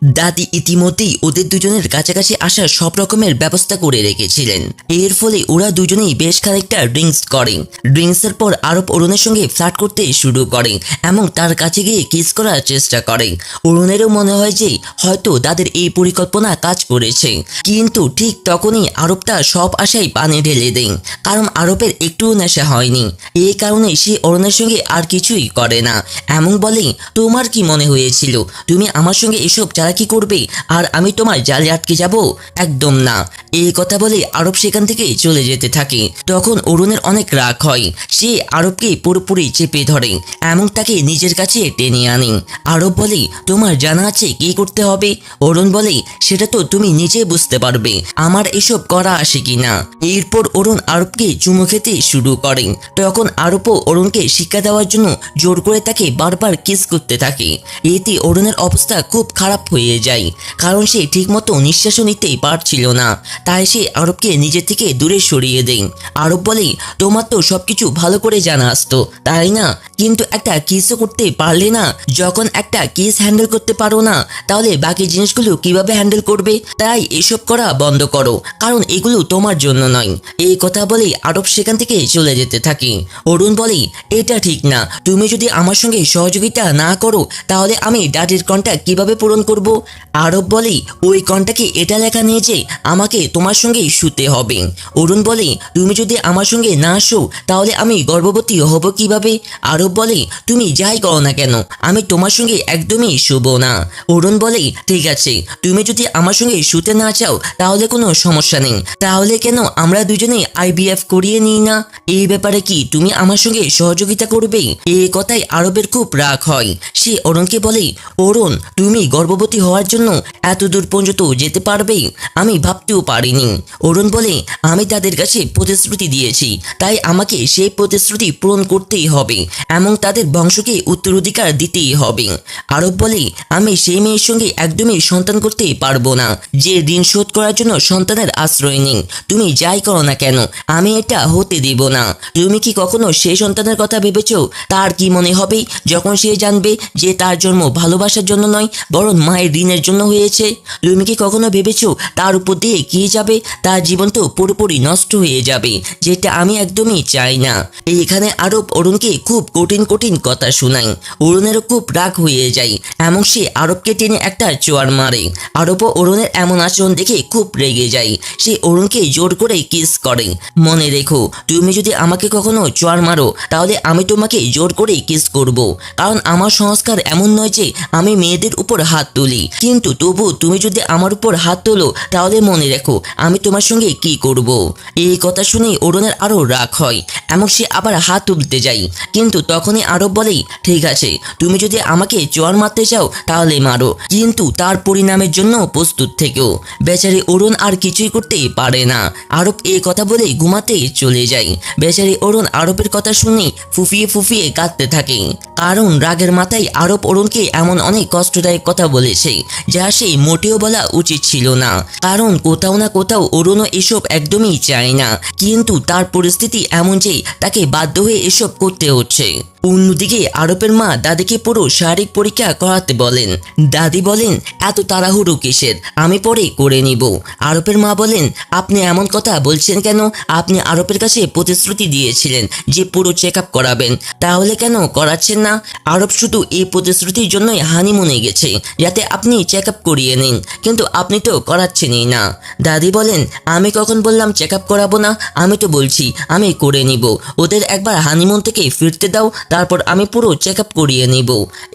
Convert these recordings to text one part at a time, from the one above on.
দাদি ইতিমধ্যেই ওদের দুজনের কাছাকাছি আসার সব রকমের ব্যবস্থা করে রেখেছিলেন। এর ফলে ওরা দুজনেই বেশ খানিকটা ড্রিঙ্কস করে। ড্রিঙ্কসের পর আরব অরুণের সঙ্গে ফ্লার্ট করতে শুরু করে এবং তার কাছে গিয়ে কিস করার চেষ্টা করে। অরুণেরও মনে হয় যে হয়তো তাদের এই পরিকল্পনা কাজ করেছে, কিন্তু ঠিক তখনই আরব তার সব আশায় পানি ঢেলে দেয়। কারণ আরবের একটুও নেশা হয়নি, এই কারণে সে অরুণের সঙ্গে আর কিছুই করে না এবং বলে, তোমার কি মনে হয়েছিল তুমি আমার সঙ্গে এসব চালাকি করবে আর আমি তোমার জালে আটকে যাব? একদম না। এই কথা বলে আরব সেখান থেকে চলে যেতে থাকে। তখন অরুণের অনেক রাগ হয়। সে আরবকে পুরোপুরি চেপে ধরে এবং তাকে নিজের কাছে টেনে আনে। আরব বলে, তোমার জানা আছে কি করতে হবে? অরুণ বলে, সেটা তো তুমি নিজে বুঝতে পারবে আমার এসব করা আসে কিনা। এরপর অরুণ আরবকে চুমু খেতে শুরু করে। তখন আরবও অরুণকে শিক্ষা দেওয়ার জন্য জোর করে তাকে বারবার কিস করতে থাকে। এতে অরুণের অবস্থা খুব খারাপ হয়ে যায়, কারণ সে ঠিকমতো নিঃশ্বাসও নিতেই পারছিল না। তাই সে আরবকে নিজে থেকে দূরে সরিয়ে দেয়। আরব বলে, তোমার তো সবকিছু ভালো করে জানা আসতো তাই না, কিন্তু একটা কিসও করতে পারলে না। যখন একটা কিস হ্যান্ডেল করতে পারো না, তাহলে বাকি জিনিসগুলো কিভাবে হ্যান্ডেল করবে? তাই এসব করা বন্ধ করো, কারণ এগুলো তোমার জন্য নয়। এই কথা বলে আরব সেখান থেকে চলে যেতে থাকে। অরুণ বলে, এটা ঠিক না, তুমি যদি আমার সঙ্গে সহযোগিতা না করো তাহলে আমি ডাটির কন্ট্রাক্ট কিভাবে পূরণ করব? আরব বলে, ওই কন্ট্রাক্টে এটা লেখা নেই যে আমাকে তোমার সঙ্গে শুতে হবে। অরুণ বলে, তুমি যদি আমার সঙ্গে না শো তাহলে আমি গর্ভবতী হব কিভাবে? আরব বলে, তুমি যাই করো না কেন আমি তোমার সঙ্গে একদমই শুব না। অরুণ বলে, ঠিক আছে, তুমি যদি আমার সঙ্গে শুতে না চাও তাহলে কোনো সমস্যা নেই, তাহলে কেন আমরা দুজনে IVF করিয়ে নিই না? এই ব্যাপারে কি তুমি আমার সঙ্গে সহযোগিতা করবে? এই কথায় আরবের খুব রাগ হয়। সে অরুণকে বলে, অরুণ, তুমি গর্ভবতী হওয়ার জন্য এত দূর পর্যন্ত যেতে পারবে? আমি ভাবতেও পারিনি। অরুণ বলে, আমি তাদের কাছে প্রতিশ্রুতি দিয়েছি, তাই আমাকে সেই প্রতিশ্রুতি পূরণ করতেই হবে এবং তাদের বংশকে উত্তরাধিকার দিতেই হবে। আরব বলে, আমি সেই মেয়ের সঙ্গে একদমই সন্তান করতে পারবো না যে ঋণ শোধ করার জন্য সন্তানের আশ্রয় নেই। তুমি যাই করো না কেন আমি এটা হতে দেব না। তুমি কি কখনো সেই সন্তানের কথা ভেবেছো তার কি মনে হবে যখন সে জানবে যে তার জন্ম ভালোবাসার জন্য নয় বরং মায়ের ঋণের জন্য হয়েছে? তুমি কি কখনো ভেবেছো তার উপর দিয়ে কি যাবে? তার জীবন তো পুরোপুরি নষ্ট হয়ে যাবে, যেটা আমি একদমই চাই না। এইখানে আরব অরুণকে খুব কঠিন কঠিন কথা শোনায়। অরুণেরও খুব রাগ হয়ে যায় এবং সে আরবকে টেনে একটা চোয়ার মারে। আরবও অরুণের এমন আচরণ দেখে খুব রেগে যায়। সে অরুণকে জোর করে কিস করে। মনে রেখো, তুমি যদি আমাকে কখনো চোয়ার মারো তাহলে আমি তোমাকে জোর করে কিস করব, কারণ আমার সংস্কার এমন নয় যে আমি মেয়েদের উপর হাত তুলি, কিন্তু তবু তুমি যদি আমার উপর হাত তোলো তাহলে মনে রেখো আমি তোমার সঙ্গে কি করব। এই কথা শুনে অরুণের আরো রাগ হয় এবং সে আবার হাত তুলতে যায়, কিন্তু তখনই আরব বলে, ঠিক আছে, তুমি যদি আমাকে চোয়ার মারতে চাও তাহলে মারো, কিন্তু তার পরিণামের জন্য প্রস্তুত থেকো। বেচারি অরুণ আর কিছুই করতে পারে না। আরব এই কথা বলে ঘুমাতে চলে যায়। বেচারি অরুণ আরবের কথা শুনে ফুফিয়ে ফুফিয়ে কাঁদতে থাকে, কারণ রাগের মাথায় আরব অরুণকে এমন অনেক কষ্টদায়ক কথা বলেছে যা সে মোটেও বলা উচিত ছিল না। কারণ কোথাও না কোথাও অরুণও এসব একদমই চায় না, কিন্তু তার পরিস্থিতি এমন যে তাকে বাধ্য হয়ে এসব করতে হচ্ছে। অন্যদিকে আরবের মা দাদিকে পুরো শারীরিক পরীক্ষা করাতে বলেন। দাদি বলেন, এত তাড়াহুড়ো কিসের, আমি পরে করে নিব। আরবের মা বলেন, আপনি এমন কথা বলছেন কেন? আপনি আরবের কাছে প্রতিশ্রুতি দিয়েছিলেন যে পুরো চেক আপ করাবেন, তাহলে কেন করাচ্ছেন না? আরব শুধু এই প্রতিশ্রুতির জন্যই হানিমুনে গেছে যাতে আপনি চেক আপ করিয়ে নিন, কিন্তু আপনি তো করাচ্ছেনই না। দাদি বলেন, আমি কখন বললাম চেক আপ করাবো না? আমি তো বলছি আমি করে নিব। ওদের একবার হানিমুন থেকে ফিরতে দাও, তারপর আমি পুরো চেক আপ করিয়ে নিব।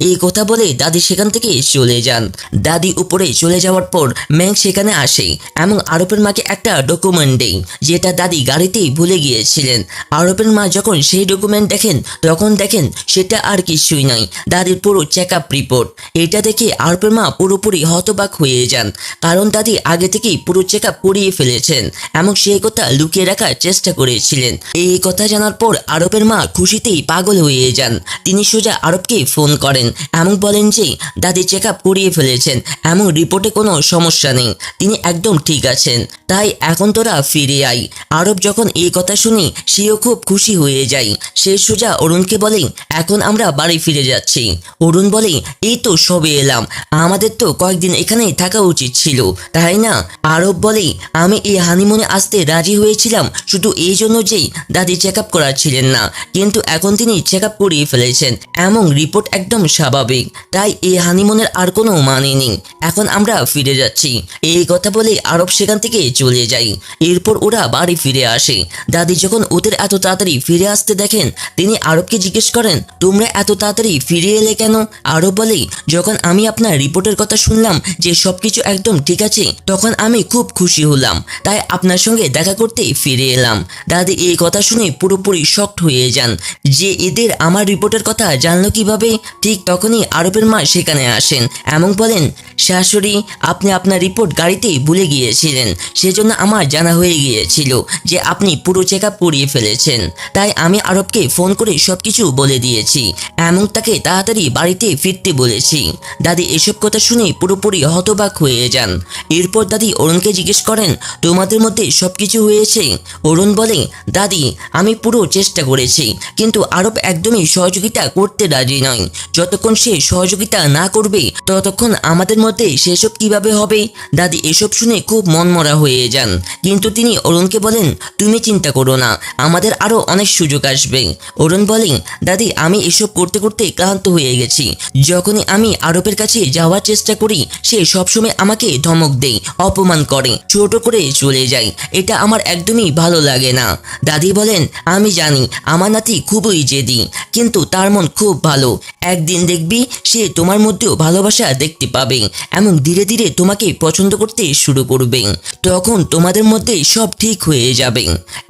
এই কথা বলে দাদি সেখান থেকে চলে যান। দাদি উপরে চলে যাওয়ার পর ম্যাং সেখানে আসে এবং আরবের মাকে একটা ডকুমেন্ট দেয় যেটা দাদি গাড়িতেই ভুলে গিয়েছিলেন। আরবের মা যখন সেই ডকুমেন্ট দেখেন তখন দেখেন সেটা আর কিছুই নয়, দাদির পুরো চেক আপ রিপোর্ট। এটা দেখে আরবের মা পুরোপুরি হতবাক হয়ে যান, কারণ দাদি আগে থেকেই পুরো চেক আপ করিয়ে ফেলেছেন এবং সেই কথা লুকিয়ে রাখার চেষ্টা করেছিলেন। এই কথা জানার পর আরবের মা খুশিতেই পাগল হয়ে যান। তিনি সোজা আরবকে ফোন করেন এবং বলেন যে দাদি চেক আপ করিয়ে ফেলেছেন এবং রিপোর্টে কোনো সমস্যা নেই, তিনি একদম ঠিক আছেন, তাই এখন তোরা ফিরে আয়। আরব যখন এই কথা শুনি সেও খুব খুশি হয়ে যায়। সে সোজা অরুণকে বলে এখন আমরা বাড়ি ফিরে যাচ্ছি। অরুণ বলে এই তো সবে এলাম, আমাদের তো কয়েকদিন এখানে থাকা উচিত ছিল, তাই না? আরব বলে আমি এই হানিমুনে আসতে রাজি হয়েছিলাম শুধু এই জন্য যেই দাদি চেক আপ করাচ্ছিলেন না, কিন্তু এখন তিনি চেক আপ করিয়ে ফেলেছেন এবং রিপোর্ট একদম স্বাভাবিক, তাই এই হানিমুনের আর কোনো মানে নেই, এখন আমরা ফিরে যাচ্ছি। এই কথা বলে আরব সেখান থেকে চলে যায়। এরপর ওরা বাড়ি ফিরে আসে। দাদি যখন ওদের এত তাড়াতাড়ি ফিরে আসতে দেখেন তিনি আরবকে জিজ্ঞেস করেন তোমরা এত তাড়াতাড়ি ফিরে এলে কেন? আরব বলে যখন আমি আপনার রিপোর্টের কথা শুনলাম যে সবকিছু একদম ঠিক আছে তখন আমি খুব খুশি হলাম, তাই আপনার সঙ্গে দেখা করতে ফিরে এলাম। দাদি এই কথা শুনে পুরোপুরি শকড হয়ে যান যে এদের আমার রিপোর্টের কথা জানলো কিভাবে। ঠিক তখনই আরবের মা সেখানে আসেন এবং বলেন শাশুড়ি আপনি আপনার রিপোর্ট গাড়িতেই ভুলে গিয়েছিলেন, সেজন্য আমার জানা হয়ে গিয়েছিল যে আপনি পুরো চেক আপ করিয়ে ফেলেছেন, তাই আমি আরবকে ফোন করে সবকিছু বলে দিয়েছি এবং তাকে তাড়াতাড়ি বাড়িতে ফিরতে বলেছি। দাদি এসব কথা শুনে পুরোপুরি হতবাক হয়ে যান। এরপর দাদি অরুণকে জিজ্ঞেস করেন তোমাদের মধ্যে সবকিছু হয়েছে? অরুণ বলে দাদি আমি পুরো চেষ্টা করেছি, কিন্তু আরব একদমই সহযোগিতা করতে রাজি নয়, যতক্ষণ সে সহযোগিতা না করবে ততক্ষণ আমাদের মধ্যে সেসব কিভাবে হবে? দাদি এসব শুনে খুব মনমরা হয়ে যান, কিন্তু তিনি অরুণকে বলেন তুমি চিন্তা করো না, আমাদের আরো অনেক সুযোগ আসবে। অরুণ বলেন দাদি আমি এসব করতে করতে ক্লান্ত হয়ে গেছি, যখনই আমি আরবের কাছে যাওয়ার চেষ্টা করি সে সবসময় আমাকে ধমক দেয়, অপমান করে, ছোট করে চলে যায়, এটা আমার একদমই ভালো লাগে না। দাদি বলেন আমি জানি আমার নাতি খুবই জেদি, কিন্তু তার মন খুব ভালো, একদিন দেখবি সে তোমার মধ্যেও ভালোবাসা দেখতে পাবে এবং ধীরে ধীরে তোমাকে পছন্দ করতে শুরু করবে, তখন তোমাদের মধ্যে সব ঠিক হয়ে যাবে।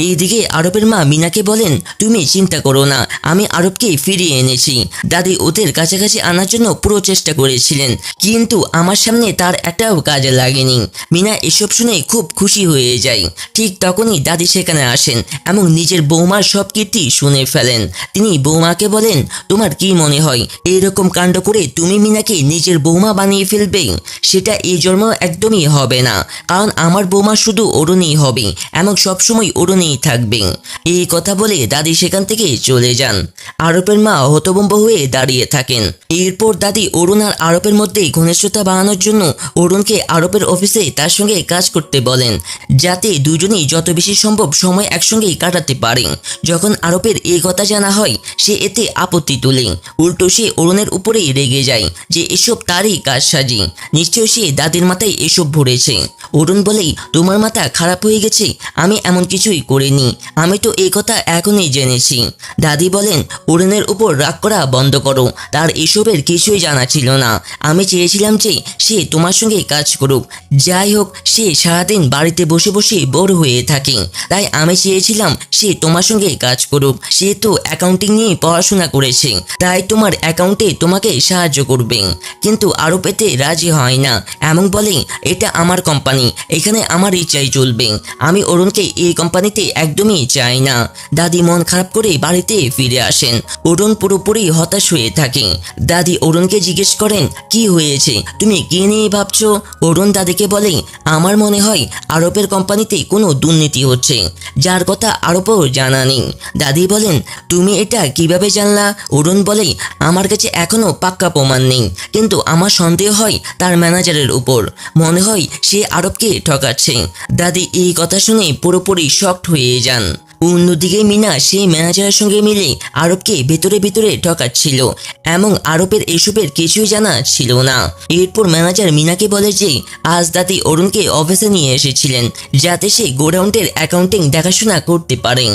এইদিকে আরবের মা মিনাকে বলেন তুমি চিন্তা করো না, আমি আরবকে ফিরিয়ে এনেছি। দাদি ওদের কাছাকাছি আনার জন্য পুরো চেষ্টা করেছিলেন, কিন্তু আমার সামনে তার একটাও কাজে লাগেনি। মিনা এসব শুনে খুব খুশি হয়ে যায়। ঠিক তখনই দাদি সেখানে আসেন এবং নিজের বৌমার সব কীর্তি শুনে ফেলেন। তিনি বৌমাকে বলেন তোমার কি মনে হয় এরকম কাণ্ড করে তুমি মিনাকে নিজের বৌমা বানিয়ে ফেলবে? সেটা এই জন্ম একদমই হবে না, কারণ আমার বৌমা শুধু অরুণই হবে এবং সবসময় অরুণেই থাকবে। এই কথা বলে দাদি সেখান থেকে চলে যান। আরবের মা হতভম্ব হয়ে দাঁড়িয়ে থাকেন। এরপর দাদি অরুণ আর আরবের মধ্যে ঘনিষ্ঠতা বাড়ানোর জন্য অরুণকে আরবের অফিসে তার সঙ্গে কাজ করতে বলেন, যাতে দুজনেই যত বেশি সম্ভব সময় একসঙ্গেই কাটাতে পারে। যখন আরবের এই কথা জানা হয় সে এতে আপত্তি তোলে, উল্টো সে অরুণের উপরেই রেগে যায় যে এসব তারই কাজ সাজি, নিশ্চয় সে দাদির মাথায় এসব ভরেছে। অরুণ বলে তোমার মাথা খারাপ হয়ে গেছে, আমি এমন কিছুই করিনি, আমি তো এই কথা এখনই জেনেছি। দাদি বলেন অরুণের উপর রাগ করা বন্ধ করো, তার এসবের কিছুই জানা ছিল না, আমি চেয়েছিলাম যে সে তোমার সঙ্গে কাজ করুক, যাই হোক সে সারাদিন বাড়িতে বসে বসে বোর হয়ে থাকে, তাই আমি চেয়েছিলাম সে তোমার সঙ্গে কাজ করুক, সে তো অ্যাকাউন্টিং নিয়ে পড়াশোনা করেছে, তাই তোমার অ্যাকাউন্টে তোমাকে সাহায্য করবে। কিন্তু আরব এতে রাজি হয় না এবং বলে এটা আমার কোম্পানি, এখানে আমার ইচ্ছাই চলবে, আমি অরুণকে এই কোম্পানিতে একদমই চাই না। দাদি মন খারাপ করে বাড়িতে ফিরে আসেন। অরুণ পুরোপুরি হতাশ হয়ে থাকে। দাদি অরুণকে জিজ্ঞেস করেন কি হয়েছে, তুমি কি নিয়ে ভাবছো? অরুণ দাদিকে বলে আমার মনে হয় আরবের কোম্পানিতে কোনো দুর্নীতি হচ্ছে, যার কথা আরবও জানা নেই। দাদি বলেন তুমি এটা কিভাবে জানলা? অরুণ বলে আমার কাছে এখনো পাক্কা প্রমাণ নেই, কিন্তু আমার সন্দেহ হয় তার ম্যানেজারের উপর, মনে হয় সে আরবকে ঠকাচ্ছে। দাদি এই কথা শুনে পুরোপুরি শকড হয়ে যান। অন্যদিকে মিনা সেই ম্যানেজারের সঙ্গে মিলে আরবকে ভেতরে ভেতরে ঠকাচ্ছিল এবং আরবের এসবের কিছুই জানা ছিল না। এরপর ম্যানেজার মিনাকে বলে যে আজ দাদি অরুণকে অফিসে নিয়ে এসেছিলেন যাতে সে গোডাউনের অ্যাকাউন্টিং দেখাশোনা করতে পারে।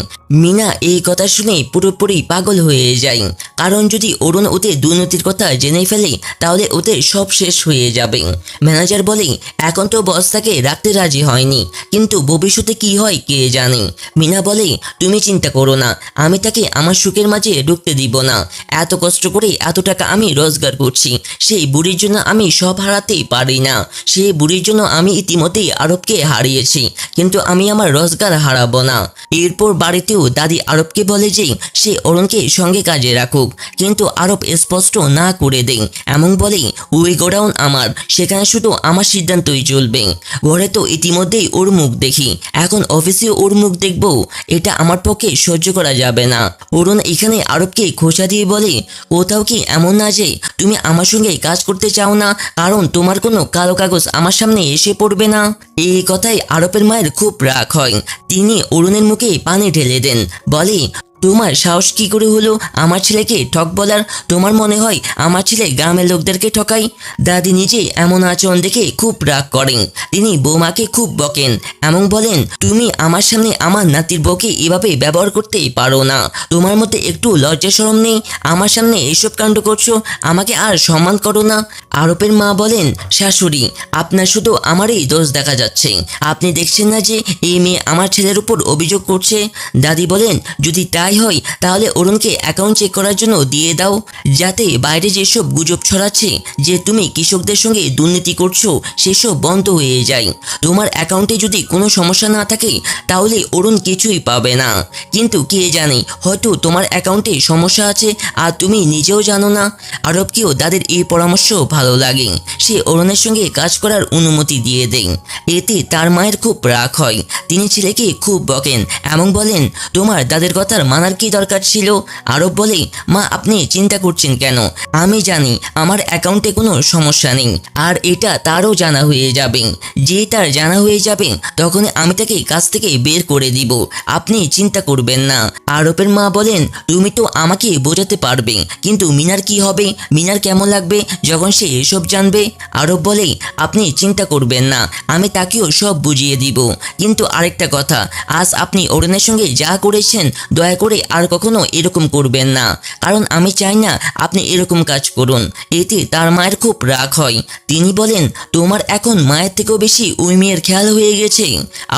মিনা এই কথা শুনে পুরোপুরি পাগল হয়ে যায়, কারণ যদি অরুণ ওদের দুর্নীতির কথা জেনে ফেলে তাহলে ওদের সব শেষ হয়ে যাবে। ম্যানেজার বলে এখন তো বস তাকে রাখতে রাজি হয়নি, কিন্তু ভবিষ্যতে কি হয় কে জানে। মিনা বলে তুমি চিন্তা করো না, আমি তাকে আমার সুখের মাঝে ঢুকতে দিব না। এত কষ্ট করে এত টাকা আমি রোজগার করছি, সেই বুড়ির জন্য আমি সব হারাতেই পারি না। সেই বুড়ির জন্য আমি ইতিমধ্যেই আরবকে হারিয়েছি, কিন্তু আমি আমার রোজগার হারাবো না। এরপর বাড়িতেও দাদি আরবকে বলে যে সে অরুণকে সঙ্গে কাজে রাখুক, কিন্তু আরব স্পষ্ট না করে দেন এবং বলে ওই গোডাউন আমার, সেখানে শুধু আমার সিদ্ধান্তই চলবে। ঘরে তো ইতিমধ্যেই ওর মুখ দেখি, এখন অফিসে ওর মুখ দেখবো, এটা আমার পক্ষে সহ্য করা যাবে না। অরুণ এখানে আরবকে খোঁচা দিয়ে বলে কোথাও কি এমন না যে তুমি আমার সঙ্গে কাজ করতে চাও না, কারণ তোমার কোনো কালো কাগজ আমার সামনে এসে পড়বে না। এই কথায় আরবের মায়ের খুব রাগ হয়। তিনি অরুণের মুখে পানি ঢেলে দেন, বলে তোমার সাহস কি করে হলো আমার ছেলেকে ঠক বলার? তোমার মনে হয় আমার ছেলে গ্রামের লোকদেরকে ঠকায়? দাদি নিজে এমন আচরণ দেখে খুব রাগ করেন। তিনি বৌমাকে খুব বকেন এবং বলেন তুমি আমার সামনে আমার নাতির বউকে এভাবে ব্যবহার করতে পারো না। তোমার মধ্যে একটু লজ্জা শরম নেই? আমার সামনে এইসব কাণ্ড করছো, আমাকে আর সম্মান করো না। আরবের মা বলেন শাশুড়ি, আপনার শুধু আমারই দোষ দেখা যাচ্ছে, আপনি দেখছেন না যে এই মেয়ে আমার ছেলের উপর অভিযোগ করছে? দাদি বলেন যদি তাই হয় তাহলে অরুণকে অ্যাকাউন্ট চেক করার জন্য দিয়ে দাও, যাতে বাইরে যেসব গুজব ছড়াচ্ছে যে তুমি কৃষকদের সঙ্গে দুর্নীতি করছো সেসব বন্ধ হয়ে যায়। তোমার অ্যাকাউন্টে যদি কোনো সমস্যা না থাকে তাহলে অরুণ কিছুই পাবে না, কিন্তু কে জানে হয়তো তোমার অ্যাকাউন্টে সমস্যা আছে আর তুমি নিজেও জানো না। আরবকেও দাদির এই পরামর্শ ভালো লাগে, সে অরুণের সঙ্গে কাজ করার অনুমতি দিয়ে দেন। এতে তার মায়ের খুব রাগ হয়, তিনি ছেলেকে খুব বকেন এবং বলেন তোমার দাদের কথার মানার কি দরকার ছিল? আরব বলে মা আপনি চিন্তা করছেন কেন, আমি জানি আমার অ্যাকাউন্টে কোনো সমস্যা নেই, আর এটা তারও জানা হয়ে যাবে। যে তার জানা হয়ে যাবে তখন আমি তাকে কাজ থেকে বের করে দিব, আপনি চিন্তা করবেন না। আরবের মা বলেন তুমি তো আমাকে বোঝাতে পারবে, কিন্তু মিনার কি হবে? মিনার কেমন লাগবে যখন সে এসব জানবে? আরব বলে আপনি চিন্তা করবেন না, আমি তাকেও সব বুঝিয়ে দিব। কিন্তু আরেকটা কথা, আজ আপনি অরুণের সঙ্গে যা করেছেন দয়া করে আর কখনো এরকম করবেন না, কারণ আমি চাই না আপনি এরকম কাজ করুন। এতে তার মায়ের খুব রাগ হয়। তিনি বলেন তোমার এখন মায়ের থেকেও বেশি ওই মেয়ের খেয়াল হয়ে গেছে।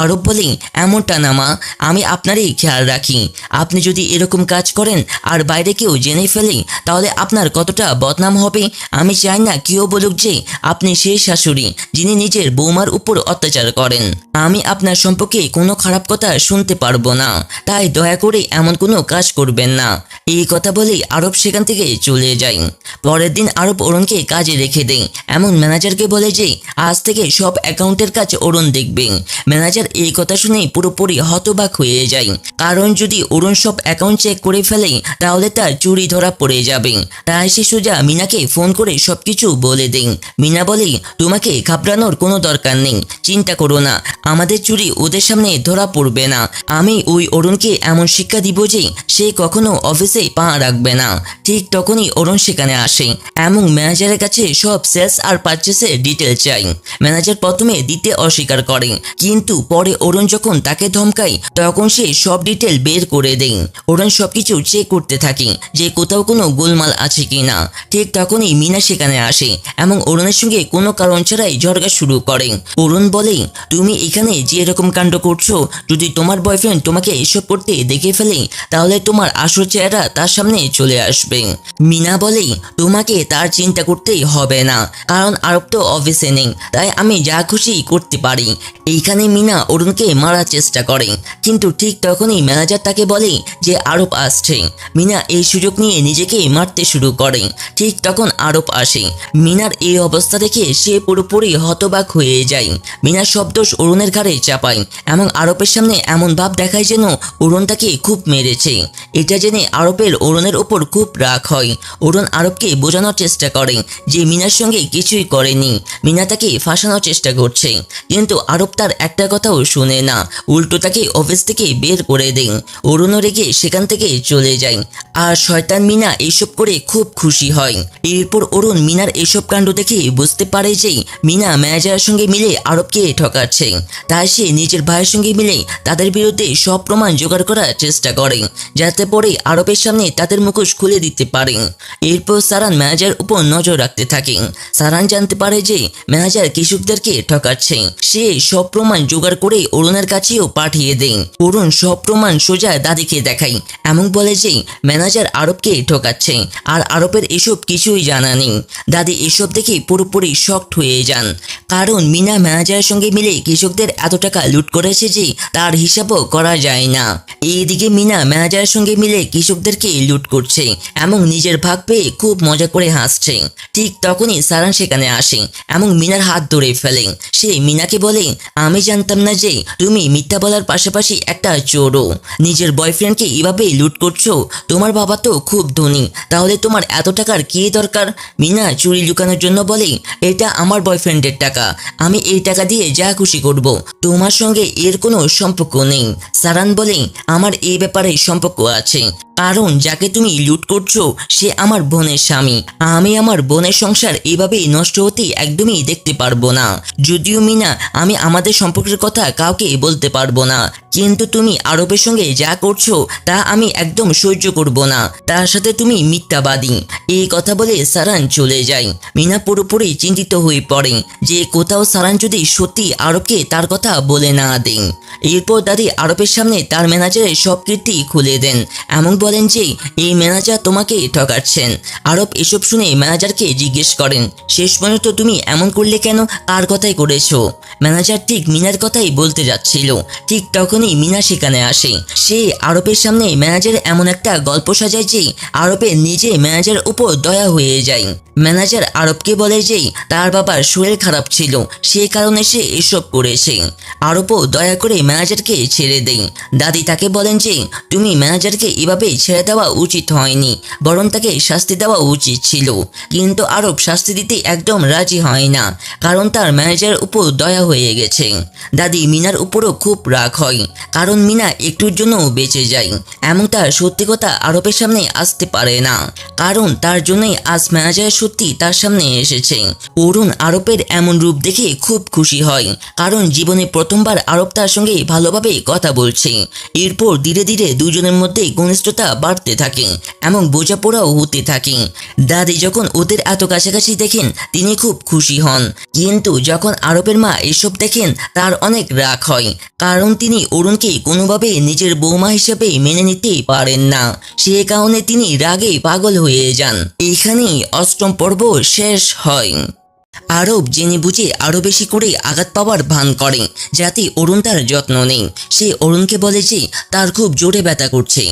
আরব বলে এমনটা না মা, আমি আপনারই খেয়াল রাখি। আপনি যদি এরকম কাজ করেন আর বাইরে কেউ জেনে ফেলে তাহলে আপনার কতটা বদনাম হবে। আমি চাই না কেউ বলুক যে আপনি সেই শাশুড়ি যিনি নিজের বৌমার উপর অত্যাচার করেন। আমি আপনার সম্পর্কে কোনো খারাপ কথা শুনতে পারবো না, তাই দয়া করে এমন কোনো কাজ করবেন না। এই কথা বলেই আরব সেখান থেকে চলে যায়। পরের দিন আরব অরুণকে কাজে রেখে দেয় এমন ম্যানেজারকে বলে যে আজ থেকে সব অ্যাকাউন্টের কাজ অরুণ দেখবে। ম্যানেজার এই কথা শুনে পুরোপুরি হতবাক হয়ে যায়, কারণ যদি অরুণ সব অ্যাকাউন্ট চেক করে ফেলে তাহলে তার চুরি ধরা পড়ে যাবে। তাই সে সোজা মিনাকে ফোন করে সবকিছু বলে দেন। মিনা বলে তোমাকে ঘাবড়ানোর কোনো দরকার নেই, চিন্তা করো না, আমাদের চুরি ওদের সামনে ধরা পড়বে না। আমি ওই অরুণকে এমন শিক্ষা দিব যে সে কখনো অফিসে পা রাখবে না। ঠিক তখনই অরুণ সেখানে আসে এবং ম্যানেজারের কাছে সব সেলস আর পারচেসের ডিটেল চাই। ম্যানেজার প্রথমে দিতে অস্বীকার করে, কিন্তু পরে অরুণ যখন তাকে ধমকায় তখন সে সব ডিটেল বের করে দেয়। অরুণ সবকিছু চেক করতে থাকে যে কোথাও কোনো গোলমাল আছে কিনা। ঠিক তখনই মিনা সেখানে আসে এবং অরুণের সঙ্গে কোনো কারণ ছাড়াই ঝগড়া শুরু করে। অরুণ বলে তুমি এখানে যে এরকম কাণ্ড করছো, যদি তোমার বয়ফ্রেন্ড তোমাকে এসব করতে দেখে ফেলে তাহলে তোমার আসল চেহারা তার সামনে চলে আসবে। মিনা বলে তোমাকে তার চিন্তা করতেই হবে না, কারণ আরব তো অফিসে নেই, তাই আমি যা খুশি করতে পারি। এইখানে মিনা অরুণকে মারার চেষ্টা করে, কিন্তু ঠিক তখনই ম্যানেজার তাকে বলে যে আরব আসছে। মিনা এই সুযোগ নিয়ে নিজেকে মারতে শুরু করে। ঠিক তখন আরব আসে। মিনার এই অবস্থা দেখে সে পুরোপুরি হতবাক হয়ে যায়। মিনা সব দোষ অরুণের ঘাড়ে চাপায় এবং আরবের সামনে এমন ভাব দেখায় যেন অরুণ তাকে খুব মেরেছে। এটা জেনে আরবের অরুণের ওপর খুব রাগ হয়। অরুণ আরবকে বোঝানোর চেষ্টা করে যে মিনার সঙ্গে কিছুই করেনি, মিনা তাকে ফাঁসানোর চেষ্টা করছে, কিন্তু আরব তার একটা কথাও শুনে না, উল্টো তাকে অফিস থেকে বের করে দেন। অরুণও রেগে সেখান থেকে চলে যায় আর শয়তান মিনা এইসব করে খুব খুশি হয়। এরপর অরুণ মিনার এইসব কাণ্ড দেখে বুঝতে পারে যে মিনা ম্যানেজারের সঙ্গে মিলে আরবকে ঠকাচ্ছে, তাই সে নিজের ভাইয়ের সঙ্গে মিলে তাদের বিরুদ্ধে সব প্রমাণ জোগাড় করার চেষ্টা করে। করে, যাতে পরে আরবের সামনে তাদের মুখোশ খুলে দিতে পারে। এরপর সারান ম্যানেজার উপর নজর রাখতে থাকে। সারান জানতে পারে যে ম্যানেজার কৃষকদেরকে ঠকাচ্ছে। সে সব প্রমাণ জোগাড় করে অরুণের কাছেও পাঠিয়ে দেয়। অরুণ সব প্রমাণ সোজা দাদিকে দেখায়, এমন বলে যে ম্যানেজার আরবকে ঠকাচ্ছে আর আরবের এসব কিছুই জানা নেই। দাদি এসব দেখে পুরোপুরি শকড হয়ে যান, কারণ মিনা ম্যানেজারের সঙ্গে মিলে কৃষকদের এত টাকা লুট করেছে যে তার হিসাবও করা যায় না। এইদিকে মিনা ম্যানেজারের সঙ্গে মিলে কৃষকদেরকে লুট করছে এবং নিজের ভাগ পেয়ে খুব মজা করে হাসছে। ঠিক তখনই সারান সেখানে আসে এবং মিনার হাত ধরে ফেলে। সে মিনাকে বলে, আমি জানতাম না যে তুমি মিথ্যা বলার পাশাপাশি একটা চোরও। নিজের বয়ফ্রেন্ডকে এভাবে লুট করছো। তোমার বাবা তো খুব ধনী, তাহলে তোমার এত টাকার কি দরকার? মিনা চুরি লুকানোর জন্য বলে, এটা আমার বয়ফ্রেন্ডের টাকা, আমি এই টাকা দিয়ে যা খুশি করব, তোমার সঙ্গে এর কোনো সম্পর্ক নেই। সারান বলে, আমার এই ব্যাপারে সম্পর্ক আছে, কারণ যাকে তুমি লুট করছো সে আমার বোনের স্বামী। আমি আমার বোনের সংসার এভাবেই নষ্ট হতে একদমই দেখতে পারবো না। যদিও মিনা আমি আমাদের সম্পর্কের কথা কাউকে বলতে পারবো না, কিন্তু তুমি আরবের সঙ্গে যা করছো তা আমি একদম সহ্য করব না। তার সাথে তুমি মিথ্যাবাদী। এই কথা বলে সারান চলে যায়। মিনা পুরোপুরি চিন্তিত হয়ে পড়ে যে কোথাও সারান যদি সত্যি আরবকে তার কথা বলে না দেন। এরপর দাদি আরবের সামনে তার ম্যানেজারের সব কীর্তি খুলে দেন, এমন বলেন যে এই ম্যানেজার তোমাকে ঠকাচ্ছেন। আরব এসব শুনে ম্যানেজারকে জিজ্ঞেস করেন, শেষ পর্যন্ত তুমি এমন করলে কেন, কার কথাই করেছো? ম্যানেজার ঠিক মিনার কথাই বলতে যাচ্ছিল, ঠিক তখনই মিনা সেখানে আসে। সে আরবের সামনে ম্যানেজার এমন একটা গল্প সাজায় যে আরবের নিজে ম্যানেজার উপর দয়া হয়ে যায়। ম্যানেজার আরবকে বলে যে তার বাবার শরীর খারাপ ছিল, সে কারণে সে এসব করেছে। আরবও দয়া করে ম্যানেজারকে ছেড়ে দেয়। দাদি তাকে বলেন যে তুমি ম্যানেজারকে এভাবে ছেড়ে দেওয়া উচিত হয়নি, বরং তাকে শাস্তি দেওয়া উচিত ছিল। কিন্তু আরব শাস্তি দিতে একদম রাজি হয় না, কারণ তার ম্যানেজারের উপর দয়া হয়ে গেছে। দাদি মিনার উপরও খুব রাগ হয়, কারণ মিনা একটুর জন্য বেঁচে যায় এবং তার সত্যি কথা আরবের সামনে আসতে পারে না, কারণ তার জন্যই আজ ম্যানেজার সত্যি তার সামনে এসেছে। অরুণ আরবের এমন রূপ দেখে খুব খুশি হয়, কারণ জীবনে প্রথমবার আরব তার সঙ্গে ভালোভাবে কথা বলছে। এরপর ধীরে ধীরে দুজনের মধ্যে ঘনিষ্ঠতা বাড়তে থাকে এবং বোঝাপড়াও হতে থাকে। দাদি যখন ওদের এত কাছাকাছি দেখেন তিনি খুব খুশি হন, কিন্তু যখন আরবের মা এসব দেখেন তার অনেক রাগ হয়, কারণ তিনি অরুণকে কোনোভাবে নিজের বৌমা হিসেবে মেনে নিতে পারেন না। সে কারণে তিনি রাগে পাগল হয়ে যান। এখানেই অষ্টম পর্ব শেষ হয়। আরব জেনে বুঝে আরো বেশি করে আঘাত পাওয়ার ভান করে, যাতে অরুণ তার যত্ন নেই। সে অরুণকে বলে যে তার খুব জোরে ব্যথা করছে।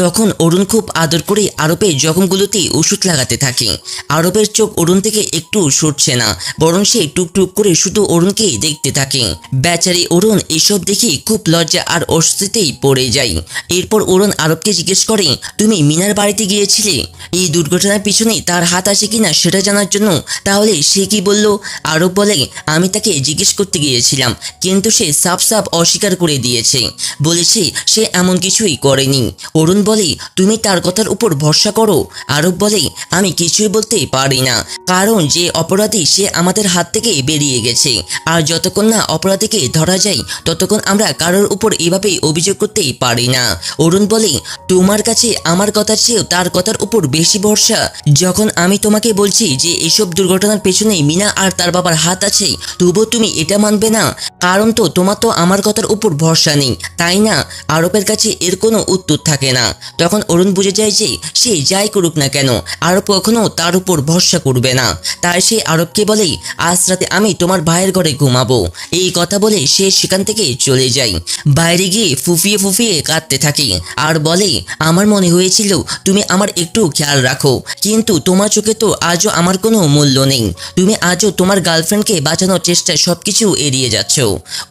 তখন অরুণ খুব আদর করে আরবের জখমগুলোতে ওষুধ লাগাতে থাকে। আরবের চোখ অরুণ থেকে একটু সরছে না, বরং সে টুকটুক করে শুধু অরুণকে দেখতে থাকে। বেচারি অরুণ এসব দেখে খুব লজ্জা আর অস্বস্তিতেই পড়ে যায়। এরপর অরুণ আরবকে জিজ্ঞেস করে, তুমি মিনার বাড়িতে গিয়েছিলে এই দুর্ঘটনার পিছনে তার হাত আছে কিনা সেটা জানার জন্য? তাহলে সে কি বলল? আরব বলে, আমি তাকে জিজ্ঞেস করতে গিয়েছিলাম, কিন্তু সে সাফ সাফ অস্বীকার করে দিয়েছে, বলেছে সে এমন কিছুই করেনি। অরুণ বলে, তুমি তার কথার উপর ভরসা করো? আরব বলে, আমি কিছুই বলতে পারি না, কারণ যে অপরাধী সে আমাদের হাত থেকে বেরিয়ে গেছে, আর যতক্ষণ না অপরাধীকে ধরা যায় ততক্ষণ আমরা কারোর উপর এভাবে অভিযোগ করতেই পারি না। অরুণ বলে, তোমার কাছে আমার কথার চেয়েও তার কথার উপর বেশি ভরসা? যখন আমি তোমাকে বলছি যে এসব দুর্ঘটনার পেছনে মিনা আর তার বাবার হাত আছে, তবুও তুমি এটা মানবে না? কারণ তো তোমার তো আমার কথার উপর ভরসা নেই, তাই না? আরবের কাছে এর কোনো উত্তর থাকে না। তখন অরুণ বুঝে যায় যে সে যাই করুক না কেন আরব কখনো তার উপর ভরসা করবে না। তাই সে আরবকে বলে, আজ রাতে আমি তোমার ভাইয়ের ঘরে ঘুমাবো। এই কথা বলে সে সেখান থেকে চলে যায়। বাইরে গিয়ে ফুফিয়ে ফুফিয়ে কাঁদতে থাকে আর বলে, আমার মনে হয়েছিল তুমি আমার একটু খেয়াল রাখো, কিন্তু তোমার চোখে তো আজও আমার কোনো মূল্য নেই। তুমি আজও তোমার গার্লফ্রেন্ডকে বাঁচানোর চেষ্টায় সবকিছু এড়িয়ে যাচ্ছ।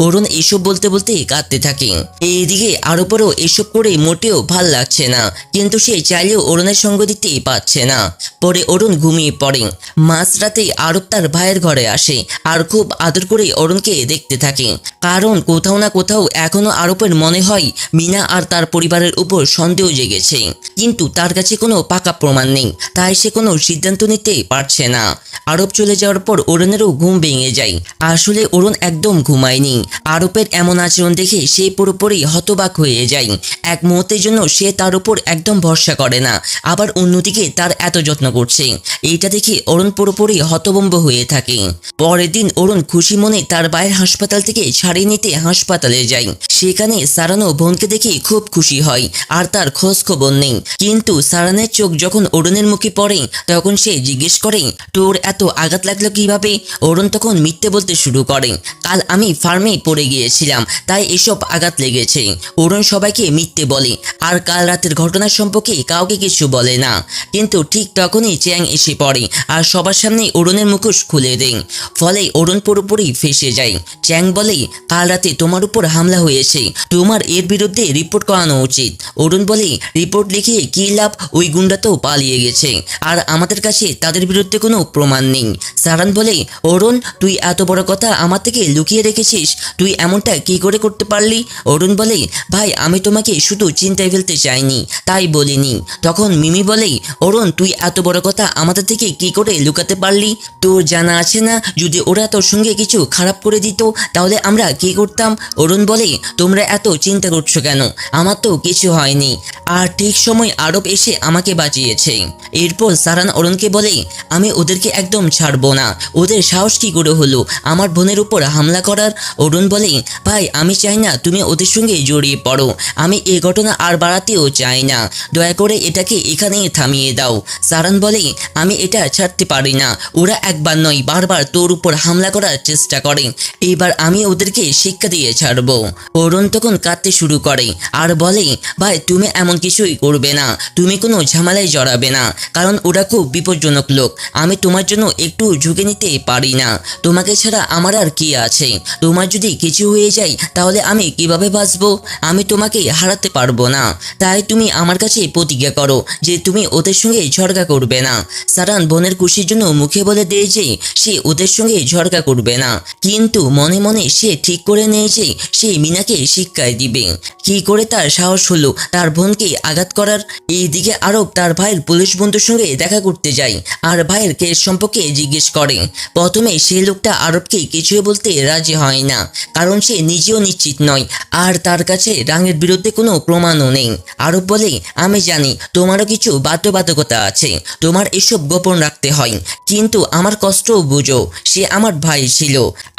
অরুণ এসব বলতে বলতে কাঁদতে থাকে। এইদিকে আরবেরও এসব করে মোটেও ভাল লাগছে না, কিন্তু সে চাইলেও অরুণের সঙ্গ দিতে পারছে না। পরে অরুণ ঘুমিয়ে পড়ে। মাঝরাতে আরব তার ভাইয়ের ঘরে আসে আর খুব আদর করে অরুণকে দেখতে থাকে, কারণ কোথাও না কোথাও এখনো আরবের মনে হয় মিনা আর তার পরিবারের উপর সন্দেহ জেগেছে, কিন্তু তার কাছে কোনো পাকা প্রমাণ নেই, তাই সে কোনো সিদ্ধান্ত নিতে পারছে না। আরব চলে যাওয়ার পর তারপর অরুণেরও ঘুম ভেঙে যায়। আসলে অরুণ একদম ঘুমায়নি। আরবের এমন আচরণ দেখে সে পুরোপুরি হতবাক হয়ে যায়। এক মুহূর্তের জন্য সে তার উপর একদম ভরসা করে না, আবার অন্যদিকে তার এত যত্ন করছে। এইটা দেখে অরুণ পুরোপুরি হতভম্ব হয়ে থাকে। পরের দিন অরুণ খুশি মনে তার ভাইয়ের হাসপাতাল থেকে ছাড়িয়ে নিতে হাসপাতালে যায়। সেখানে সারানো বোনকে দেখে খুব খুশি হয় আর তার খোঁজ খবর নেই। কিন্তু সারানের চোখ যখন অরুণের মুখে পড়ে তখন সে জিজ্ঞেস করে, তোর এত আঘাত লাগলো কিভাবে? অরুণ তখন মিথ্যে বলতে শুরু করে, কাল আমি ফার্মে পড়ে গিয়েছিলাম, তাই এসব আঘাত লেগেছে। অরুণ সবাইকে মিথ্যে বলে আর কাল রাতের ঘটনা সম্পর্কে কাউকে কিছু বলে না। কিন্তু ঠিক তখনই চ্যাং এসে পড়ে আর সবার সামনে অরুণের মুখোশ খুলে দেয়। ফলে অরুণ পুরোপুরি ফেঁসে যায়। চ্যাং বলে, কাল রাতে তোমার উপর হামলা হয়েছে, তোমার এর বিরুদ্ধে রিপোর্ট করানো উচিত। অরুণ বলে, রিপোর্ট লিখে কি লাভ? ওই গুন্ডা তো পালিয়ে গেছে আর আমাদের কাছে তাদের বিরুদ্ধে কোনো প্রমাণ নেই। সারান বলে, অরুণ তুই এত বড় কথা আমার থেকে লুকিয়ে রেখেছিস, তুই এমনটা কি করে করতে পারলি? অরুণ বলে, ভাই আমি তোমাকে শুধু চিন্তায় ফেলতে চাইনি, তাই বলিনি। তখন মিমি বলে, অরুণ তুই এত বড় কথা আমাদের থেকে কি করে লুকাতে পারলি? তোর জানা আছে না যদি ওরা তোর সঙ্গে কিছু খারাপ করে দিত তাহলে আমরা কি করতাম? অরুণ বলে, তোমরা এত চিন্তা করছো কেন? আমার তো কিছু হয়নি। আর ঠিক সময় আরব এসে আমাকে বাঁচিয়েছে। এরপর সারান অরুণকে বলে, আমি ওদেরকে একদম ছাড়বো না। ওদের সাহস কি করে হলো আমার বোনের উপর হামলা করার? অরুণ বলে, ভাই আমি চাই না তুমি ওদের সঙ্গে জড়িয়ে পড়ো, আমি এই ঘটনা আর বাড়াতেও চাই না, দয়া করে এটাকে এখানেই থামিয়ে দাও। সারান বলে, আমি এটা ছাড়তে পারি না, ওরা একবার নয় বারবার তোর উপর হামলা করার চেষ্টা করে, এবার আমি ওদেরকে শিক্ষা দিয়ে ছাড়বো। অরুণ তখন কাঁদতে শুরু করে আর বলে, ভাই তুমি এমন কিছুই করবে না, তুমি কোনো ঝামেলায় জড়াবে না, কারণ ওরা খুব বিপজ্জনক লোক। আমি তোমার জন্য একটু ঝুঁকে নিতে পারি না, তোমাকে ছাড়া আমার আর কি আছে? তোমার যদি কিছু হয়ে যায় তাহলে আমি কিভাবে বাঁচবো? আমি তোমাকে হারাতে পারবো না, তাই তুমি আমার কাছে প্রতিজ্ঞা করো যে তুমি ওদের সঙ্গে ঝগড়া করবে না। সারান বোনের খুশির জন্য মুখে বলে দেয় যে সে ওদের সঙ্গে ঝগড়া করবে না, কিন্তু মনে মনে সে ঠিক করে নেয় যে সে মিনাকে শিক্ষায় দিবে। কি করে তার সাহস হলো তার বোনকে আঘাত করার? এইদিকে আরব তার ভাইয়ের পুলিশ বন্ধুর সঙ্গে দেখা করতে যায় আর ভাইয়ের কেস সম্পর্কে জিজ্ঞেস করে। প্রথমে সে লোকটা আরবকে কিছুই বলতে রাজি হয় না, কারণ সে নিজেও নিশ্চিত নয় আর তার কাছে রাঙের বিরুদ্ধে কোনো প্রমাণও নেই। আরব বলে, আমি জানি তোমারও কিছু বাধ্যবাধকতা আছে, তোমার এসব গোপন রাখতে হয়, কিন্তু আমার কষ্টও বুঝো, সে আমার ভাই ছিল,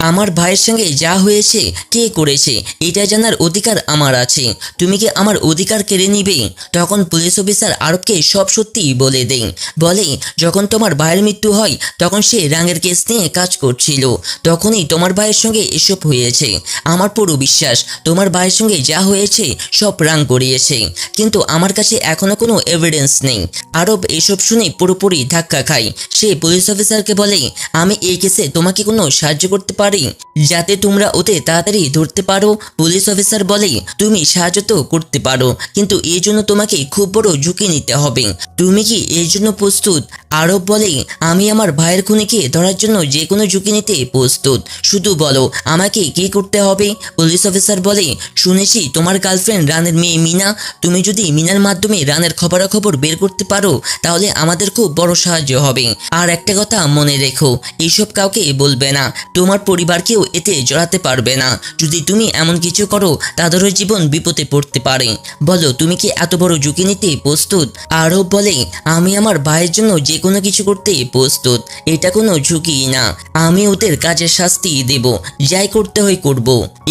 আমার ভাইয়ের সঙ্গে যা হয়েছে কে করেছে এটা জানার অধিকার আমার আছে, তুমি কি আমার অধিকার কেড়ে নিবে? তখন পুলিশ অফিসার আরবকে সব সত্যি বলে দেয়। বলে, যখন তোমার ভাইয়ের মৃত্যু হয় তখন সে রাঙের কেস নিয়ে কাজ করছিল, তখনই তোমার ভাইয়ের সঙ্গে এসব হয়েছে। আমার পুরো বিশ্বাস তোমার ভাইয়ের সঙ্গে যা হয়েছে সব রাং করিয়েছে, কিন্তু আমার কাছে এখনো কোনো এভিডেন্স নেই। আরব এসব শুনে পুরোপুরি ধাক্কা খায়। সে পুলিশ অফিসারকে বলে, আমি এই কেসে তোমাকে কোনো সাহায্য করতে পারি যাতে তোমরা ওতে তাড়াতাড়ি ধরতে পারো? পুলিশ অফিসার বলে, তুমি সাহায্য তো করতে পারো, কিন্তু এই জন্য তোমাকে খুব বড় ঝুঁকি নিতে হবে, তুমি কি এই জন্য প্রস্তুত? আরব বলে, আমি আমার ভাইয়ের খুনিকে ধরার জন্য যে কোনো ঝুঁকি নিতে প্রস্তুত, শুধু বলো আমাকে কি করতে হবে? পুলিশ অফিসার বলে, শুনেছি তোমার গার্লফ্রেন্ড রানের মেয়ে মিনা, তুমি যদি মিনার মাধ্যমে রানের খবরাখবর বের করতে পারো তাহলে আমাদের খুব বড় সাহায্য হবে। আর একটা কথা মনে রেখো, এইসব কাউকে বলবে না, তোমার পরিবারকেও এতে জড়াতে পারবে না, যদি তুমি এমন কিছু করো তাদেরও জীবন বিপদে পড়তে পারে। বলো তুমি কি এত বড় ঝুঁকি নিতে প্রস্তুত? আরব বলে, আমি আমার ভাইয়ের জন্য যে কোনো কিছু করতে প্রস্তুত, এটা কোনো ঝুঁকি না, আমি ওদের কাজের শাস্তি দেব, যাই করতে হয় করব।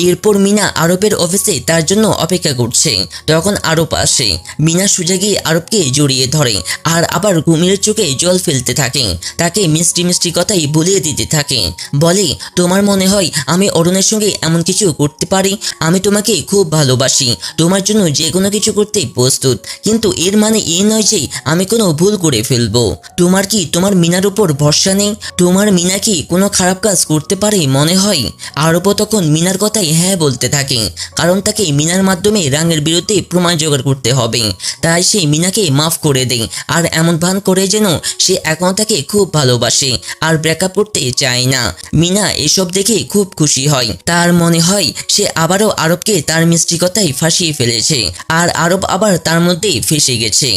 এরপর মিনা আরবের অফিসে তার জন্য অপেক্ষা করছে। তখন আরব আসে। মিনা সোজা গিয়ে আরবকে জড়িয়ে ধরে আর আবার ঘুমের চোখে জল ফেলতে থাকে, তাকে মিষ্টি মিষ্টি কথাই বলিয়ে দিতে থাকে। বলে, তোমার মনে হয় আমি অরুণের সঙ্গে এমন কিছু করতে পারি? আমি তোমাকে খুব ভালোবাসি, তোমার জন্য যে কোনো কিছু করতে প্রস্তুত, কিন্তু এর মানে এই নয় যে আমি কোনো ভুল করে ফেলবো। তোমার কি তোমার মিনার উপর ভরসা নেই? তোমার মিনা কি কোনো খারাপ কাজ করতে পারে মনে হয়? আরব তখন মিনার কথাই হ্যাঁ বলতে থাকে, কারণ তাকে মিনার মাধ্যমে রাঙের বিরুদ্ধে প্রমাণ জোগাড় করতে হবে। তাই সে মিনাকে মাফ করে দেয় আর এমন ভান করে যেন সে এখন তাকে খুব ভালোবাসে আর ব্রেকআপ করতে চায় না। মিনা এসব দেখে খুব খুশি হয়। তার মনে হয় সে আবারও আরবকে তার মিষ্টি কথায় ফাঁসিয়ে ফেলেছে আর আরব আবার তার মধ্যে ফেসে গেছে।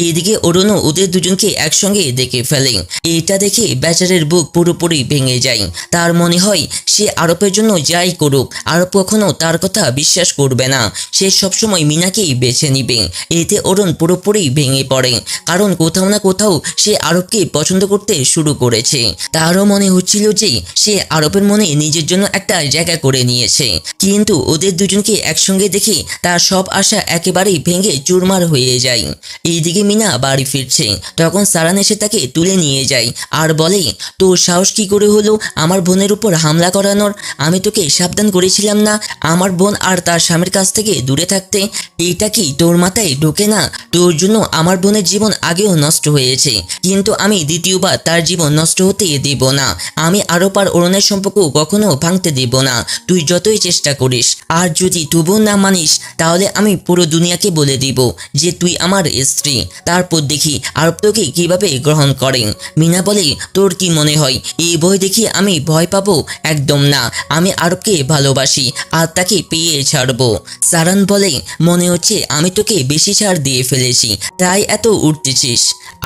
এদিকে অরুণও ওদের দুজনকে একসঙ্গে দেখে ফেলে। এটা দেখে বেচারের বুক পুরোপুরি ভেঙে যায়। তার মনে হয় সে আরবের জন্য যাই করুক আরব কখনো তার কথা বিশ্বাস করবে না। সে সবসময় মিনাকেই বেছে নিবে। এতে অরুণ পুরোপুরি ভেঙে পড়ে, কারণ কোথাও না কোথাও সে আরবকে পছন্দ করতে শুরু করেছে। তারও মনে হচ্ছিল যে সে আরবের মনে নিজের জন্য একটা জায়গা করে নিয়েছে। কিন্তু ওদের দুজনকে একসঙ্গে দেখে তার সব আশা একেবারেই ভেঙে চুরমার হয়ে যায়। এইদিকে মিনা বাড়ি ফিরছে, তখন সারান এসে তাকে তুলে নিয়ে যায় আর বলে, তোর সাহস কি করে হলো আমার বোনের উপর হামলা করানোর? আমি তোকে সাবধান করেছিলাম না আমার বোন আর তার স্বামীর কাছ থেকে দূরে থাকতে? এইটা কি তোর মাথায় ঢোকে না? তোর জন্য আমার বোনের জীবন আগেও নষ্ট হয়েছে, কিন্তু আমি দ্বিতীয়বার তার জীবন নষ্ট হতে দেব না। আমি আরব আর অরুণের সম্পর্ক কখনো ভাঙতে দেব না, তুই যতই চেষ্টা করিস। আর যদি তবুও না মানিস তাহলে আমি পুরো দুনিয়াকে বলে দিব যে তুই আমার স্ত্রী। তারপর দেখি আরব তোকে কিভাবে গ্রহণ করেন। মিনা বলে, তোর কি মনে হয় এই বই দেখি আমি ভয় পাবো? একদম না, আমি আরবকে ভালোবাসি আর তাকে পেয়ে ছাড়বো। সারান বলে, মনে হচ্ছে আমি তোকে বেশি ছাড় দিয়ে ফেলেছি, তাই এত উঠতেছিস।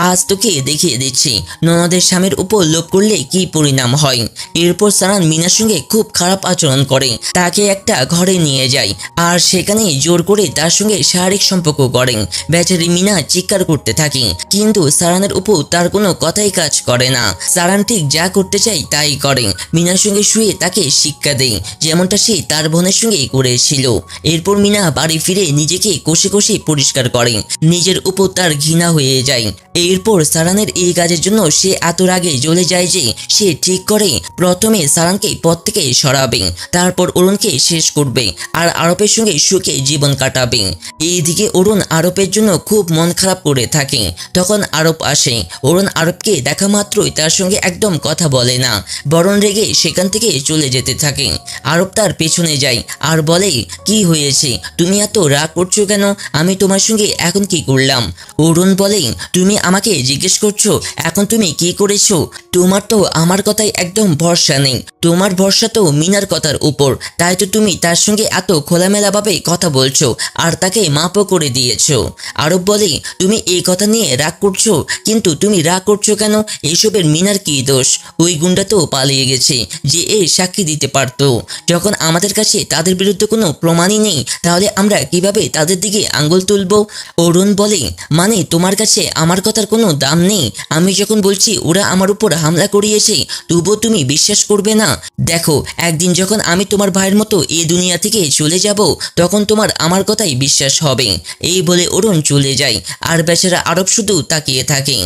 আজ তোকে দেখিয়ে দিচ্ছি ননদের স্বামীর উপর লোভ করলে কি পরিণাম হয়। এরপর সারান মিনার সঙ্গে খুব খারাপ আচরণ করে, তাকে একটা ঘরে নিয়ে যায় আর সেখানে জোর করে তার সঙ্গে শারীরিক সম্পর্ক করেন। বেচারি মিনা চিৎকার করতে থাকে, কিন্তু সারানের উপর তার কোনো কথাই কাজ করে না। সারান ঠিক যা করতে চাই তাই করে, মিনার সঙ্গে শুয়ে তাকে শিক্ষা দেয়, যেমনটা সে তার বোনের সঙ্গে করেছিল। এরপর মিনা বাড়ি ফিরে নিজেকে কষে কষে পরিষ্কার করে, নিজের উপর তার ঘৃণা হয়ে যায়। এরপর সারানের এই কাজের জন্য সে এত রাগে জ্বলে যায় যে সে ঠিক করে প্রথমে সারানকে পথ থেকে সরাবে, তারপর অরুণকে শেষ করবে আর আরবের সঙ্গে সুখে জীবন কাটাবে। এইদিকে অরুণ আরবের জন্য খুব মন খারাপ করে থাকে। তখন আরব আসে। অরুণ আরবকে দেখা মাত্রই তার সঙ্গে একদম কথা বলে না, বরং রেগে সেখান থেকে চলে যেতে থাকে। আরব তার পেছনে যায় আর বলে, কি হয়েছে, তুমি এত রাগ করছো কেন? আমি তোমার সঙ্গে এখন কি করলাম? অরুণ বলে, তুমি আমাকে জিজ্ঞেস করছো এখন তুমি কি করেছো? তোমার তো আমার কথায় একদম ভরসা নেই, তোমার ভরসা তো মিনার কথার উপর, তাই তো তুমি তার সঙ্গে এত খোলামেলা ভাবে কথা বলছো আর তাকে মাপও করে দিয়েছো। আরব বলে, তুমি এই কথা নিয়ে রাগ করছো, কিন্তু তুমি রাগ করছো কেন? এসবের মিনার কি দোষ? ওই গুন্ডা তো পালিয়ে গেছে, যে এর সাক্ষী দিতে পারতো। যখন আমাদের কাছে তাদের বিরুদ্ধে কোনো প্রমাণই নেই তাহলে আমরা কিভাবে তাদের দিকে আঙ্গুল তুলবো? অরুণ বলে, মানে তোমার কাছে আমার কথার কোনো দাম নেই? আমি যখন বলছি ওরা আমার উপর হামলা করিয়েছে তবুও তুমি বিশ্বাস করবে না? দেখো, একদিন যখন আমি তোমার ভাইয়ের মতো এই দুনিয়া থেকে চলে যাব তখন তোমার আমার কথাই বিশ্বাস হবে। এই বলে অরুণ চলে যায় আর বেচারা আরব শুধু তাকিয়ে থাকে।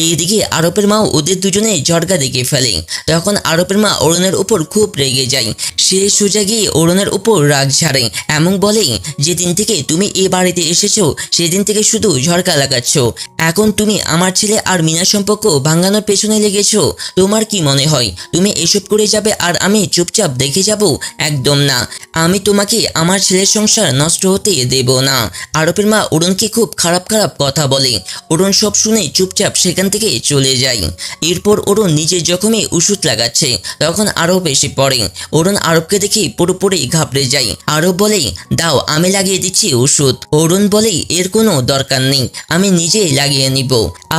এইদিকে আরবের মাও ওদের দুজনে ঝড়গা দেখে ফেলে। তখন আরবের মা অরুণের উপর খুব রেগে যায়। সে সোজা গিয়ে অরুণের উপর রাগ ঝাড়ে, এমন বলে, যেদিন থেকে তুমি এই বাড়িতে এসেছো সেদিন থেকে শুধু ঝড়কা লাগাচ্ছ। এখন তুমি আমার ছেলে আর মিনার সম্পর্ক ভাঙানোর পেছনে লেগেছো। তোমার কি মনে হয় তুমি এসব করে যাবে আর আমি চুপচাপ দেখে যাব? একদম না, আমি তোমাকে আমার ছেলের সংসার নষ্ট হতে দেব না। আরবের মা অরুণকে খুব খারাপ খারাপ কথা বলে। অরুণ সব শুনে চুপচাপ সেখান থেকে চলে যায়। এরপর অরুণ নিজের জখমে ওষুধ লাগাচ্ছে, তখন আরব এসে পড়ে। অরুণ আরবকে দেখে পুরোপুরি ঘাবড়ে যায়। আরব বলে, দাও আমি লাগিয়ে দিচ্ছি ওষুধ। অরুণ বলে, এর কোনো দরকার নেই, আমি নিজেই লাগিয়ে নিব।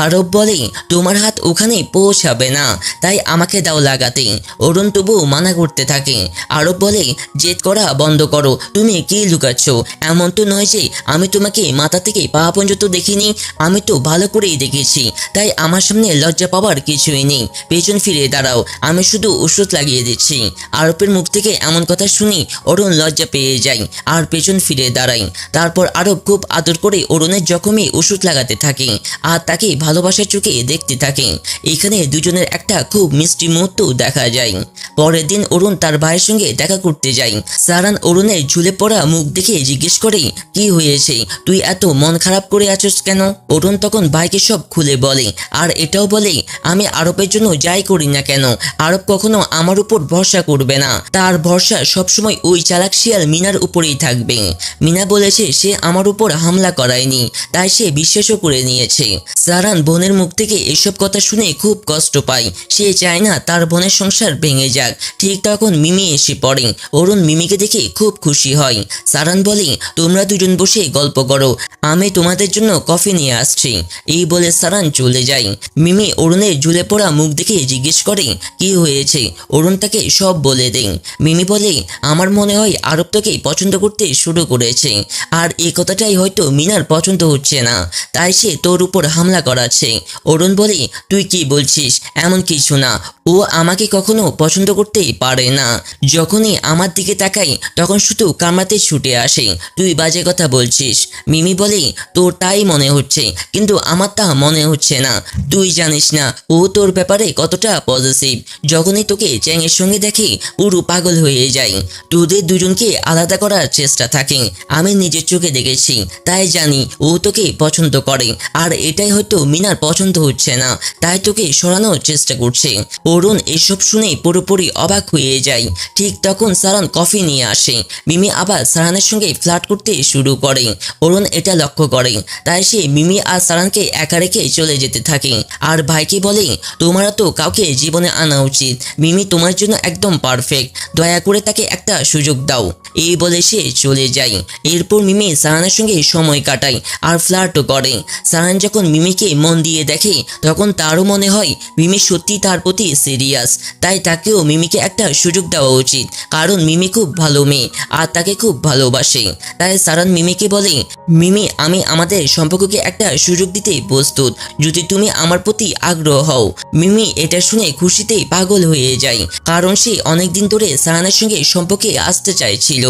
আরব বলে, তোমার হাত ওখানে পৌঁছাবে না, তাই আমাকে দাও লাগাতে। অরুণ তবু মানা করতে থাকে। আরব বলে, জেদ করা বন্ধ করো, তুমি কি লুকাচ্ছ? এমন তো নয় যে আমি তোমাকে মাথা থেকে পা পর্যন্ত দেখিনি, আমি তো ভালো করেই দেখেছি, তাই আমার সামনে লজ্জা পাওয়ার কিছুই নেই। পেছন ফিরে দাঁড়াও, আমি শুধু ওষুধ লাগিয়ে দিচ্ছি। আরবের মুখ থেকে এমন কথা শুনি অরুণ লজ্জা পেয়ে যায় আর পেছন ফিরে দাঁড়ায়। তারপর আরব খুব আদর করে অরুণের জখমে ওষুধ লাগাতে থাকে আর তাকে ভালোবাসার চোখে দেখতে থাকে। এখানে দুজনের একটা খুব মিষ্টি মুহূর্ত দেখা যায়। পরের দিন অরুণ তার ভাইয়ের সঙ্গে দেখা করতে যায়। সারান অরুণের ঝুলে পড়া মুখ দেখে জিজ্ঞেস করে, কি হয়েছে, তুই এত মন খারাপ করে আছিস কেন? অরুণ তখন ভাইকে সব খুলে বলে আর এটাও বলে, আমি আরবের জন্য যাই করি না কেন আরব কখনো আমার উপর ভরসা করবে না, তার ভরসা সবসময় ওই চালাক শিয়াল মিনার উপরেই থাকবে। মিনা বলেছে সে আমার উপর হামলা করায়নি, তাই সে বিশ্বাসও করে নিয়েছে। সারান বোনের মুখ থেকে এসব কথা শুনে খুব কষ্ট পায়। সে চায় না তার বোনের সংসার ভেঙে যাক। ঠিক ঠিক তখন মিমি এসে পড়ে। অরুণ মিমিকে দেখে খুব খুশি হয়। সারান বলে, তোমরা দুজন বসে গল্প করো, আমি তোমাদের জন্য কফি নিয়ে আসছি। এই বলে সারান চলে যায়। মিমি অরুণের ঝুলে পড়া মুখ দেখে জিজ্ঞেস করে, কি হয়েছে? অরুণ তাকে সব বলে দেয়। মিমি বলে, আমার মনে হয় আরব তোকে পছন্দ করতে শুরু করেছে, আর এই কথাটাই হয়তো মিনার পছন্দ হচ্ছে না, তাই সে তোর উপর হামলা করাচ্ছে। অরুণ বলে, তুই কি বলছিস? এমন কিছু না, ও আমাকে কখনো পছন্দ করতেই পারে না। যখনই আমার দিকে তাকাই তখন শুধু কামড়াতে ছুটে আসে। তুই বাজে কথা বলছিস। মিমি বলে, তোর তাই মনে হচ্ছে, কিন্তু আমার তা মনে হচ্ছে না। তুই জানিস না ও তোর ব্যাপারে কতটা পজিটিভ। যখনই তোকে চ্যাংয়ের সঙ্গে দেখে পুরো পাগল হয়ে যায়। তোদের দুজনকে আলাদা করার চেষ্টা থাকে, আমি নিজের চোখে দেখেছি, তাই জানি ও তোকে পছন্দ করে। আর এটাই হয়তো মিনার পছন্দ হচ্ছে না, তাই তোকে সরানোর চেষ্টা করছে। অরুণ এসব শুনে পুরোপুরি অবাক হয়ে যায়। ঠিক তখন সারান কফি নিয়ে আসে। মিমি আবার সারানের সঙ্গে ফ্লার্ট করতে শুরু করে। অরুণ এটা লক্ষ্য করে, তাই সে মিমি আর সারানকে একা রেখে চলে যেতে থাকে। আর ভাইকে বলে, তোমারও তো কাউকে জীবনে আনা উচিত, মিমি তোমার জন্য একদম পারফেক্ট, দয়া করে তাকে একটা সুযোগ দাও। এই বলে সে চলে যায়। এরপর মিমি সারানের সঙ্গে সময় কাটায় আর ফ্লার্টও করে। সারান যখন মিমিকে মন দিয়ে দেখে তখন তারও মনে হয় মিমি সত্যি তার প্রতি সিরিয়াস, তাই তাকেও মিমিকে একটা সুযোগ দেওয়া উচিত, কারণ মিমি খুব ভালো মেয়ে আর তাকে খুব ভালোবাসে। তাই সারান মিমিকে বলে, মিমি আমি আমাদের সম্পর্ককে একটা সুযোগ দিতে প্রস্তুত, যদি তুমি আমার প্রতি আগ্রহ হও। মিমি এটা শুনে খুশিতে পাগল হয়ে যায়, কারণ সে অনেকদিন ধরে সারানের সঙ্গে সম্পর্কে আসতে চাইছিল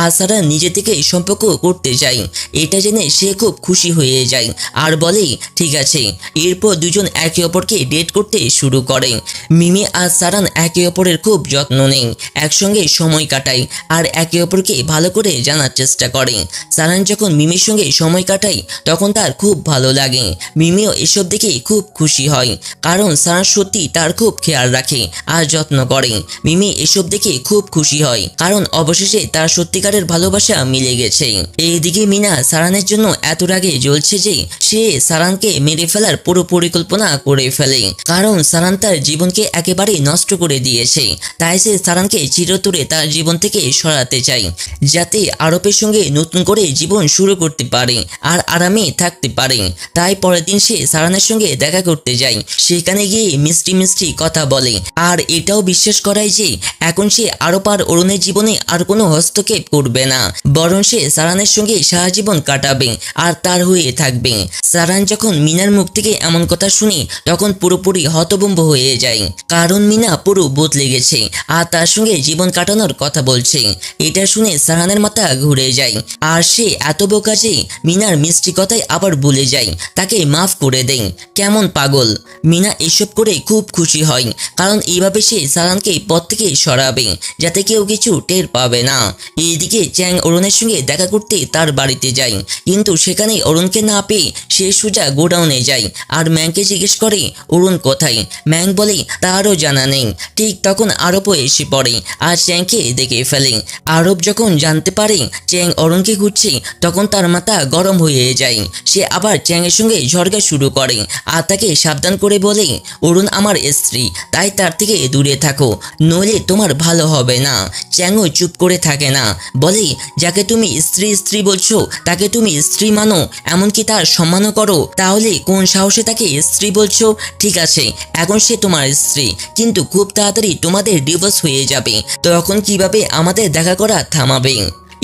আর সারান নিজে থেকে সম্পর্ক করতে চায়। এটা জেনে সে খুব খুশি হয়ে যায় আর বলে, ঠিক আছে। এরপর দুজন একে অপরকে ডেট করতে শুরু করে। মিমি আর সারান একে অপরের খুব যত্ন নেয়, একসঙ্গে সময় কাটায় আর একে অপরকে ভালো করে জানার চেষ্টা করে। সারান যখন মিমির সঙ্গে সময় কাটায় তখন তার খুব ভালো লাগে। মিমিও এসব দেখে খুব খুশি হয়, কারণ সারান সত্যি তার খুব খেয়াল রাখে আর যত্ন করে। মিমি এসব দেখে খুব খুশি হয়, কারণ অবশেষে তার সত্যিকারের ভালোবাসা মিলে গেছে। এইদিকে মিনা সারানের জন্য এত রাগে জ্বলছে যে সে সারানকে মেরে ফেলার পুরো পরিকল্পনা করে ফেলে, কারণ সারান তার জীবনকে একেবারে নষ্ট করে দিয়েছে। তাই সে সারানকে চিরতরে তার জীবন থেকে সরাতে চায়, যাতে আরবের সঙ্গে নতুন করে জীবন শুরু করতে পারে আর আরামে থাকতে পারে। তাই পরের দিন সে সারানের সঙ্গে দেখা করতে যায়। সেখানে গিয়ে মিষ্টি মিষ্টি কথা বলে আর এটাও বিশ্বাস করায় যে এখন সে আরব আর অরুণের জীবনে আর কোনো হস্তক্ষেপ করবে না, বরং সে সারানের সঙ্গে সারা জীবন কাটাবে আর তার হয়ে থাকবে। সারান যখন মিনার মুখ থেকে এমন কথা শুনে তখন পুরোপুরি হতভম্ব হয়ে যায়, কারণ মিনা পুরো বদলে গেছে আর তার সঙ্গে জীবন কাটানোর কথা বলছে। এটা শুনে সারানের মাথা ঘুরে যায় আর সে এত বোকা যে মিনার মিষ্টি কথায় আবার ভুলে যায়, তাকে মাফ করে দেয়। কেমন পাগল! মিনা এসব করে খুব খুশি হয়, কারণ এইভাবে সে সারানকে পথ থেকে সরাবে, যাতে কেউ কিছু টের পাবে না। এইদিকে চ্যাং অরুণের সঙ্গে দেখা করতে তার বাড়িতে যায়, কিন্তু সেখানে অরুণকে না পেয়ে সে সোজা গোডাউনে যায় আর ম্যাংকে জিজ্ঞেস করে অরুণ কোথায়। ম্যাং বলে তারও জানা নেই। ঠিক তখন আরবও এসে পড়ে আর চ্যাংকে দেখে ফেলে। আরব যখন জানতে পারে চ্যাং অরুণকে খুঁজছে তখন তার মাথা গরম হয়ে যায়। সে আবার চ্যাংয়ের সঙ্গে ঝগড়া শুরু করে আর তাকে সাবধান করে বলে, অরুণ আমার স্ত্রী, তাই তার থেকে দূরে থাকো, নইলে তোমার ভালো হবে না। চ্যাংও চুপ করে থাকে না, বলে, যাকে তুমি স্ত্রী স্ত্রী বলছো তাকে তুমি স্ত্রী মানো, এমনকি তার সম্মানও করো, তাহলে কোন সাহসে তাকে স্ত্রী বলছো? ঠিক আছে, এখন সে তোমার স্ত্রী, কিন্তু খুব তাড়াতাড়ি তোমাদের ডিভোর্স হয়ে যাবে, তখন কিভাবে আমাদের দেখা করা থামাবে?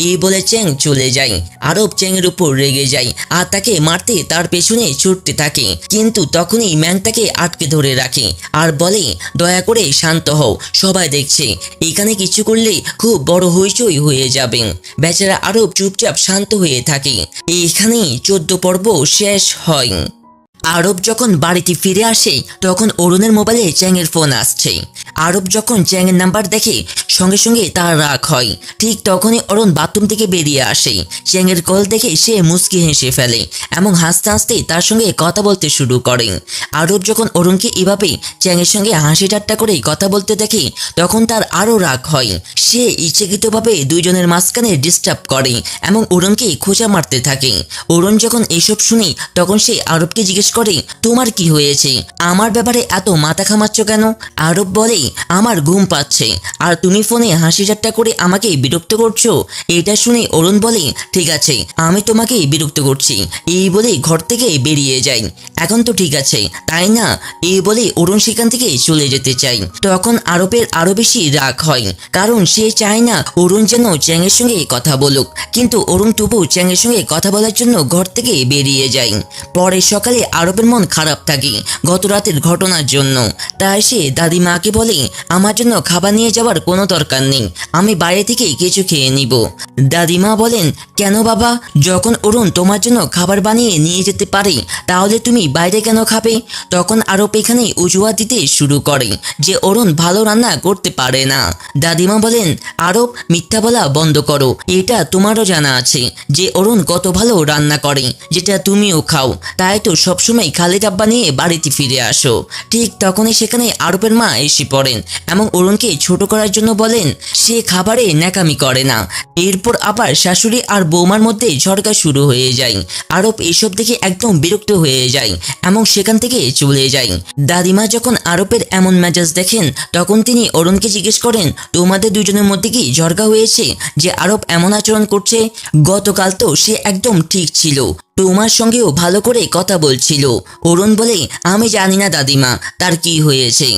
এই বলে চ্যাং চলে যায়। আরব চ্যাংয়ের উপর রেগে যায় আর তাকে মারতে তার পেছনে ছুটতে থাকে, কিন্তু তখনই ম্যাং তাকে আটকে ধরে রাখে আর বলে, দয়া করে শান্ত হও, সবাই দেখছে, এখানে কিছু করলে খুব বড় হইচই হয়ে যাবে। বেচারা আরব চুপচাপ শান্ত হয়ে থাকে। এইখানেই 14 পর্ব শেষ হয়। আরব যখন বাড়িতে ফিরে আসে তখন অরুণের মোবাইলে চ্যাংয়ের ফোন আসছে। আরব যখন চ্যাংয়ের নাম্বার দেখে সঙ্গে সঙ্গে তার রাগ হয়। ঠিক তখনই অরুণ বাথরুম থেকে বেরিয়ে আসে। চ্যাংয়ের কল দেখে সে মুচকি হেসে ফেলে এবং হাসতে হাসতে তার সঙ্গে কথা বলতে শুরু করে। আরব যখন অরুণকে এভাবে চ্যাংয়ের সঙ্গে হাসি ঠাট্টা করে কথা বলতে দেখে তখন তার আরও রাগ হয়। সে ইচ্ছাকৃতভাবে দুইজনের মাঝখানে ডিস্টার্ব করে এবং অরুণকে খোঁচা মারতে থাকে। অরুণ যখন এসব শুনে তখন সে আরবকে জিজ্ঞেস করে, তোমার কি হয়েছে, আমার ব্যাপারে এত মাথা ঘামাচ্ছ কেন? আরব বলে, আমার ঘুম পাচ্ছে আর তুমি ফোনে হাসি ঠাট্টা করে আমাকে বিরক্ত করছো। এটা শুনে অরুণ বলে, ঠিক আছে, আমি তোমাকে বিরক্ত করছি। এই বলে ঘর থেকে বেরিয়ে যায়। এখন তো ঠিক আছে তাই না? এই বলে অরুণ সেখান থেকে চলে যেতে চায়। তখন আরবের আরো বেশি রাগ হয়, কারণ সে চায় না অরুণ যেন চ্যাংয়ের সঙ্গে কথা বলুক। কিন্তু অরুণ তবু চ্যাংয়ের সঙ্গে কথা বলার জন্য ঘর থেকে বেরিয়ে যায়। পরে সকালে আরবের মন খারাপ থাকে গত রাতের ঘটনার জন্য। তাই সে দাদিমাকে বলে, আমার জন্য খাবার নিয়ে যাওয়ার কোনো দরকার নেই, আমি বাইরে থেকে কিছু খেয়ে নিব। দাদিমা বলেন, কেন বাবা, যখন অরুণ তোমার জন্য খাবার বানিয়ে নিয়ে যেতে পারে তাহলে তুমি বাইরে কেন খাবে? তখন আরব এখানে অজুহাত দিতে শুরু করে যে অরুণ ভালো রান্না করতে পারে না। দাদিমা বলেন, আরব, মিথ্যা বলা বন্ধ করো। এটা তোমারও জানা আছে যে অরুণ কত ভালো রান্না করে, যেটা তুমিও খাও। তাই তো সবসময় খালি ডাব্বা নিয়ে বাড়িতে ফিরে আসো। ঠিক তখনই সেখানে আরবের মা এসে পড়েন এবং অরুণকে ছোট করার জন্য বলেন সে খাবারে ন্যাকামি করে না। এরপর আবার শাশুড়ি আর বৌমার মধ্যে ঝড়কা শুরু হয়ে যায়। আরব এসব দেখে একদম বিরক্ত হয়ে যায় এবং সেখান থেকে চলে যায়। দাদিমা যখন আরবের এমন মেজাজ দেখেন তখন তিনি অরুণকে জিজ্ঞেস করেন, তোমাদের দুজনের মধ্যে কি ঝড়কা হয়েছে যে আরব এমন আচরণ করছে? গতকাল তো সে একদম ঠিক ছিল, তোমার সঙ্গেও ভালো করে কথা বলছিল। অরুণ বলে, আমি জানি না দাদিমা তার কি হয়েছে।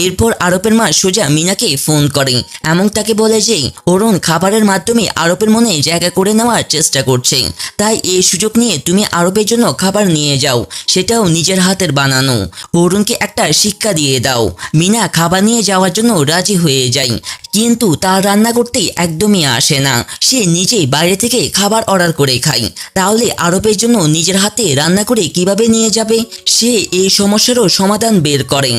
এরপর আরবের মা সোজা মিনাকে ফোন করে এবং তাকে বলে যে অরুণ খাবারের মাধ্যমে আরবের মনে জায়গা করে নেওয়ার চেষ্টা করছে, তাই এই সুযোগ নিয়ে তুমি আরবের জন্য খাবার নিয়ে যাও, সেটাও নিজের হাতের বানানো। অরুণকে একটা শিক্ষা দিয়ে দাও। মিনা খাবার নিয়ে যাওয়ার জন্য রাজি হয়ে যায়, কিন্তু তার রান্না করতে একদমই আসে না। সে নিজেই বাইরে থেকে খাবার অর্ডার করে খায়। তাহলে আরবের জন্য নিজের হাতে রান্না করে কিভাবে নিয়ে যাবে? সে এই সমস্যারও সমাধান বের করে।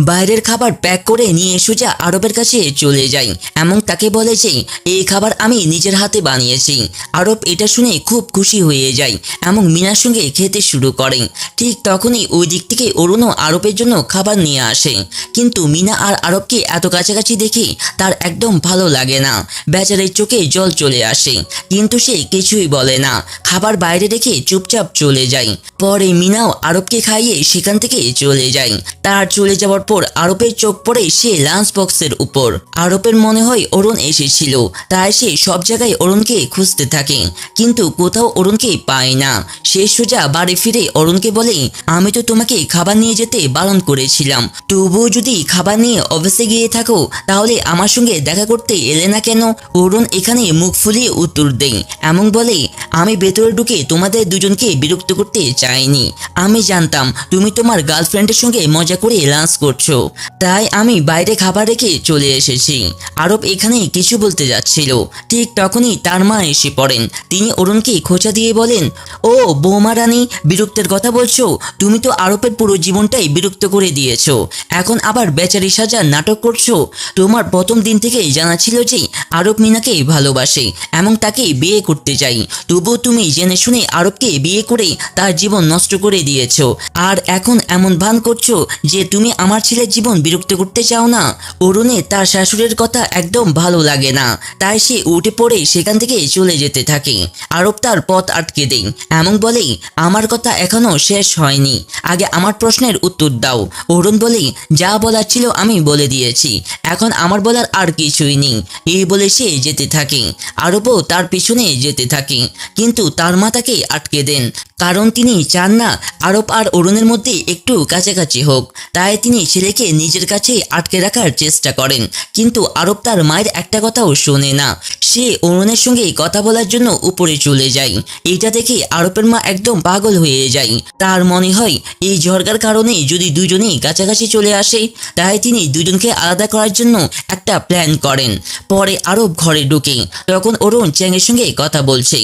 বাইরের খাবার প্যাক করে নিয়ে সোজা আরবের কাছে চলে যায় এবং তাকে বলে যে এই খাবার আমি নিজের হাতে বানিয়েছি। আরব এটা শুনে খুব খুশি হয়ে যায় এবং মিনার সঙ্গে খেতে শুরু করে। ঠিক তখনই ওই দিক থেকে অরুণও আরবের জন্য খাবার নিয়ে আসে, কিন্তু মিনা আর আরবকে এত কাছাকাছি দেখে তার একদম ভালো লাগে না। বেচারের চোখে জল চলে আসে, কিন্তু সে কিছুই বলে না, খাবার বাইরে রেখে চুপচাপ চলে যায়। পরে মিনাও আরবকে খাইয়ে সেখান থেকে চলে যায়। তার চলে যাওয়ার পর আরবের চোখ পড়ে সে লাঞ্চ বক্সের উপর। আরবের মনে হয় অরুণ এসেছিল, তাই সে সব জায়গায় অরুণকে খুঁজতে থাকে, কিন্তু কোথাও অরুণকে পায় না। সে সোজা বাড়ি ফিরে অরুণকে বলে, আমি তো তোমাকে খাবার নিয়ে যেতে বারণ করেছিলাম, তবুও যদি খাবার নিয়ে অফিসে গিয়ে থাকো তাহলে আমার সঙ্গে দেখা করতে এলে না কেন? অরুণ এখানে মুখ ফুলিয়ে উত্তর দেয় এমন বলে, আমি ভেতরে ঢুকে তোমাদের দুজনকে বিরক্ত করতে চাইনি। আমি জানতাম তুমি তোমার গার্লফ্রেন্ডের সঙ্গে মজা করে লাঞ্চ করছো, তাই আমি বাইরে খাবার রেখে চলে এসেছি। আরব এখানে কিছু বলতে যাচ্ছিল, ঠিক তখনই তার মা এসে পড়েন। তিনি অরুণকে খোঁচা দিয়ে বলেন, ও বৌমা রানী, বিরক্তের কথা বলছো? তুমি তো আরবের পুরো জীবনটাই বিরক্ত করে দিয়েছো, এখন আবার বেচারি সাজার নাটক করছো। তোমার প্রথম দিন থেকেই জানা ছিল যে আরব মিনাকে ভালোবাসে এবং তাকে বিয়ে করতে চাই, তবুও তুমি জেনে শুনে আরবকে বিয়ে করে তার জীবন নষ্ট করে দিয়েছো। আর এখন এমন ভান করছো যে তুমি আমার ছেলের জীবন বিরক্ত করতে চাও না। অরুণে তার শাশুড়ির কথা একদম ভালো লাগে না, তাই সে উঠে পড়ে সেখান থেকে চলে যেতে থাকে। আরব তার পথ আটকে দেয় এমন বলে, আমার কথা এখনো শেষ হয়নি, আগে আমার প্রশ্নের উত্তর দাও। অরুণ বলে, যা বলার ছিল আমি বলে দিয়েছি, এখন আমার বলার আর কিছুই নেই। এই বলে সে যেতে থাকে। আরবও তার পিছনে যেতে থাকে, কিন্তু তার মা তাকে আটকে দেন, কারণ তিনি চান না আরব আর অরুণের মধ্যে একটু কাছাকাছি হোক। তাই তিনি ছেলেকে নিজের কাছে আটকে রাখার চেষ্টা করেন, কিন্তু আরব তার মায়ের একটা কথাও শোনে না। সে অরুণের সঙ্গে কথা বলার জন্য উপরে চলে যায়। এটা দেখে আরবের মা একদম পাগল হয়ে যায়। তার মনে হয় এই ঝড়কার কারণে যদি দুজনেই কাছাকাছি চলে আসে, তাই তিনি দুজনকে আলাদা করার জন্য একটা প্ল্যান করেন। পরে আরব ঘরে ঢুকে তখন অরুণ চ্যাংয়ের সঙ্গে কথা বলছে।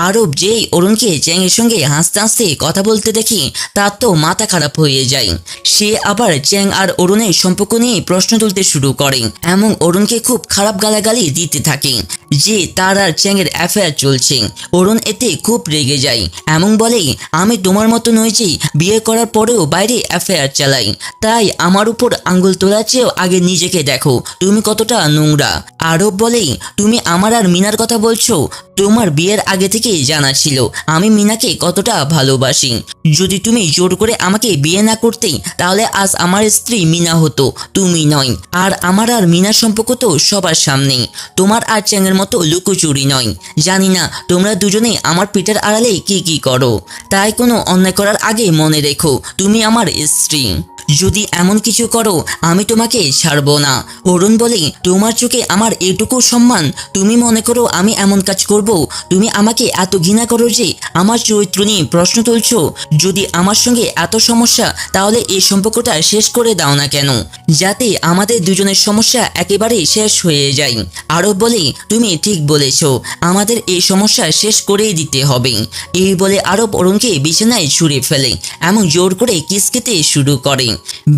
আরব যেই অরুণকে চ্যাংয়ের সঙ্গে হাসতে হাসতে কথা বলতে দেখি তার তো মাথা খারাপ হয়ে যায়। সে আবার চ্যাং আর অরুণের সম্পর্ক নিয়ে প্রশ্ন তুলতে শুরু করে এবং অরুণকে খুব খারাপ গালাগালি দিতে থাকে যে তার আর চ্যাংয়ের অ্যাফেয়ার চলছে। অরুণ এতে খুব রেগে যায় এবং বলে, আমি তোমার মতো নই যে বিয়ে করার পরেও বাইরে অ্যাফেয়ার চালাই, তাই আমার উপর আঙ্গুল তোলার চেয়েও আগে নিজেকে দেখো তুমি কতটা নোংরা। আরব বলে, তুমি আমার আর মিনার কথা বলছো? তোমার বিয়ের আগে থেকে থেকেই জানা ছিল আমি মিনাকে কতটা ভালোবাসি। যদি তুমি জোর করে আমাকে বিয়ে না করতে তাহলে আজ আমার স্ত্রী মিনা হতো, তুমি নয়। আর আমার আর মিনার সম্পর্ক তো সবার সামনে, তোমার আর চ্যাংয়ের মতো লুকোচুরি নয়। জানি না তোমরা দুজনে আমার পিঠের আড়ালে কি করো, তাই কোনো অন্যায় করার আগে মনে রেখো তুমি আমার স্ত্রী। যদি এমন কিছু করো আমি তোমাকে ছাড়বো না। অরুণ বলে, তোমার চোখে আমার এটুকু সম্মান, তুমি মনে করো আমি এমন কাজ করব? তুমি আমাকে এত ঘৃণা করো যে আমার চরিত্র নিয়ে প্রশ্ন তুলছো? যদি আমার সঙ্গে এত সমস্যা তাহলে এই সম্পর্কটা শেষ করে দাও না কেন, যাতে আমাদের দুজনের সমস্যা একেবারে শেষ হয়ে যায়। আরব বলে, তুমি ঠিক বলেছো, আমাদের এই সমস্যা শেষ করেই দিতে হবে। এই বলে আরব অরুণকে বিছানায় ছুঁড়ে ফেলে এবং জোর করে কিস খেতে শুরু করে।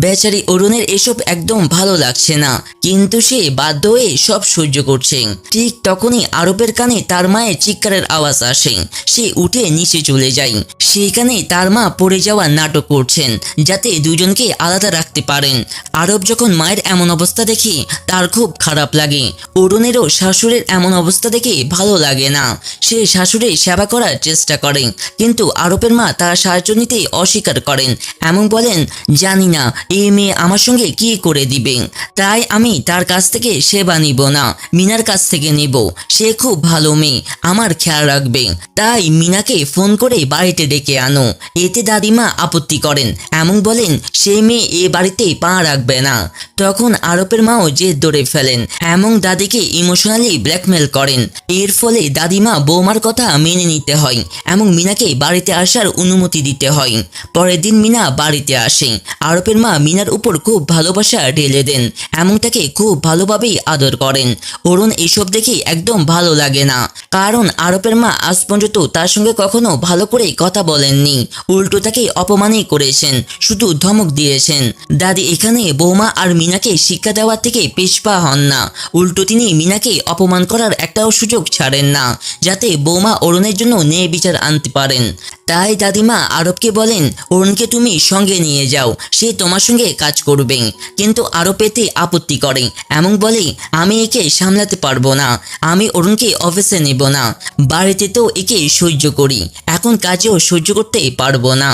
বেচারি অরুণের এসব একদম ভালো লাগছে না, কিন্তু সে বাধ্য হয়ে সব সহ্য করছে। ঠিক তখনই আরবের কানে তার মায়ের চিৎকারের আওয়াজ আসে। সে উঠে নিচে চলে যায়। সেখানে তার মা পড়ে যাওয়া নাটক করছেন যাতে দুজনকে আলাদা রাখতে পারেন। আরব যখন মায়ের এমন অবস্থা দেখে তার খুব খারাপ লাগে। অরুণেরও শাশুড়ির এমন অবস্থা দেখে ভালো লাগে না। সে শাশুড়ির সেবা করার চেষ্টা করে, কিন্তু আরবের মা তার সাহায্য নিতে অস্বীকার করেন এবং বলেন, জানি না এই মেয়ে আমার সঙ্গে কি করে দিবে, তাই আমি তার কাছ থেকে সেবা নিব না, মিনার কাছ থেকে নেব। সে খুব ভালো মেয়ে, আমার খেয়াল রাখবে, তাই মিনাকে ফোন করে বাড়িতে ডেকে আনো। এতে দাদিমা আপত্তি করেন এবং বলেন সে মেয়ে এ বাড়িতে পা রাখবে না। তখন আরবের মাও জেদ ধরে ফেলেন এবং দাদিকে ইমোশনালি ব্ল্যাকমেল করেন। এর ফলে দাদিমা বৌমার কথা মেনে নিতে হয় এবং মিনাকে বাড়িতে আসার অনুমতি দিতে হয়। পরের দিন মিনা বাড়িতে আসে। আরবের মা মিনার উপর খুব ভালোবাসা ঢেলে দেন এবং তাকে খুব ভালোভাবেই আদর করেন। অরুণ এসব দেখে একদম ভালো লাগে না, কারণ আরবের মা আজ পর্যন্ত তার সঙ্গে কখনো ভালো করে কথা বলেননি, উল্টো তাকে অপমানই করেছেন, শুধু ধমক দিয়েছেন। দাদি এখানে বৌমা আর মিনাকে শিক্ষা দেওয়ার থেকে পিছপা হন না, উল্টো তিনি মিনাকে অপমান করার একটাও সুযোগ ছাড়েন না, যাতে বৌমা অরুণের জন্য ন্যায় বিচার আনতে পারেন। তাই দাদিমা আরবকে বলেন, অরুণকে তুমি সঙ্গে নিয়ে যাও, সে তোমার সঙ্গে কাজ করবে। কিন্তু আরব এতে আপত্তি করে এবং বলে, আমি একে সামলাতে পারবো না, আমি অরুণকে অফিসে নেব না, বাড়িতে তো একে সহ্য করি, এখন কাজেও সহ্য করতে পারবো না।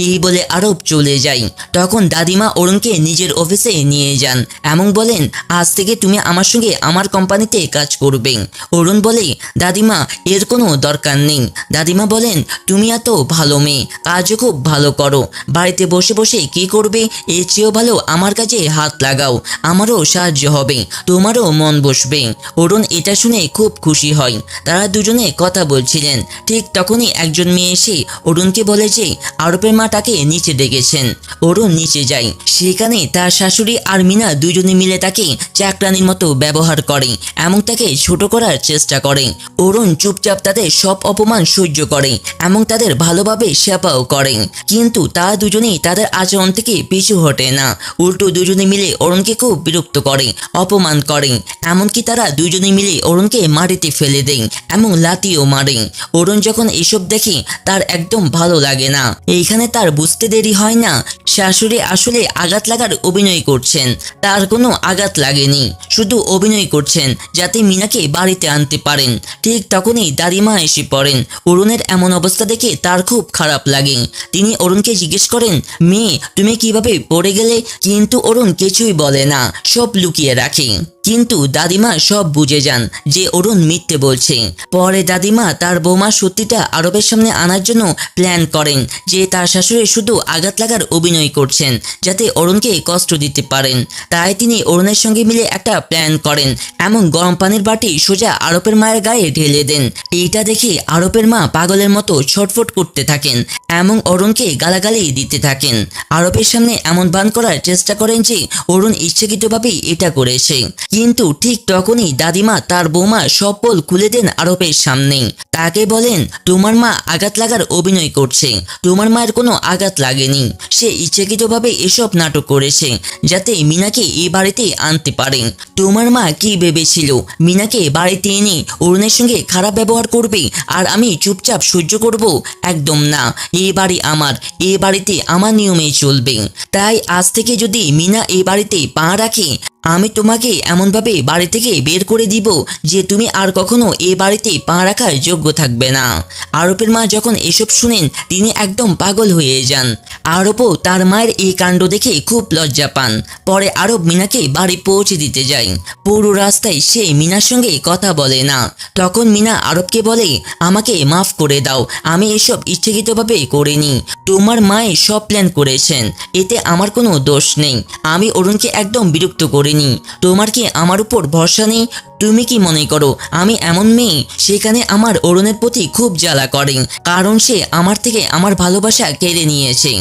এই বলে আরব চলে যায়। তখন দাদিমা অরুণকে নিজের অফিসে নিয়ে যান এবং বলেন, আজ থেকে তুমি আমার সঙ্গে আমার কোম্পানিতে কাজ করবে। অরুণ বলে, দাদিমা এর কোনো দরকার নেই। দাদিমা বলেন, তুমি এত ভালো মেয়ে, কাজও খুব ভালো করো, বাড়িতে বসে বসে কি করবে, এর চেয়েও ভালো আমার কাজে হাত লাগাও, আমারও সাহায্য হবে, তোমারও মন বসবে। অরুণ এটা শুনে খুব খুশি হয়। তারা দুজনে কথা বলছিলেন, ঠিক তখনই একজন মেয়ে এসে অরুণকে বলে যে আরবের মা তাকে নিচে ডেকেছেন। অরুণ নিচে যায়। সেখানে তার শাশুড়ি আর মিনা দুজনে মিলে তাকে চাকরানির মতো ব্যবহার করে এবং তাকে ছোট করার চেষ্টা করে। অরুণ চুপচাপ তাদের সব অপমান সহ্য করে এবং তাদের ভালোভাবে সেবাও করে, কিন্তু তারা দুজনেই তাদের আচরণ থেকে পিছু হটে না, উল্টো দুজনে মিলে অরুণকে খুব বিরক্ত করে, অপমান করে। এমনকি তারা দুজনে মিলে অরুণকে মাটিতে ফেলে দেয় এবং লাথিও মারে। অরুণ যখন এসব দেখে তার একদম ভালো লাগে না। এইখানে তার বুঝতে দেরি হয় না, শাশুড়ি আসলে আঘাত লাগার অভিনয় করছেন, তার কোনো আঘাত লাগেনি, শুধু অভিনয় করছেন যাতে মিনাকে বাড়িতে আনতে পারেন। ঠিক তখনই দাদিমা এসে পড়েন। অরুণের এমন অবস্থা দেখে তার খুব খারাপ লাগে। তিনি অরুণকে জিজ্ঞেস করেন, মেয়ে তুমি কিভাবে পড়ে গেলে? কিন্তু অরুণ কিছুই বলে না, সব লুকিয়ে রাখে। কিন্তু দাদিমা সব বুঝে যান যে অরুণ মিথ্যে বলছে। পরে দাদিমা তার বৌমা সত্যিটা আরবের সামনে আনার জন্য প্ল্যান করেন যে তার শাশুড়ি শুধু আঘাত লাগার অভিনয় করছেন যাতে অরুণকে কষ্ট দিতে পারেন। তাই তিনি অরুণের সঙ্গে মিলে একটা প্ল্যান করেন এবং গরম পানির বাটি সোজা আরবের মায়ের গায়ে ঢেলে দেন। এইটা দেখে আরবের মা পাগলের মতো ছটফট করতে থাকেন এবং অরুণকে গালাগালি দিতে থাকেন। আরবের সামনে এমন ভান করার চেষ্টা করেন যে অরুণ ইচ্ছাকৃতভাবেই এটা করেছে। কিন্তু ঠিক তখনই দাদিমা তার বৌমা সব পোল খুলে দেন আরবের সামনে। তাকে বলেন, তোমার মা আঘাত লাগার অভিনয় করছে, তোমার মায়ের কোনো আঘাত লাগেনি, সে ইচ্ছাকৃতভাবে এসব নাটক করেছে যাতে মিনাকে এই বাড়িতে আনতে পারে। তোমার মা কি ভেবেছিল মিনাকে বাড়িতে এনে অরুণের সঙ্গে খারাপ ব্যবহার করবে আর আমি চুপচাপ সহ্য করব? একদম না, এই বাড়ি আমার, এই বাড়িতে আমার নিয়মেই চলবে। তাই আজ থেকে যদি মিনা এই বাড়িতে পা রাখে আমি তোমাকে এমনভাবে বাড়ি থেকে বের করে দিব যে তুমি আর কখনো এ বাড়িতে পা রাখার যোগ্য থাকবে না। আরবের মা যখন এসব শুনেন তিনি একদম পাগল হয়ে যান। আরবও তার মায়ের এই কাণ্ড দেখে খুব লজ্জা পান। পরে আরব মিনাকে বাড়ি পৌঁছে দিতে যায়। পুরো রাস্তায় সে মিনার সঙ্গে কথা বলে না। তখন মিনা আরবকে বলে, আমাকে মাফ করে দাও, আমি এসব ইচ্ছাকৃতভাবে করিনি। তোমার মায়ে সব প্ল্যান করেছেন, এতে আমার কোনো দোষ নেই। আমি অরুণকে একদম বিরক্ত করিনি। তোমার কি আমার উপর ভরসা নেই? তুমি কি মনে করো আমি এমন মেয়ে? সেখানে আমার অরুণের প্রতি খুব জ্বালা করে, কারণ সে আমার থেকে আমার ভালোবাসা কেড়ে নিয়েছে।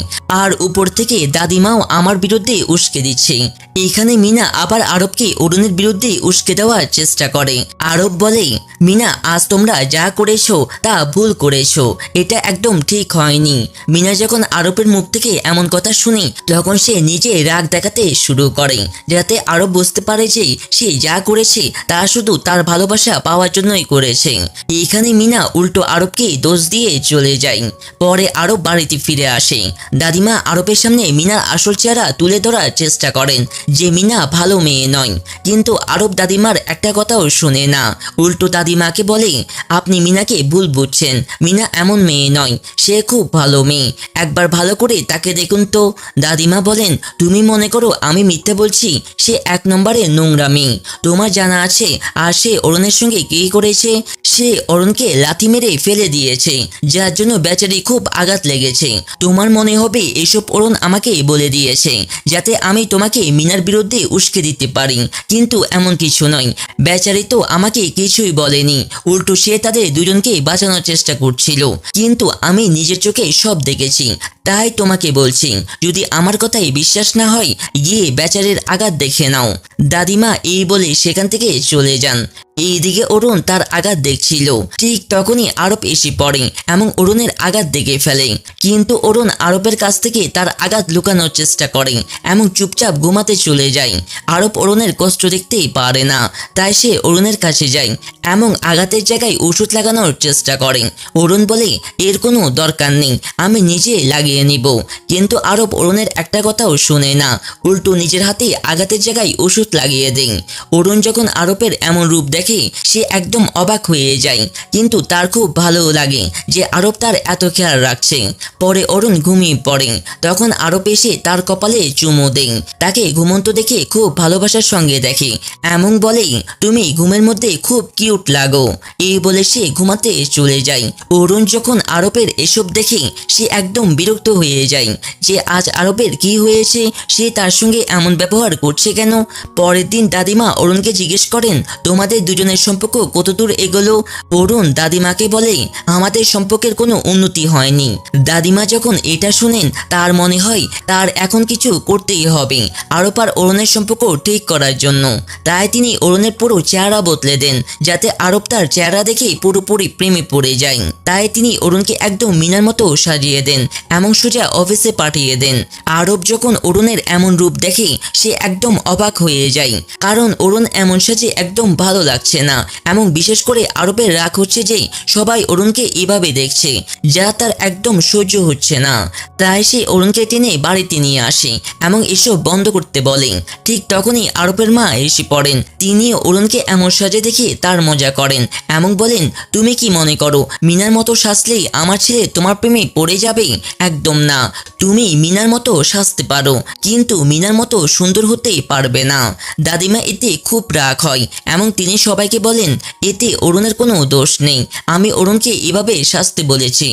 আর উপর থেকে দাদিমাও আমার বিরুদ্ধে উস্কে দিচ্ছে। এখানে মিনা আবার আরবকে অরুণের বিরুদ্ধে উস্কে দেওয়ার চেষ্টা করে। আরব বলে, মিনা আজ তোমরা যা করেছো তা ভুল করেছো, এটা একদম ঠিক হয়নি। মিনা যখন আরবের মুখ থেকে এমন কথা শুনে তখন সে নিজে রাগ দেখাতে শুরু করে, যাতে আরব বুঝতে পারে যে সে যা করেছে তা শুধু তার ভালোবাসা পাওয়ার জন্যই করেছে। এখানে মিনা উল্টো আরবকে দোষ দিয়ে চলে যায়। পরে আরব বাড়িতে ফিরে আসে। দাদিমা আরবের সামনে মিনার আসল চেহারা তুলে ধরার চেষ্টা করেন যে মিনা ভালো মেয়ে নয়, কিন্তু আরব দাদিমার একটা কথাও শুনে না। উল্টো দাদিমাকে বলে, আপনি মিনাকে ভুল বুঝছেন, মিনা এমন মেয়ে নয়, সে খুব ভালো মেয়ে, একবার ভালো করে তাকে দেখুন তো। দাদিমা বলেন, তুমি মনে করো আমি মিথ্যে বলছি? সে এক নম্বরে নোংরা মেয়ে, তোমার জানা আছে। আর সে অরুণের সঙ্গে কি করেছে? সে অরুণকে লাথি মেরে ফেলে দিয়েছে, যার জন্য বেচারি খুব আঘাত লেগেছে। তোমার মনে হবে এসব অরুণ আমাকে বলে দিয়েছে যাতে আমি তোমাকে মিনার বিরুদ্ধে উস্কে দিতে পারি, কিন্তু এমন কিছু নয়। বেচারি তো আমাকে কিছুই বলেনি, উল্টো সে তাদের দুজনকে বাঁচানোর চেষ্টা করছিল, কিন্তু আমি নিজের চোখে সব দেখেছি। তাই তোমাকে বলছি, যদি আমার কথাই বিশ্বাস না হয় গিয়ে বেচারির আঘাত দেখে নাও। দাদিমা এই বলে সেখান থেকে চলে যান। এইদিকে অরুণ তার আঘাত দেখছিল। ঠিক তখনই আরব এসে পড়ে এবং অরুণের আঘাত দেখে ফেলে, কিন্তু অরুণ আরবের কাছ থেকে তার আঘাত লুকানোর চেষ্টা করে এবং চুপচাপ ঘুমাতে চলে যায়। আরব অরুণের কষ্ট দেখতেই পারে না, তাই সে অরুণের কাছে যায় এবং আঘাতের জায়গায় ওষুধ লাগানোর চেষ্টা করে। অরুণ বলে, এর কোনো দরকার নেই, আমি নিজে লাগিয়ে নিব। কিন্তু আরব অরুণের একটা কথাও শুনে না, উল্টো নিজের হাতে আঘাতের জায়গায় ওষুধ লাগিয়ে দেয়। অরুণ যখন আরবের এমন রূপ দেখে সে একদম অবাক হয়ে যায়, কিন্তু তার খুব ভালো লাগে যে আরব তার এত খেয়াল রাখছে। পরে অরুণ ঘুমিয়ে পড়ে। তখন আরব এসে তার কপালে চুমু দেয়, তাকে ঘুমন্ত দেখে খুব ভালোবাসার সঙ্গে দেখে এমন বলে, তুমি ঘুমের মধ্যে খুব কিউট লাগো। এই বলে সে ঘুমাতে চলে যায়। অরুণ যখন আরবের এসব দেখে সে একদম বিরক্ত হয়ে যায় যে আজ আরবের কি হয়েছে, সে তার সঙ্গে এমন ব্যবহার করছে কেন। পরের দিন দাদিমা অরুণকে জিজ্ঞেস করেন, তোমাদের দুজনের সম্পর্ক কতদূর এগোলো? অরুণ দাদিমাকে বলে, আমাদের সম্পর্কের কোনো উন্নতি হয়নি। দাদিমা যখন এটা শুনেন তার মনে হয় তার এখন কিছু করতেই হবে আরব আর অরুণের সম্পর্ক ঠিক করার জন্য। তাই তিনি অরুণের পুরো চেহারা বদলে দেন, যাতে আরব তার চেহারা দেখে পুরোপুরি প্রেমে পড়ে যায়। তাই তিনি অরুণকে একদম মিনার মতো সাজিয়ে দেন এবং সোজা অফিসে পাঠিয়ে দেন। আরব যখন অরুণের এমন রূপ দেখে সে একদম অবাক হয়ে যায়, কারণ অরুণ এমন সাজে একদম ভালো লাগছে না এবং বিশেষ করে আরবের রাগ হচ্ছে যে সবাই অরুণকে এভাবে দেখছে, যা তার একদম সহ্য হচ্ছে না। তাই সে অরুণকে টেনে বাড়িতে নিয়ে আসে এবং এসব বন্ধ করতে বলে। ঠিক তখনই আরবের মা এসে পড়েন। তিনি অরুণকে এমন সাজে দেখে তার মজা করেন এবং বলেন, তুমি কি মনে করো মিনার মতো সাজলেই আমার ছেলে তোমার প্রেমে পড়ে যাবে? একদম না, তুমি মিনার মতো সাজতে পারো, কিন্তু মিনার মতো সুন্দর হতেই পারবে না। দাদিমা এতে খুব রাগ হয় এবং তিনি সবাইকে বলেন, এতে অরুণের কোনো দোষ নেই, আমি অরুণকে এভাবে সাজতে বলেছি।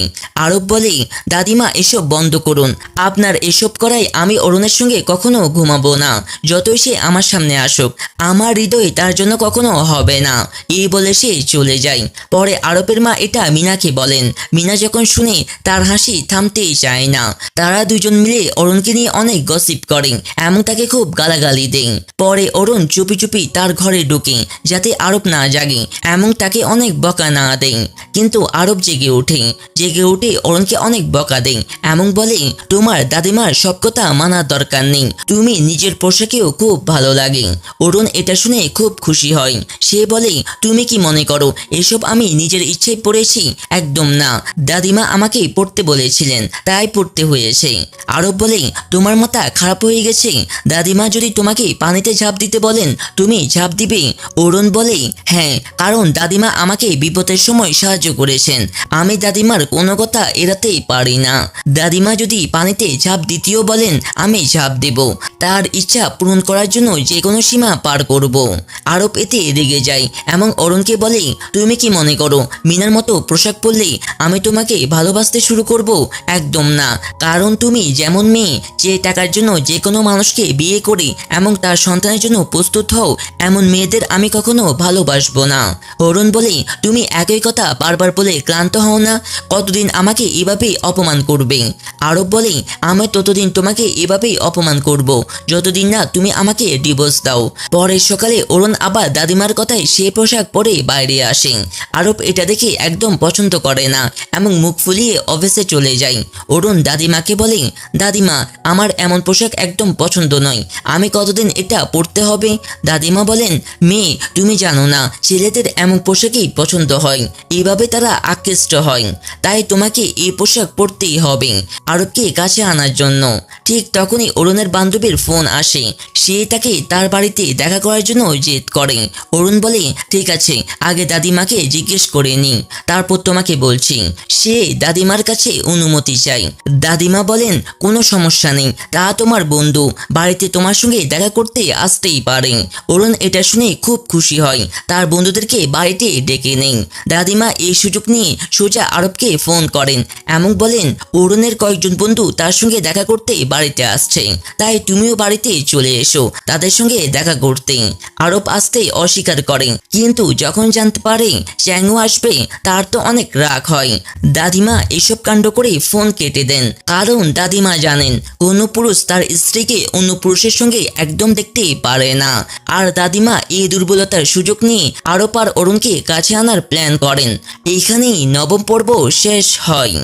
আরব বলে, দাদিমা এসব বন্ধ করুন, আপনার এসব করাই আমি অরুণের সঙ্গে কখনো ঘুমাবো না, যতই সে আমার সামনে আসুক, আমার হৃদয় তার জন্য কখনো হবে না। এই বলে সে চলে যায়। পরে আরবের মা এটা মিনাকে বলেন। মিনা যখন শুনে তার হাসি থামতেই চায় না। তারা দুজন মিলে অরুণকে নিয়ে অনেক গসিপ করেন এবং তাকে খুব গালাগালি দেন। পরে অরুণ চুপি চুপি তার ঘরে ঢুকে যাতে আরব না জাগে এবং তাকে অনেক বকা না দেন। কিন্তু আরব জেগে উঠে অরুণকে অনেক বকা দেয় এমন বলে, তোমার দাদিমার সব কথা মানার দরকার নেই, তুমি নিজের পোশাকেও খুব ভালো লাগে। অরুণ এটা শুনে খুব খুশি হয়। সে বলে, তুমি কি মনে করো এসব আমি নিজের ইচ্ছায় পড়েছি? একদম না, দাদিমা আমাকে পড়তে বলেছিলেন, তাই পড়তে হয়েছে। আরব বলে, তোমার মাথা খারাপ হয়ে গেছে? দাদিমা যদি তোমাকে পানিতে ঝাঁপ দিতে বলেন তুমি ঝাঁপ দিবে? অরুণ বলে, হ্যাঁ, কারণ দাদিমা আমাকে বিপদের সময় সাহায্য করেছেন, আমি দাদিমার কোনো কথা এড়াতেই পারি না। দাদিমা যদি পানিতে ঝাঁপ দিতেও বলেন আমি ঝাঁপ দেব, তার ইচ্ছা পূরণ করার জন্য যে কোনো সীমা পার করব। আরব এতে রেগে যায় এবং অরুণকে বলে, তুমি কি মনে করো মিনার মতো পোশাক পরলে আমি তোমাকে ভালোবাসতে শুরু করব? একদম না, কারণ তুমি যেমন মেয়ে, যে টাকার জন্য যে কোনো মানুষকে বিয়ে করে এবং তার সন্তানের জন্য প্রস্তুত হও, এমন মেয়েদের আমি কখনো ভালোবাসবো না। অরুণ বলে, তুমি একই কথা বারবার বলে ক্লান্ত হও না? কতদিন আমাকে এভাবেই অপমান করবে? আরব বলে, আমি ততদিন তোমাকে এভাবেই অপমান করব যতদিন না তুমি আমাকে ডিভোর্স দাও। পরের সকালে অরুণ আবার দাদিমার কথায় সে পোশাক পরে বাইরে আসে। আরব এটা দেখে একদম পছন্দ করে না এবং মুখ ফুলিয়ে অফিসে চলে যায়। অরুণ দাদিমাকে বলে, দাদিমা, আমার এমন পোশাক একদম পছন্দ নয়, আমি কতদিন এটা পরতে হবে? দাদিমা বলেন, মেয়ে, তুমি জানো না ছেলেদের এমন পোশাকই পছন্দ হয়, এইভাবে তারা আকৃষ্ট হয়, তাই তোমাকে এই পোশাক পরতেই হবে আরবকে কাছে আনার জন্য। ঠিক তখনই অরুণের বান্ধবীর ফোন আসে। সে তাকে তার বাড়িতে দেখা করার জন্য জেদ করে। অরুণ বলে, ঠিক আছে, আগে দাদিমাকে জিজ্ঞেস করে নি, তারপর তোমাকে বলছি। সে দাদিমার কাছে অনুমতি চাই। দাদিমা বলেন, কোনো সমস্যা নেই, তা তোমার বন্ধু, বাড়িতে তোমার সঙ্গে দেখা করতে আসতেই পারে। অরুণ এটা শুনে খুব খুশি হয়, তার বন্ধুদেরকে বাড়িতে ডেকে নেই। দাদিমা এই সুযোগ নিয়ে সোজা আরবকে ফোন করেন এবং বলেন, অরুণের কয়েকজন বন্ধু তার সঙ্গে দেখা করতে বাড়িতে আসছে, তাই তুমিও বাড়িতে চলে এসো তাদের সঙ্গে দেখা করতে। আরব আসতে অস্বীকার করে, কিন্তু যখন জানতে পারে চ্যাংও আসবে তার তো অনেক রাগ হয়। দাদিমা এসব কাণ্ড করে ফোন কেটে দেন, কারণ দাদিমা জানেন কোনো পুরুষ তার স্ত্রীকে অন্য পুরুষের সঙ্গে একদম দেখতে পারে না। আর দাদিমা এই দুর্বলতার সুযোগ নিয়ে আরব আর অরুণকে কাছে আনার প্ল্যান করেন। এইখানেই নবম পর্ব শেষ হয়।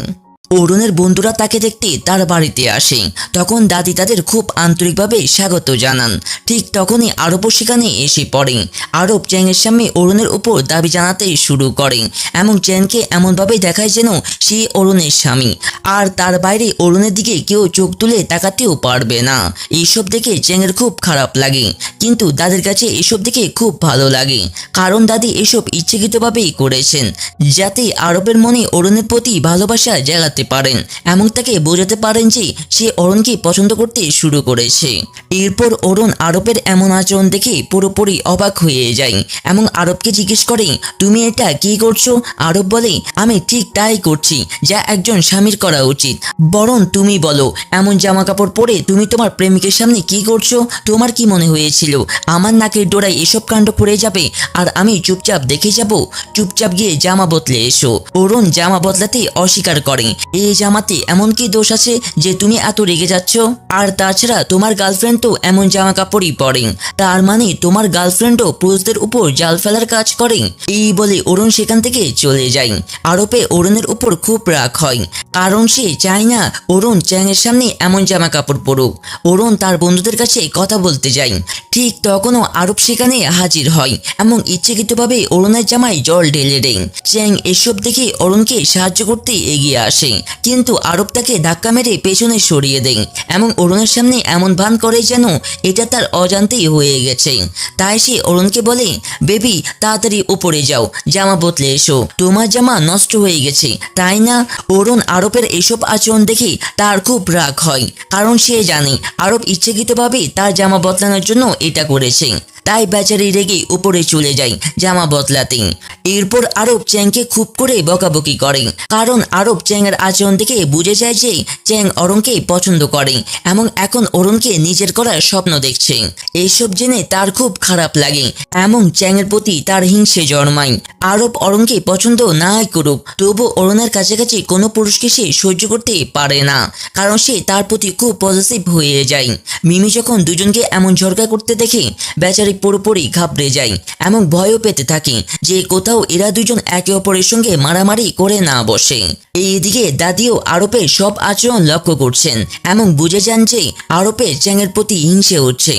অরুণের বন্ধুরা তাকে দেখতে তার বাড়িতে আসে। তখন দাদি তাদের খুব আন্তরিকভাবে স্বাগত জানান। ঠিক তখনই আরবও সেখানে এসে পড়ে। আরব চ্যাংয়ের সামনে অরুণের উপর দাবি জানাতে শুরু করে এবং চ্যাংকে এমনভাবে দেখায় যেন সে অরুণের স্বামী, আর তার বাইরে অরুণের দিকে কেউ চোখ তুলে তাকাতেও পারবে না। এইসব দেখে চ্যাংয়ের খুব খারাপ লাগে, কিন্তু দাদির কাছে এসব দেখে খুব ভালো লাগে, কারণ দাদি এসব ইচ্ছাকৃতভাবেই করেছেন যাতে আরবের মনে অরুণের প্রতি ভালোবাসা জাগাতে পারেন এবং তাকে বোঝাতে পারেন যে সে অরুণকে পছন্দ করতে শুরু করেছে। এরপর অরুণ আরবের এমন আচরণ দেখে পুরোপুরি অবাক হয়ে যায় এবং আরবকে জিজ্ঞেস করে, তুমি এটা কি করছো? আরব বলে, আমি ঠিক তাই করছি যা একজন স্বামীর করা উচিত। বরং তুমি বলো, এমন জামা কাপড় পরে তুমি তোমার প্রেমিকের সামনে কি করছো? তোমার কি মনে হয়েছিল আমার নাকের ডোরায় এসব কাণ্ড করে যাবে আর আমি চুপচাপ দেখে যাব? চুপচাপ গিয়ে জামা বদলে এসো। অরুণ জামা বদলাতে অস্বীকার করে। এই জামাতে এমন কি দোষ আছে যে তুমি এত রেগে যাচ্ছ? আর তাছাড়া তোমার গার্লফ্রেন্ড তো এমন জামা কাপড়ই পরে, তার মানে তোমার গার্লফ্রেন্ডও পুরুষদের উপর জাল ফেলার কাজ করে। এই বলে অরুণ সেখান থেকে চলে যায়। আরবে অরুণের উপর খুব রাগ হয়, কারণ সে চায় না অরুণ চ্যাংয়ের সামনে এমন জামা কাপড় পরুক। অরুণ তার বন্ধুদের কাছে কথা বলতে যায়। ঠিক তখনও আরব সেখানে হাজির হয় এবং ইচ্ছাকৃতভাবে অরুণের জামায় জল ঢেলে দেয়। চ্যাং এসব দেখে অরুণকে সাহায্য করতে এগিয়ে আসে, কিন্তু আরব তাকে ধাক্কা মেরে পেছনে সরিয়ে দেয় এবং অরুণের সামনে এমন ভান করে যেন এটা তার অজান্তেই হয়ে গেছে। তাই সে অরুণকে বলে, বেবি, তাড়াতাড়ি উপরে যাও, জামা বদলে এসো, তোমার জামা নষ্ট হয়ে গেছে, তাই না? অরুণ আরবের এসব আচরণ দেখে তার খুব রাগ হয়, কারণ সে জানে আরব ইচ্ছাকৃতভাবে তার জামা বদলানোর জন্য এটা করেছে। তাই বেচারি রেগে উপরে চলে যায় জামা বদলাতে। এরপর আরব চ্যাংকে খুব করে বকাবকি করে, কারণ আরব চ্যাংয়ের আচরণ দেখে বুঝে যায় যে চ্যাং অরুণকে পছন্দ করে এবং এখন অরুণকে নিজের করার স্বপ্ন দেখছে। এইসব জেনে তার খুব খারাপ লাগে এবং চ্যাংয়ের প্রতি তার হিংসে জন্মায়। আরব অরুণকে পছন্দ নাই করুক, তবু অরুণের কাছাকাছি কোনো পুরুষকে সে সহ্য করতে পারে না, কারণ সে তার প্রতি খুব পজিটিভ হয়ে যায়। মিমি যখন দুজনকে এমন ঝগড়া করতে দেখে বেচারি পুরোপুরি ঘাবড়ে যায় এবং ভয়ও পেতে থাকে যে কোথাও এরা দুজন একে অপরের সঙ্গে মারামারি করে না বসে। এইদিকে দাদিও আরবের সব আচরণ লক্ষ্য করছেন এবং বুঝে যান যে আরবের চ্যাংয়ের প্রতি হিংসে হচ্ছে।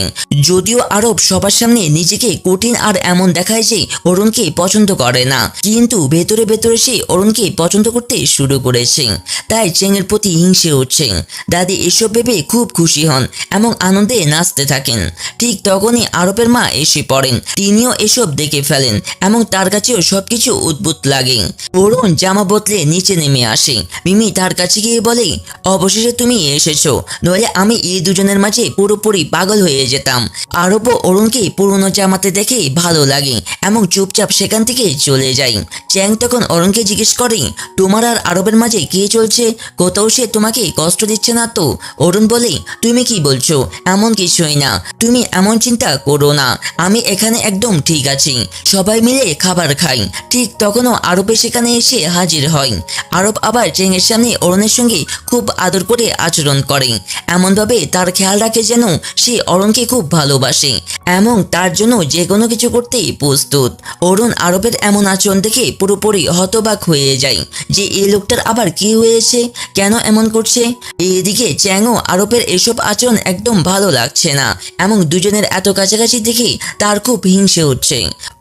যদিও আরব সবার সামনে নিজেকে কঠিন আর এমন দেখায় যে অরুণকে পছন্দ করে না, কিন্তু ভেতরে ভেতরে সে অরুণকে পছন্দ করতে শুরু করেছে, তাই চ্যাংয়ের প্রতি হিংসে হচ্ছে। দাদি এসব ভেবে খুব খুশি হন এবং আনন্দে নাচতে থাকেন। ঠিক তখনই আরবের মা এসে পড়েন। তিনিও এসব দেখে ফেলেন এবং তার কাছেও সবকিছু অদ্ভুত লাগে। অরুণ জামা বদলে নিচে নেমে আসে। মিমি তার কাছে গিয়ে বলে, অবশেষে তুমি এসেছো, নইলে আমি এই দুজনের মাঝে পুরোপুরি পাগল হয়ে যেতাম। আরবও অরুণকে পুরনো জামাতে দেখে ভালো লাগে এবং চুপচাপ সেখান থেকে চলে যায়। চ্যাং তখন অরুণকে জিজ্ঞেস করে, তোমার আর আরবের মাঝে কি চলছে? কোথাও সে তোমাকে কষ্ট দিচ্ছে না তো? অরুণ বলে, তুমি কি বলছো? এমন কিছুই না, তুমি এমন চিন্তা করো না, আমি এখানে একদম ঠিক আছি। সবাই মিলে খাবার খাই। ঠিক তখনও আরবে সেখানে এসে হাজির হয়। আরব আবার চ্যাংয়ের সামনে অরুণের সঙ্গে খুব আদর করে আচরণ করে, এমনভাবে তার খেয়াল রাখে যেন সে অরুণকে খুব ভালোবাসে এবং তার জন্য যে কোনো কিছু করতেই প্রস্তুত। অরুণ আরবের এমন আচরণ দেখে পুরোপুরি হতবাক হয়ে যায় যে এই লোকটার আবার কি হয়েছে, কেন এমন করছে। এদিকে চ্যাংও আরবের এসব আচরণ একদম ভালো লাগছে না এবং দুজনের এত কাছাকাছি দেখে তার খুব হিংসে হচ্ছে।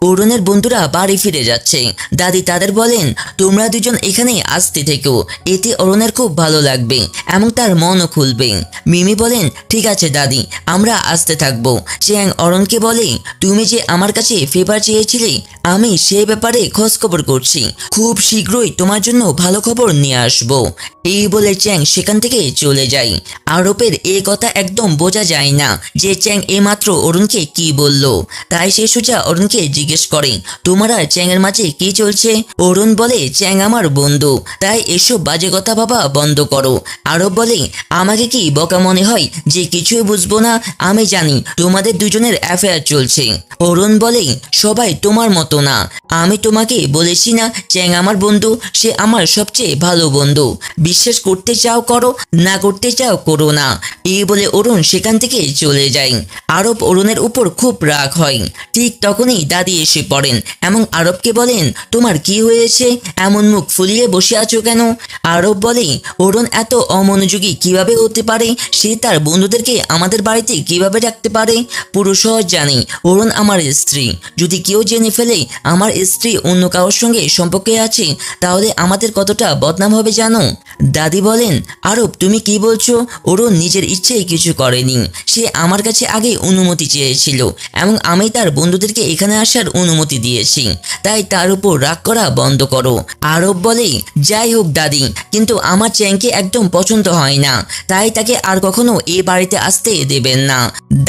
অরুণের বন্ধুরা বাড়ি ফিরে যাচ্ছে। দাদি তাদের বলেন, তোমরা দুজন এখানে আসতে থেকো, এতে অরুণের খুব ভালো লাগবে এবং তার মনও খুলবে। মিমি বলেন, ঠিক আছে দাদি, আমরা আসতে থাকবো। চ্যাং অরুণকে বলে, তুমি যে আমার কাছে ফেভার চেয়েছিলে, আমি সে ব্যাপারে খোঁজ খবর করছি, খুব শীঘ্রই তোমার জন্য ভালো খবর নিয়ে আসবো। এই বলে চ্যাং সেখান থেকে চলে যায়। আরবের এই কথা একদম বোঝা যায় না যে চ্যাং এইমাত্র অরুণকে কি বলল, তাই সে সোজা অরুণকে জিজ্ঞেস করে, তোমার আর চ্যাংয়ের মাঝে কি চলছে? অরুণ বলে, চ্যাং আমার বন্ধু, তাই এসব বাজে কথা ভাবা বন্ধ করো। আরব বলে, আমাকে কি বোকা মনে হয় যে কিছুই বুঝবো না? আমি জানি তোমাদের দুজনের অ্যাফেয়ার চলছে। অরুণ বলে, সবাই তোমার মতো না, আমি তোমাকে বলেছি না চ্যাং আমার বন্ধু, সে আমার সবচেয়ে ভালো বন্ধু। বিশ্বাস করতে চাও করো, না করতে চাও করো না। এই বলে অরুণ সেখান থেকে চলে যায়। আরব অরুণের উপর খুব রাগ হয়। ঠিক তখনই দাদি এসে পড়েন এবং আরবকে বলেন, তোমার কি হয়েছে? এমন মুখ ফুলিয়ে বসে আছো কেন? আরব বলে, অরুণ এত অমনোযোগী কিভাবে হতে পারে? সে তার বন্ধুদেরকে আমাদের বাড়িতে কিভাবে রাখতে পারে? পুরো শহর জানে অরুণ আমার স্ত্রী। যদি কেউ জেনে ফেলে আমার স্ত্রী অন্য কারোর সঙ্গে সম্পর্কে আছে, তাহলে আমাদের কতটা বদনাম হবে জানো? দাদি বলেন, আরব তুমি কি বলছো? অরুণ নিজের ইচ্ছেই কিছু করেনি, সে আমার কাছে আগে অনুমতি চেয়েছিল এবং আমি তার বন্ধুদেরকে এখানে আসার অনুমতি দিয়েছি, তাই তার উপর রাগ করা বন্ধ করো। আরব বলে, যাই হোক দাদি, কিন্তু আমার চ্যাংকে একদম পছন্দ হয় না, তাই তাকে আর কখনো এ বাড়িতে আসতে দেবেন না।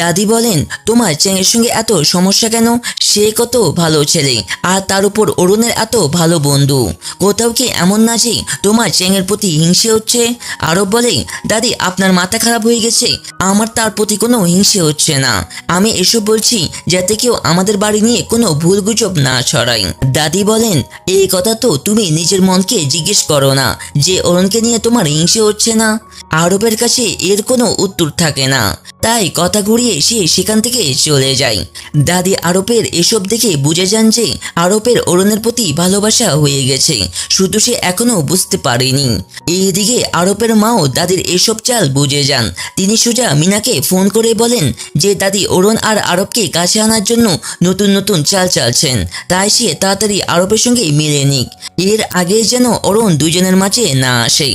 দাদি বলেন, তোমার চ্যাংয়ের সঙ্গে এত সমস্যা কেন? সে কত ভালো ছেলে, আর তার উপর অরুণের এত ভালো বন্ধু। কোথাও কি এমন না যে তোমার চ্যাংয়ের প্রতি হিংসে হচ্ছে? আরব বলে, দাদি আপনার মাথা খারাপ হয়ে গেছে, আমার তার প্রতি কোনো হিংসে হচ্ছে না। আমি এসব বলছি যাতে কেউ আমাদের বাড়ি নিয়ে কোনো ভুল গুজব না ছড়ায়। দাদি বলেন, এই কথা তো তুমি নিজের মনকে জিজ্ঞেস করো না যে অরুণকে নিয়ে তোমার হিংসে হচ্ছে না? আরবের কাছে এর কোনো উত্তর থাকে না, তাই কথা ঘুরিয়ে সে সেখান থেকে চলে যায়। দাদি আরবের এসব দেখে বুঝে যান যে আরবের অরুণের প্রতি ভালোবাসা হয়ে গেছে, শুধু সে এখনো বুঝতে পারেনি। এইদিকে আরবের মাও দাদির এসব চাল বুঝে যান। তিনি সোজা মিনাকে ফোন করে বলেন যে দাদি অরুণ আর আরবকে কাছে আনার জন্য নতুন নতুন চাল চালছেন, তাই সে তাড়াতাড়ি আরবের সঙ্গে মিলে নিক, এর আগে যেন অরুণ দুজনের মাঝে না আসে।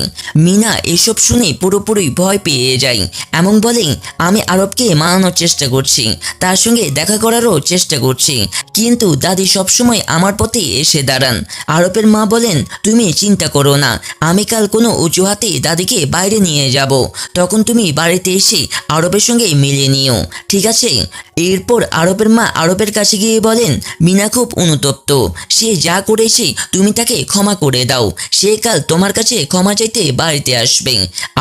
মিনা এসব শুনে পুরোপুরি ভয় পেয়ে যায় এবং বলে, আমি আরবকে মানানোর চেষ্টা করছি, তার সঙ্গে দেখা করারও চেষ্টা করছি, কিন্তু দাদি সবসময় আমার পথে এসে দাঁড়ান। আরবের মা বলেন, তুমি চিন্তা করো না, আমি কাল কোনো অজুহাতে দাদিকে বাইরে নিয়ে যাব, তখন তুমি বাড়িতে এসে আরবের সঙ্গে মিলিয়ে নিও, ঠিক আছে? এরপর আরবের মা আরবের কাছে গিয়ে বলেন, মিনা খুব অনুতপ্ত, সে যা করেছে তুমি তাকে ক্ষমা করে দাও, সে কাল তোমার কাছে ক্ষমা চাইতে বাড়িতে আসবে।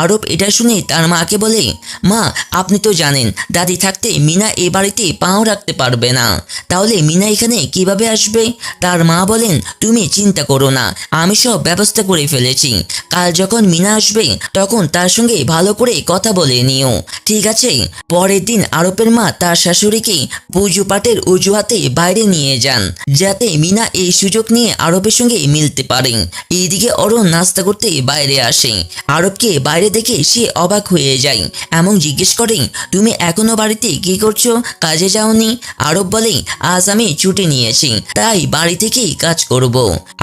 আরব এটা শুনে তার মাকে বলে, মা আপনি তো জানেন দাদি থাকতে মিনা এ বাড়িতে পাও রাখতে পারবে না, তাহলে মিনা এখানে কিভাবে আসবে? তার মা বলেন, তুমি চিন্তা করো না, আমি সব ব্যবস্থা করে ফেলেছি, কাল যখন মিনা আসবে তখন তার সঙ্গে ভালো করে কথা বলে নিও, ঠিক আছে? পরের দিন আরবের মা তার শাশুড়িকে পুজো পাঠের অজুহাতে বাইরে নিয়ে যান, যাতে মিনা এই সুযোগ নিয়ে আরবের সঙ্গে মিলতে পারেন। এইদিকে অরুণ নাস্তা করতে বাইরে আসে। আরবকে বাইরে দেখে সে অবাক হয়ে যায় এবং জিজ্ঞেস করে, তুমি এখনো বাড়িতে কি করছো, কাজে যাওনি? আরব বলে, আজ আমি ছুটি নিয়েছি, তাই বাড়ি থেকেই কাজ করব।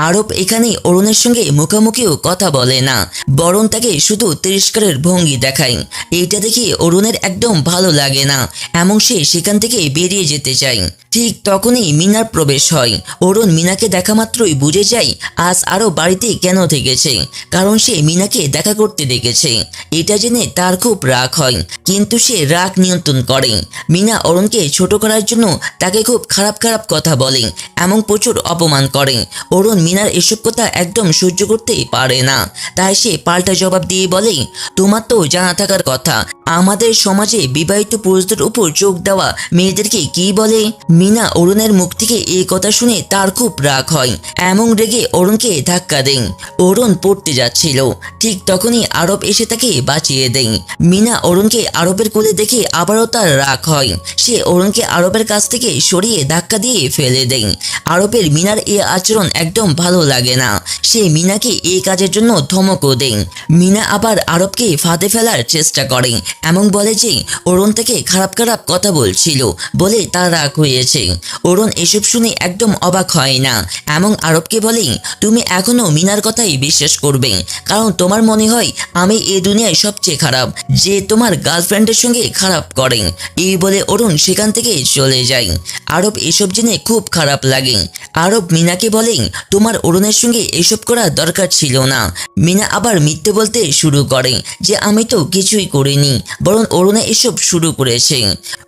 আরব এখানে অরুণের সঙ্গে মুখোমুখিও কথা বলে না, বরং তাকে শুধু তিরস্কারের ভঙ্গি দেখায়। এইটা দেখে অরুণের একদম ভালো লাগে না এবং সে সেখান থেকে বেরিয়ে যেতে চায়। ঠিক তখনই মিনার প্রবেশ হয়। অরুণ মিনাকে দেখা মাত্রই বুঝে যায় আজ আরও বাড়িতে কেন থেকেছে, কারণ সে মিনাকে দেখা করতে ডেকেছে। এটা জেনে তার খুব রাগ হয়, কিন্তু সে রাগ নিয়ন্ত্রণ করে। মিনা অরুণকে ছোট করার জন্য তাকে খুব খারাপ খারাপ কথা বলে এবং প্রচুর অপমান করে। অরুণ মিনার এসব কথা একদম সহ্য করতে পারে না, তাই সে পাল্টা জবাব দিয়ে বলে, তোমার তো জানা থাকার কথা আমাদের সমাজে বিবাহিত পুরুষদের উপর চোখ দেওয়া মেয়েদেরকে কি বলে। মিনা অরুণের মুখ থেকে এই কথা শুনে তার খুব রাগ হয় এবং রেগে অরুণকে ধাক্কা দেন। অরুণ পড়তে যাচ্ছিল, ঠিক তখনই আরব এসে তাকে বাঁচিয়ে দেন। মিনা অরুণকে আরবের কোলে দেখে আবারও তার রাগ হয়। সে অরুণকে আরবের কাছ থেকে সরিয়ে ধাক্কা দিয়ে ফেলে দেন। আরবের মিনার এই আচরণ একদম ভালো লাগে না। সে মিনাকে এই কাজের জন্য ধমকও দেন। মিনা আবার আরবকে ফাঁদে ফেলার চেষ্টা করে এবং বলে যে অরুণ থেকে খারাপ খারাপ কথা বলছিল বলে তার রাগ হয়েছে। অরুণ এসব শুনে একদম অবাক হয় না এবং আরবকে বলে, তুমি এখনো মিনার কথাই বিশ্বাস করবে, কারণ তোমার মনে হয় আমি এই দুনিয়ায় সবচেয়ে খারাপ, যে তোমার গার্লফ্রেন্ডের সঙ্গে খারাপ করে। এই বলে অরুণ সেখান থেকে চলে যায়। আরব এসব জেনে খুব খারাপ লাগে। আরব মিনাকে বলে, তোমার অরুণের সঙ্গে এসব করা দরকার ছিল না। মিনা আবার মিথ্যে বলতে শুরু করে যে আমি তো কিছুই করিনি, বরং অরুণে এসব শুরু করেছে।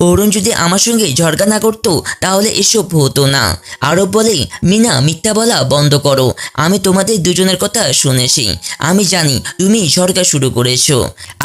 অরুণ যদি আমার সঙ্গে ঝগড়া না করতো তাহলে এসব হতো না। আরব বলে, মিনা মিথ্যা বলা বন্ধ করো, আমি তোমাদের দুজনের কথা শুনেছি, আমি জানি তুমি ঝগড়া শুরু করেছো।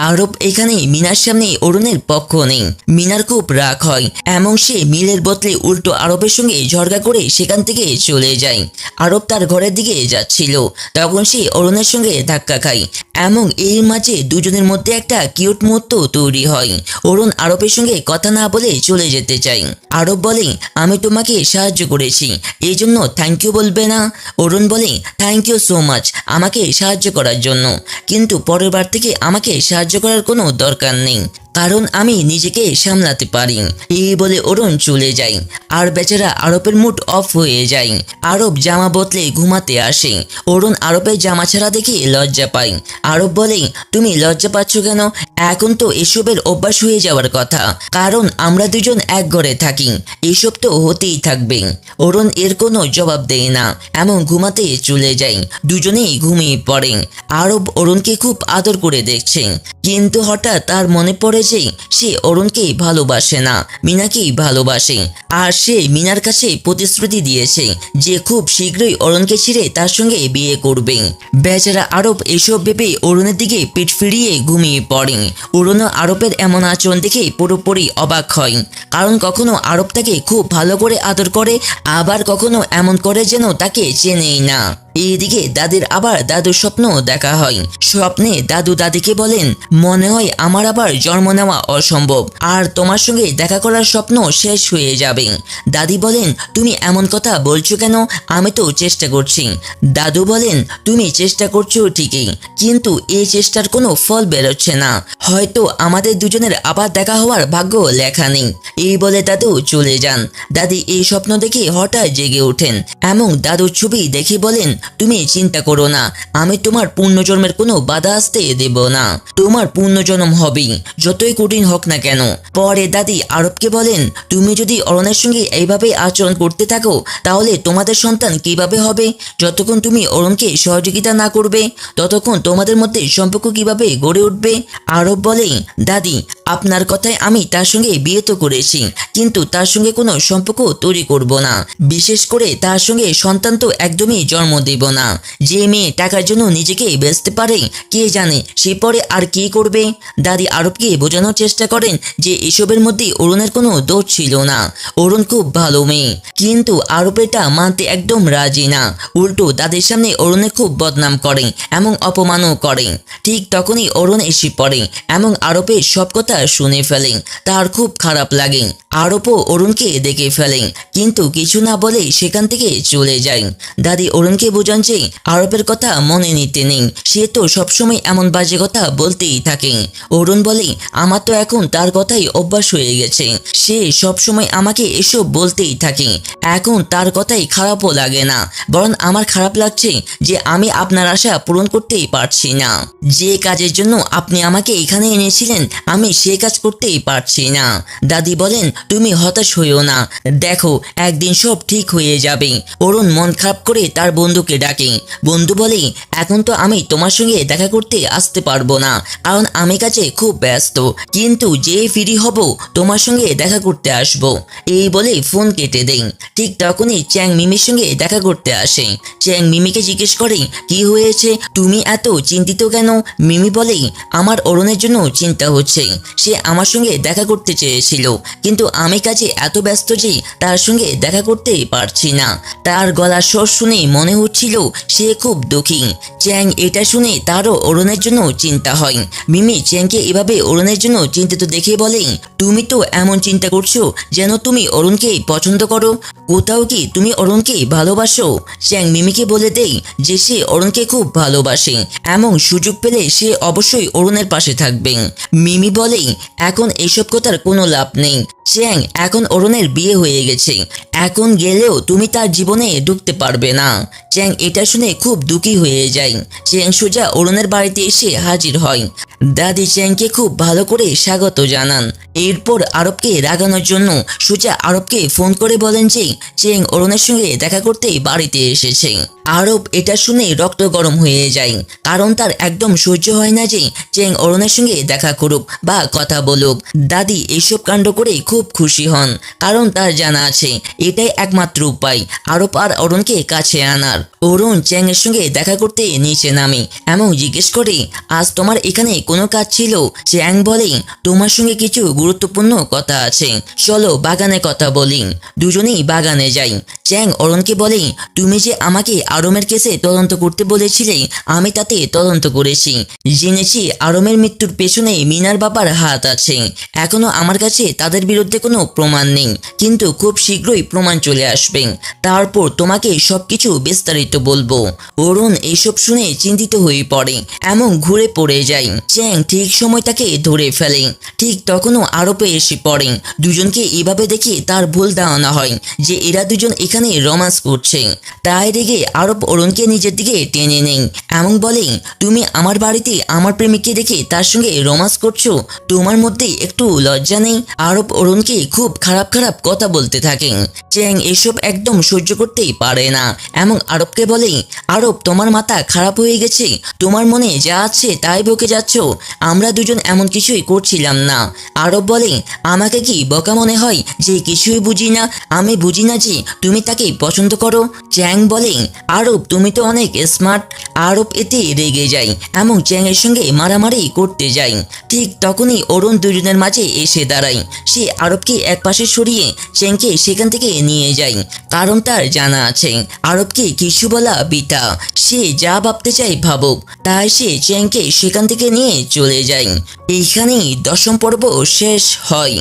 আরব এখানে মিনার সামনে অরুণের পক্ষ নেই। মিনার খুব রাগ হয় এবং সে মিলের বদলে উল্টো আরবের সঙ্গে ঝগড়া করে সেখান থেকে চলে যায়। আরব তার ঘরের দিকে যাচ্ছিল, তখন সে অরুণের সঙ্গে ধাক্কা খায় এবং এর মাঝে দুজনের মধ্যে একটা কিউট মুহূর্ত তৈরি হয়। অরুণ আরবের সঙ্গে কথা না বলে চলে যেতে চায়। আরব বলে, আমি তোমাকে সাহায্য করেছি, এই জন্য থ্যাংক ইউ বলবে না? অরুণ বলে, থ্যাংক ইউ সো মাচ আমাকে সাহায্য করার জন্য, কিন্তু পরের বার থেকে আমাকে সাহায্য করার কোনো দরকার নেই, কারণ আমি নিজেকে সামলাতে পারি। এই বলে অরুণ চলে যায়। আর বেচারা আরবের মুড অফ হয়ে যায়। আরব জামা বদলে ঘুমাতে আসে। অরুণ আরবের জামা ছাড়া দেখে লজ্জা পায়। আরব বলে, তুমি লজ্জা পাচ্ছ কেন? এখন তো এসবের অভ্যাস হয়ে যাওয়ার কথা, কারণ আমরা দুজন এক ঘরে থাকি, এসব তো হতেই থাকবে। অরুণ এর কোনো জবাব দেয় না এবং ঘুমাতে চলে যায়। দুজনেই ঘুমিয়ে পড়ে। আরব অরুণকে খুব আদর করে দেখছে, কিন্তু হঠাৎ তার মনে পড়ে যে সে অরুণকে ভালোবাসে না, মিনাকেই ভালোবাসে। আর সে মিনার কাছে প্রতিশ্রুতি দিয়েছে যে খুব শীঘ্রই অরুণকে ছেড়ে তার সঙ্গে বিয়ে করবে। বেচারা আরব এসব ভেবে অরুণের দিকে পিঠ ফিরিয়ে ঘুমিয়ে পড়ে। অরুণ আরবের এমন আচরণ দেখে পুরোপুরি অবাক হয়, কারণ কখনো আরব তাকে খুব ভালো করে আদর করে, আবার কখনো এমন করে যেন তাকে চেনেই না। এইদিকে দাদির আবার দাদুর স্বপ্ন দেখা হয়। স্বপ্নে দাদু দাদিকে বলেন, মনে হয় আমার আবার জন্ম নেওয়া অসম্ভব, আর তোমার সঙ্গে দেখা করার স্বপ্ন শেষ হয়ে যাবে। দাদি বলেন, তুমি এমন কথা বলছো কেন? আমি তো চেষ্টা করছি। দাদু বলেন, তুমি চেষ্টা করছো ঠিকই, কিন্তু এই চেষ্টার কোনো ফল বেরোচ্ছে না, হয়তো আমাদের দুজনের আবার দেখা হওয়ার ভাগ্য লেখা নেই। এই বলে দাদু চলে যান। দাদি এই স্বপ্ন দেখে হঠাৎ জেগে ওঠেন এবং দাদুর ছবি দেখে বলেন, তুমি চিন্তা করো না, আমি তোমার পুণ্যজন্মের কোনো বাধা আসতে দেব না, তোমার পুণ্যজন্ম হবেই, যতই কঠিন হোক না কেন। পরে দাদি আরবকে বলেন, তুমি যদি অরুণের সঙ্গে এইভাবে আচরণ করতে থাকো তাহলে তোমাদের সন্তান কিভাবে হবে? যতক্ষণ তুমি অরুণকে সহযোগিতা না করবে ততক্ষণ তোমাদের মধ্যে সম্পর্ক কিভাবে গড়ে উঠবে? আরব বলে, দাদি আপনার কথায় আমি তার সঙ্গে বিয়ে তো করেছি, কিন্তু তার সঙ্গে কোনো সম্পর্ক তৈরি করব না, বিশেষ করে তার সঙ্গে সন্তান তো একদমই জন্ম দেব না। যে মেয়ে টাকার জন্য নিজেকে বেচতে পারে, কে জানে সে পরে আর কি করবে। দাদি আরবকে বোঝানোর চেষ্টা করেন যে এসবের মধ্যে অরুণের কোনো দোষ ছিল না, অরুণ খুব ভালো মেয়ে, কিন্তু আরব এটা মানতে একদম রাজি না। উল্টো দাদির সামনে অরুণের খুব বদনাম করে এবং অপমানও করে। ঠিক তখনই অরুণ এসে পড়ে এবং আরবের সব কথা শুনে ফেলে। তার খুব খারাপ লাগে। আরবও অরুণকে দেখে ফেলে, কিন্তু কিছু না বলে সেখান থেকে চলে যায়। দাদি অরুণকে বোঝান যে আরবের কথা মনে নিতে নেই, সে তো সবসময় এমন বাজে কথা বলতেই থাকে। অরুণ বলে, আমার তো এখন তার কথাই অভ্যাস হয়ে গেছে, সে সবসময় আমাকে এসব বলতেই থাকে। এখন তার কথাই খারাপও লাগে না, বরং আমার খারাপ লাগছে যে আমি আপনার আশা পূরণ করতেই পারছি না। যে কাজের জন্য আপনি আমাকে এখানে এনেছিলেন আমি সে কাজ করতেই পারছি না। দাদি বলেন, তুমি হতাশ হইও না, দেখো একদিন সব ঠিক হয়ে যাবে। অরুণ মন খারাপ করে তার বন্ধুকে ডাকে। বন্ধু বলে, এখন তো আমি তোমার সঙ্গে দেখা করতে আসতে পারবো না, কারণ আমি কাছে খুব ব্যস্ত, কিন্তু যে ফ্রি হব তোমার সঙ্গে দেখা করতে আসবো। এই বলে ফোন কেটে দেই। ঠিক তখনই চ্যাং মিমির সঙ্গে দেখা করতে আসে। চ্যাং মিমিকে জিজ্ঞেস করে, কি হয়েছে, তুমি এত চিন্তিত কেন? মিমি বলে, আমার অরুণের জন্য চিন্তা হচ্ছে। সে আমার সঙ্গে দেখা করতে চেয়েছিল, কিন্তু আমি কাজে এত ব্যস্ত যে তার সঙ্গে দেখা করতে পারছি না। তার গলার স্বর শুনে মনে হচ্ছিল সে খুব দুঃখী। চ্যাং এটা শুনে তারও অরুণের জন্য চিন্তা হয়। মিমি চ্যাংকে এভাবে অরুণের জন্য চিন্তিত দেখে বলে, তুমি তো এমন চিন্তা করছো যেন তুমি অরুণকে পছন্দ করো, কোথাও কি তুমি অরুণকে ভালোবাসো? চ্যাং মিমিকে বলে দেই যে সে অরুণকে খুব ভালোবাসে, এমন সুযোগ পেলে সে অবশ্যই অরুণের পাশে থাকবে। মিমি বলে, এখন এইসব কথার কোনো লাভ নেই চ্যাং, এখন অরুণের বিয়ে হয়ে গেছে, এখন গেলেও তুমি তার জীবনে ঢুকতে পারবে না। চ্যাং এটা শুনে খুব দুঃখী হয়ে যায়। চ্যাং সোজা অরুণের বাড়িতে এসে হাজির হয়। দাদি চ্যাংকে খুব ভালো করে স্বাগত জানান। এরপর আরবকে রাগানোর জন্য সোজা আরবকে ফোন করে বলেন যে চ্যাং অরুণের সঙ্গে দেখা করতে বাড়িতে এসেছে। আরব এটা শুনে রক্ত গরম হয়ে যায়, কারণ তার একদম সহ্য হয় না যে চ্যাং অরুণের সঙ্গে দেখা করুক বা কথা বলুক। দাদি এইসব কাণ্ড করে খুব খুশি হন, কারণ তার জানা আছে এটাই একমাত্র উপায় আরব আর অরুণকে কাছে আনার। অরুণ চ্যাং এর সঙ্গে দেখা করতে নিচে নামে এবং জিজ্ঞেস করে, আজ তোমার এখানে কোনো কাজ ছিল? চ্যাং বলে, তোমার সঙ্গে কিছু গুরুত্বপূর্ণ কথা আছে, চলো বাগানে কথা বলি। দুজনেই বাগানে যাই। চ্যাং অরুণকে বলে, তুমি যে আমাকে আরমের কেসে তদন্ত করতে বলেছিলে, আমি তাতে তদন্ত করেছি, জেনেছি আরমের মৃত্যুর পেছনে মিনার বাবার হাত আছে। এখনো আমার কাছে তাদের বিরুদ্ধে কোনো প্রমাণ নেই, কিন্তু খুব শীঘ্রই প্রমাণ চলে আসবে, তারপর তোমাকে সবকিছু বিস্তারিত বলবো। অরুণ এইসব শুনে চিন্তিত হয়ে পড়ে এবং ঘুরে পড়ে যায়। চ্যাং ঠিক সময় তাকে ধরে ফেলে। ঠিক তখনও আরবে এসে পড়ে। দুজনকে এভাবে দেখে তার ভুল ধারণা হয় যে এরা দুজন এখানে রোম্যান্স করছে। তাই রেগে আরব অরুণকে নিজের দিকে টেনে নেই এবং বলে, তুমি আমার বাড়িতে আমার প্রেমিককে দেখে তার সঙ্গে রোম্যান্স করছো, তোমার মধ্যে একটু লজ্জা নেই? আরব অরুণকে খুব খারাপ খারাপ কথা বলতে থাকে। চ্যাং এসব একদম সহ্য করতেই পারে না এবং আরবকে বলে, আরব তোমার মাথা খারাপ হয়ে গেছে, তোমার মনে যা আছে তাই বকে যাচ্ছ, আমরা দুজন এমন কিছুই করছিলাম না। আরব বলে, আমাকে কি বোকা মনে হয় যে কিছুই বুঝি না? আমি বুঝি না যে তুমি তাকে পছন্দ করো? চ্যাং বলে, আরব তুমি তো অনেক স্মার্ট। আরব এতে রেগে যায় এবং চ্যাং এর সঙ্গে মারামারি করতে যায়। ঠিক তখনই অরুণ দুজনের মাঝে এসে দাঁড়ায়। সে আরবকে একপাশে সরিয়ে চ্যাংকে সেখান থেকে নিয়ে যায়, কারণ তার জানা আছে আরবকে কিছু বলা বৃথা, সে যা ভাবতে চায় ভাবুক। তাই সে চ্যাংকে সেখান থেকে নিয়ে চলে যায়। এইখানেই 10ম পর্ব শেষ হয়।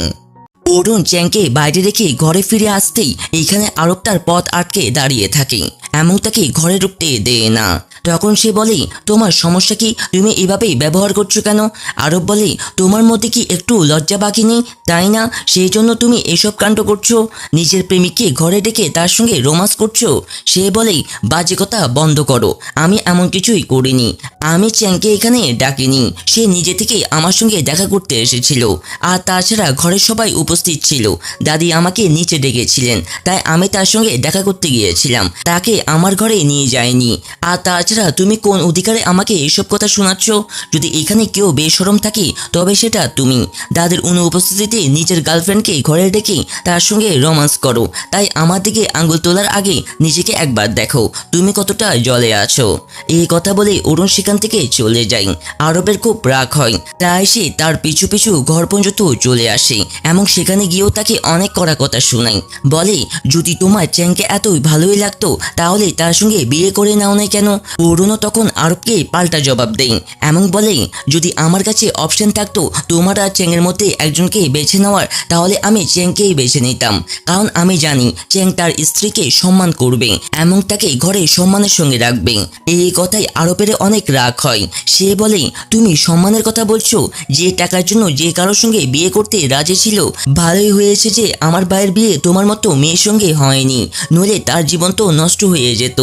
অরুণ চ্যাংকে বাইরে রেখে ঘরে ফিরে আসতেই এইখানে আরব তার পথ আটকে দাঁড়িয়ে থাকে এবং তাকে ঘরে ঢুকতে দেয় না। তখন সে বলে, তোমার সমস্যা কি, তুমি এভাবেই ব্যবহার করছো কেন? আরব বলে, তোমার মধ্যে কি একটু লজ্জা বাকি নেই, তাই না? সেই জন্য তুমি এসব কাণ্ড করছো, নিজের প্রেমিককে ঘরে ডেকে তার সঙ্গে রোম্যান্স করছো। সে বলে, বাজে কথা বন্ধ করো, আমি এমন কিছুই করিনি, আমি চ্যাংকে এখানে ডাকিনি, সে নিজে থেকে আমার সঙ্গে দেখা করতে এসেছিল। আর তাছাড়া ঘরের সবাই উপস্থিত ছিল, দাদি আমাকে নিচে ডেকেছিলেন, তাই আমি তার সঙ্গে দেখা করতে গিয়েছিলাম, তাকে আমার ঘরে নিয়ে যায়নি। আর তাছাড়া তুমি কোন অধিকারে আমাকে এসব কথা শোনাচ্ছ? যদি এখানে কেউ বেশরম থাকে তবে সেটা তুমি। দাদির অনুপস্থিতিতে নিজের গার্লফ্রেন্ডকে ঘরে ডেকে তার সঙ্গে রোম্যান্স করো, তাই আমার দিকে আঙ্গুল তোলার আগে নিজেকে একবার দেখো তুমি কতটা জলে আছো। এই কথা বলে অরুণ সেখান সেখান থেকে চলে যায়। আরবের খুব রাগ হয়, তাই সে তার পিছু পিছু ঘর পর্যন্ত চলে আসে এবং সেখানে গিয়েও তাকে অনেক কড়া কথা শোনায়। বলে, যদি তোমার চ্যাংকে এতই ভালোই লাগতো তাহলে তার সঙ্গে বিয়ে করে নাও না কেন? অরুণও তখন আরবকে পাল্টা জবাব দেয় এবং বলে, যদি আমার কাছে অপশন থাকতো তোমার আর চ্যাংয়ের মধ্যে একজনকে বেছে নেওয়ার, তাহলে আমি চ্যাংকেই বেছে নিতাম, কারণ আমি জানি চ্যাং তার স্ত্রীকে সম্মান করবে এবং তাকে ঘরে সম্মানের সঙ্গে রাখবে। এই কথাই আরবের অনেক রাগ হয়। সে বলে, তুমি সম্মানের কথা বলছো? যে টাকার জন্য যে কারোর সঙ্গে বিয়ে করতে রাজি ছিল, ভালোই হয়েছে যে আমার ভাইয়ের বিয়ে তোমার মতো মেয়ের সঙ্গে হয়নি, নইলে তার জীবন তো নষ্ট হয়ে যেত।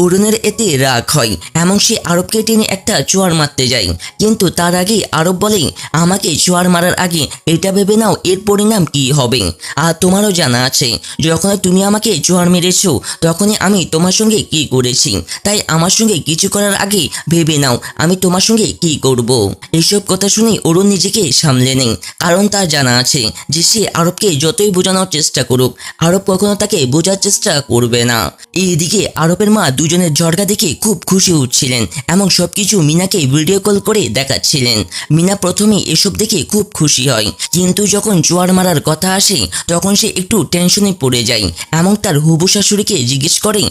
অরুণের এতে রাগ হয় এবং সে আরবকে টেনে একটা চোয়ার মারতে যায়, কিন্তু তার আগে আরব বলে, আমাকে চোয়ার মারার আগে এটা ভেবে নাও এর পরিণাম কি হবে। আর তোমারও জানা আছে, যখন তুমি আমাকে চোয়ার মেরেছো তখনই আমি তোমার সঙ্গে কি করেছি, তাই আমার সঙ্গে কিছু করার আগে ভেবে নাও আমি তোমার সঙ্গে কি করব। এসব কথা শুনে অরুণ নিজেকে সামলে নেই, কারণ তার জানা আছে যে সে আরবকে যতই বোঝানোর চেষ্টা করুক, আরব কখনো তাকে বোঝার চেষ্টা করবে না। এইদিকে আরবের মা দুজনের ঝগড়া দেখে খুব খুশি হচ্ছিলেন এবং সবকিছু মিনাকে ভিডিও কল করে দেখাচ্ছিলেন। মিনা প্রথমে এসব দেখে খুব খুশি হয়, কিন্তু যখন জোয়ার মারার কথা আসে তখন সে একটু টেনশনে পড়ে যায় এবং তার হবু শাশুড়িকে জিজ্ঞেস করে,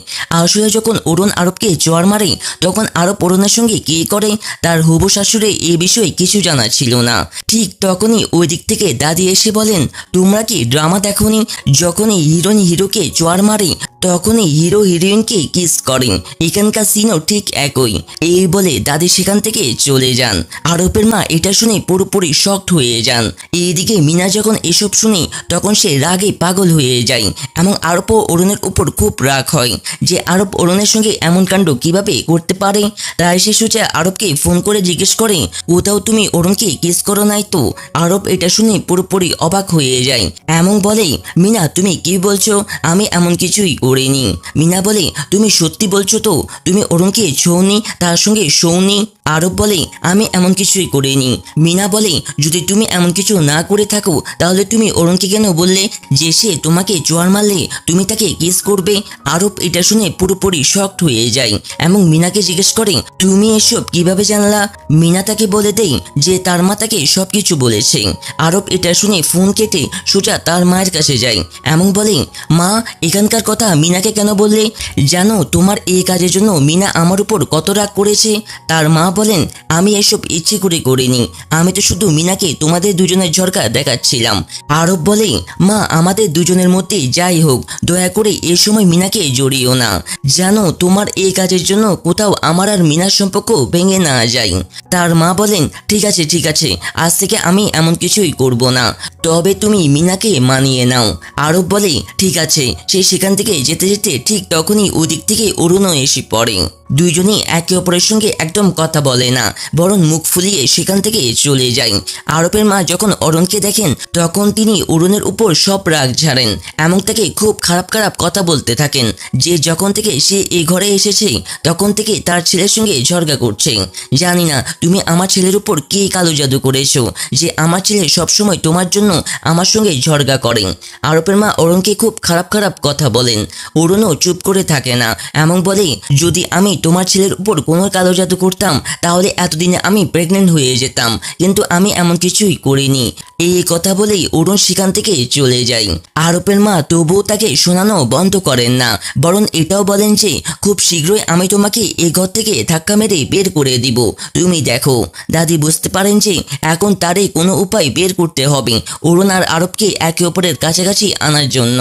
আসলে যখন অরুণ আরবকে জোয়ার মারে তখন আরব অরুণের সঙ্গে কি করে? তার হবু শাশুড়ি এ বিষয়ে কিছু জানা ছিল না। ঠিক তখনই ওই দিক থেকে দাদি এসে বলেন, তোমরা কি ড্রামা দেখোনি? যখনই হিরোইন হিরোকে জোয়ার মারে তখনই হিরো হিরোইনকে কিস করেন, এখানকার সিনও ঠিক একই। এই বলে দাদি সেখান থেকে চলে যান। আরবের মা এটা শুনে পুরোপুরি শকড হয়ে যান। এইদিকে মিনা যখন এসব শুনে তখন সে রাগে পাগল হয়ে যায় এবং আরব ও অরুণের উপর খুব রাগ হয় যে আরব অরুণের সঙ্গে এমন কাণ্ড কিভাবে করতে পারে। তাই সে সোজা আরবকে ফোন করে জিজ্ঞেস করে, কোথাও তুমি অরুণকে কিস করো নাই তো? আরব এটা শুনে পুরোপুরি অবাক হয়ে যায় এবং বলে, মিনা তুমি কি বলছো? আমি এমন কিছুই করিনি। মিনা বলে, তুমি সত্যি বলছো তো? তুমি অরুণকে ছোঁনি, তার সঙ্গে শোনি? আরব বলে, আমি এমন কিছুই করিনি। মিনা বলে, যদি তুমি এমন কিছু না করে থাকো তাহলে তুমি অরুণকে কেন বললে যে সে তোমাকে জোয়ার মারলে তুমি তাকে কিস করবে? আরব এটা শুনে পুরোপুরি শকড হয়ে যায় এবং মিনাকে জিজ্ঞেস করে, তুমি এসব কিভাবে জানলা? মিনা তাকে বলে দেয় যে তার মা তাকে সবকিছু বলেছে। আরব এটা শুনে ফোন কেটে সোজা তার মায়ের কাছে যায় এবং বলে, মা এখানকার কথা মিনাকে কেন বললে? জানো তোমার এই কাজের জন্য মিনা আমার উপর কত রাগ করেছে? তার মা বলেন, আমি এসব ইচ্ছে করে করিনি, আমি তো শুধু মিনাকে তোমাদের দুজনের ঝরকা দেখাচ্ছিলাম। আরব বলে, মা আমাদের দুজনের মধ্যে যাই হোক, দয়া করে এ সময় মিনাকে জড়িও না। জানো তোমার এই কাজের জন্য কোথাও আমার আর মিনার সম্পর্ক ভেঙে না যায়। তার মা বলেন, ঠিক আছে ঠিক আছে, আজ থেকে আমি এমন কিছুই করব না, তবে তুমি মিনাকে মানিয়ে নাও। আরব বলে, ঠিক আছে। সে সেখান থেকে যেতে যেতে ঠিক তখনই ওদিক থেকে অরুণও এসে পড়ে। দুইজনই একে অপরের সঙ্গে একদম কথা বলে না, বরং মুখ ফুলিয়ে সেখান থেকে চলে যায়। আরবের মা যখন অরুণকে দেখেন তখন তিনি অরুণের উপর সব রাগ ঝাড়েন এবং তাকে খুব খারাপ খারাপ কথা বলতে থাকেন যে যখন থেকে সে এই ঘরে এসেছে তখন থেকে তার ছেলের সঙ্গে ঝগড়া করছে। জানি না তুমি আমার ছেলের উপর কি কালো জাদু করেছো যে আমার ছেলে সবসময় তোমার জন্য আমার সঙ্গে ঝগড়া করে। আরবের মা অরুণকে খুব খারাপ খারাপ কথা বলেন। অরুণও চুপ করে থাকে না এবং বলে, যদি আমি তোমার ছেলের উপর কোনো কালো জাদু করতাম তাহলে এতদিনে আমি প্রেগনেন্ট হয়ে যেতাম, কিন্তু আমি এমন কিছুই করিনি। এই কথা বলেই অরুণ সেখান থেকে চলে যায়। আরবের মা তবুও তাকে শোনানো বন্ধ করেন না, বরং এটাও বলেন যে খুব শীঘ্রই আমি তোমাকে এই ঘর থেকে ধাক্কা মেরে বের করে দিব, তুমি দেখো। দাদি বুঝতে পারেন যে এখন তারে কোনো উপায় বের করতে হবে অরুণ আর আরবকে একে অপরের কাছাকাছি আনার জন্য।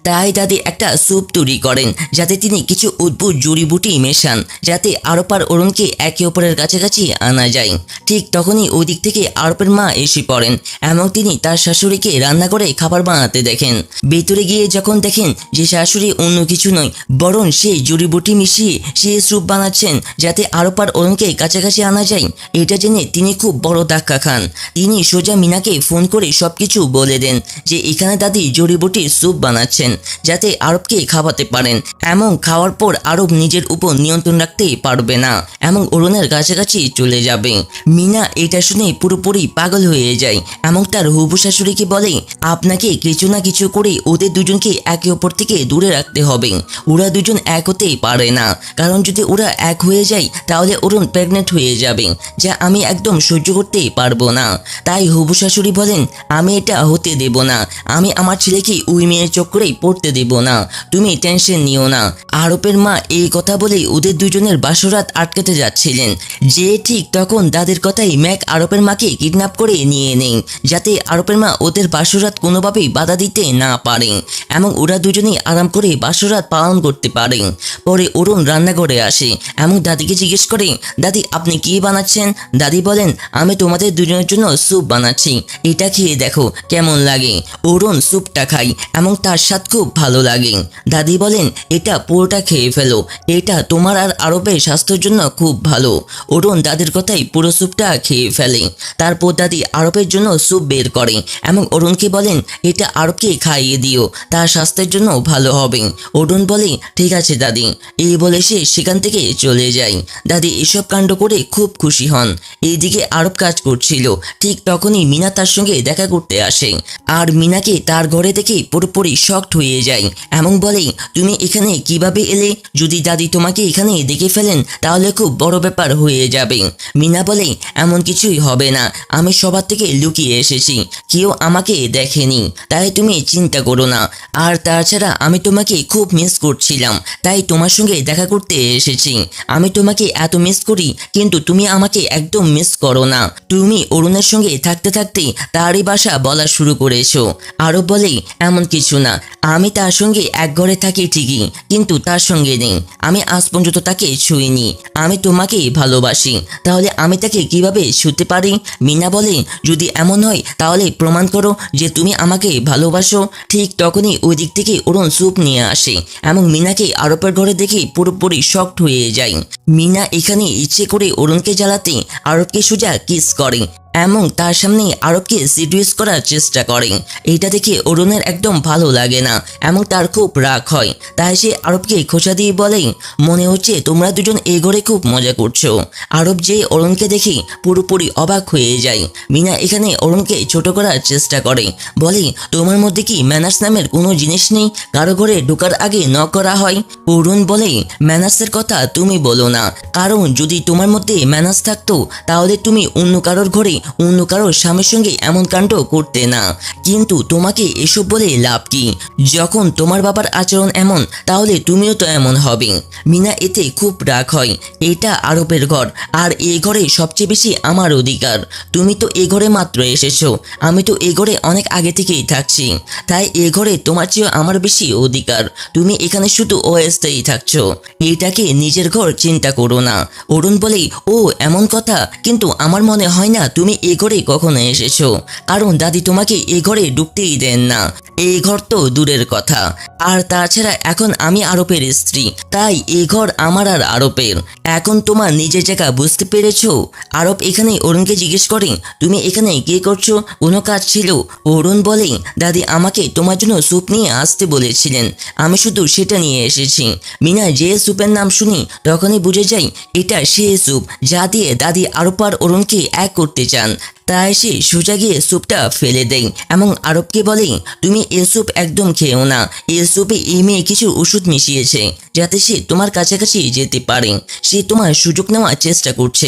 তাই দাদি একটা স্যুপ তৈরি করেন যাতে তিনি কিছু উদ্ভুত জড়িবুটি মেশান যাতে আরব আর অরুণকে একে অপরের কাছাকাছি আনা যায়। ঠিক তখনই ওই দিক থেকে আরবের মা এসে পড়েন এবং তিনি তার শাশুড়িকে রান্নাঘরে খাবার বানাতে দেখেন। ভেতরে গিয়ে যখন দেখেন যে শাশুড়ি অন্য কিছু নয় বরং সে জড়িবুটি মিশিয়ে সে স্যুপ বানাচ্ছেন যাতে আরব আর অরুণকে কাছাকাছি আনা যায়, এটা জেনে তিনি খুব বড় ধাক্কা খান। তিনি সোজা মিনাকে ফোন করে সবকিছু বলে দেন যে এখানে দাদি জড়িবুটির স্যুপ বানাচ্ছেন যাতে আরবকে খাওয়াতে পারেন এবং খাওয়ার পর আরব নিজের উপর নিয়ন্ত্রণ রাখতে পারবে না এবং অরুণের কাছাকাছি চলে যাবে। মিনা এটা শুনে পুরোপুরি পাগল হয়ে যায় এবং তার হবু শাশুড়িকে বলে, আপনাকে কিছু না কিছু করে ওদের দুজনকে একে অপর থেকে দূরে রাখতে হবে। ওরা দুজন এক হতেই পারে না, কারণ যদি ওরা এক হয়ে যায় তাহলে অরুণ প্রেগনেন্ট হয়ে যাবে, যা আমি একদম সহ্য করতে পারবো না। তাই হবু শাশুড়ি বলেন, আমি এটা হতে দেব না, আমি আমার ছেলেকে ওই মেয়ের চক্করেই পড়তে দেব না, তুমি টেনশন নিও না। আরবের মা এই কথা বলে ওদের দুজনের বাসরাত আটকাতে যাচ্ছিলেন, যে ঠিক তখন দাদির কথাই ম্যাক আরবের মাকে কিডন্যাপ করে নিয়ে নেন, যাতে আরবের মা ওদের বাসরাত কোনোভাবেই বাধা দিতে না পারেন এবং ওরা দুজনেই আরাম করে বাসরাত পালন করতে পারেন। পরে অরুণ রান্নাঘরে আসে এবং দাদিকে জিজ্ঞেস করে, দাদি আপনি কি বানাচ্ছেন? দাদি বলেন, আমি তোমাদের দুজনের জন্য স্যুপ বানাচ্ছি, এটা খেয়ে দেখো কেমন লাগে। অরুণ স্যুপটা খাই এবং তার স্বাদ খুব ভালো লাগে। দাদি বলেন, এটা পুরোটা খেয়ে ফেলো, এটা তোমার আর আরবের স্বাস্থ্যের জন্য খুব ভালো। অরুণ দাদির কথাই পুরো স্যুপটা খেয়ে ফেলে। তারপর দাদি আরবের জন্য স্যুপ বের করে এবং অরুণকে বলেন, এটা আরবকে খাইয়ে দিও, তার স্বাস্থ্যের জন্য ভালো হবে। অরুণ বলে, ঠিক আছে দাদি। এই বলে সে সেখান থেকে চলে যায়। দাদি এসব কাণ্ড করে খুব খুশি হন। এইদিকে আরব কাজ করছিল, ঠিক তখনই মিনা তার সঙ্গে দেখা করতে আসে আর মিনাকে তার ঘরে দেখে পুরোপুরি শকড হয়ে যায় এবং বলে, তুমি এখানে কিভাবে এলে? যদি দাদি তোমাকে এখানে দেখে ফেলেন তাহলে খুব বড় ব্যাপার হয়ে যাবে। মিনা বলে, এমন কিছুই হবে না, আমি সবার থেকে লুকিয়ে এসেছি, কেউ আমাকে দেখেনি, তাই তুমি চিন্তা করো না। আর তাছাড়া আমি তোমাকে খুব মিস করছিলাম, তাই তোমার সঙ্গে দেখা করতে এসেছি। আমি তোমাকে এত মিস করি, কিন্তু তুমি আমাকে একদম মিস করো না। তুমি অরুণের সঙ্গে থাকতে থাকতে তারই বাসা বলা শুরু করেছো। আরও বলে, এমন কিছু না, আমি তার সঙ্গে এক ঘরে থাকি ঠিকই, কিন্তু তার সঙ্গে নেই, আমি আজ পর্যন্ত তাকে ছুঁইনি। আমি তোমাকে ভালোবাসি, তাহলে আমি তাকে কিভাবে ছুঁতে পারি? মিনা বলে, যদি এমন হয় তাহলে প্রমাণ করো যে তুমি আমাকে ভালোবাসো। ঠিক তখনই ওই দিক থেকে অরুণ স্যুপ নিয়ে আসে এবং মিনাকে আরবের ঘরে দেখে পুরোপুরি শকড হয়ে যায়। মিনা এখানে ইচ্ছে করে অরুণকে জ্বালাতে আরবকে সোজা কিস করে এবং তার সামনে আরবকে সিডিউস করার চেষ্টা করে। এটা দেখে অরুণের একদম ভালো লাগে না এবং তার খুব রাগ হয়। তাই সে আরবকে খোঁচা দিয়ে বলে, মনে হচ্ছে তোমরা দুজন এই ঘরে খুব মজা করছো। আরব যে অরুণকে দেখে পুরোপুরি অবাক হয়ে যায়। মিনা এখানে অরুণকে ছোট করার চেষ্টা করে, বলে, তোমার মধ্যে কি ম্যানার্স নামের কোনো জিনিস নেই? কারো ঘরে ঢোকার আগে নক করা হয়। অরুণ বলে, ম্যানার্সের কথা তুমি বলো না, কারণ যদি তোমার মধ্যে ম্যানার্স থাকতো তাহলে তুমি অন্য কারোর ঘরে অন্য কারোর স্বামীর সঙ্গে এমন কাণ্ড করতে না। কিন্তু তোমাকে এসব বলে লাভ কি? যখন তোমার বাবার আচরণ এমন, তাহলে তুমিও তো এমন হবে। মিনা এতে খুব রাগ হয়। এটা আরবের ঘর, আর এই ঘরে সবচেয়ে বেশি আমার অধিকার। তুমি তো এ ঘরে মাত্র এসেছো, আমি তো এ ঘরে অনেক আগে থেকেই থাকছি, তাই এ ঘরে তোমার চেয়েও আমার বেশি অধিকার। তুমি এখানে শুধু অস্থায়ী থাকছো, এটাকে নিজের ঘর চিন্তা করো না। অরুণ বলে, ও এমন কথা, কিন্তু আমার মনে হয় না তুমি এ ঘরে কখনো এসেছো, কারণ দাদি তোমাকে এ ঘরে ঢুকতেই দেন না। এই ঘর তো দূরের কথা, আর তাছাড়া এখন আমি আরবের স্ত্রী, তাই এ ঘর আমার আর আরবের। এখন তোমার নিজের জায়গা বুঝতে পেরেছো? আরব এখানে অরুণকে জিজ্ঞেস করে, তুমি এখানে কি করছো, কোনো কাজ ছিল? অরুণ বলে, দাদি আমাকে তোমার জন্য স্যুপ নিয়ে আসতে বলেছিলেন, আমি শুধু সেটা নিয়ে এসেছি। মিনা যে স্যুপের নাম শুনি তখনই বুঝে যাই এটা সে স্যুপ যা দিয়ে দাদি আরব আর অরুণকে এক করতে চান। তাই সে সোজা গিয়ে স্যুপটা ফেলে দেয় এবং আরবকে বলে, তুমি এ স্যুপ একদম খেও না, এ স্যুপে এই মেয়ে কিছু ওষুধ মিশিয়েছে যাতে সে তোমার কাছাকাছি যেতে পারে, সে তোমার সুযোগ নেওয়ার চেষ্টা করছে।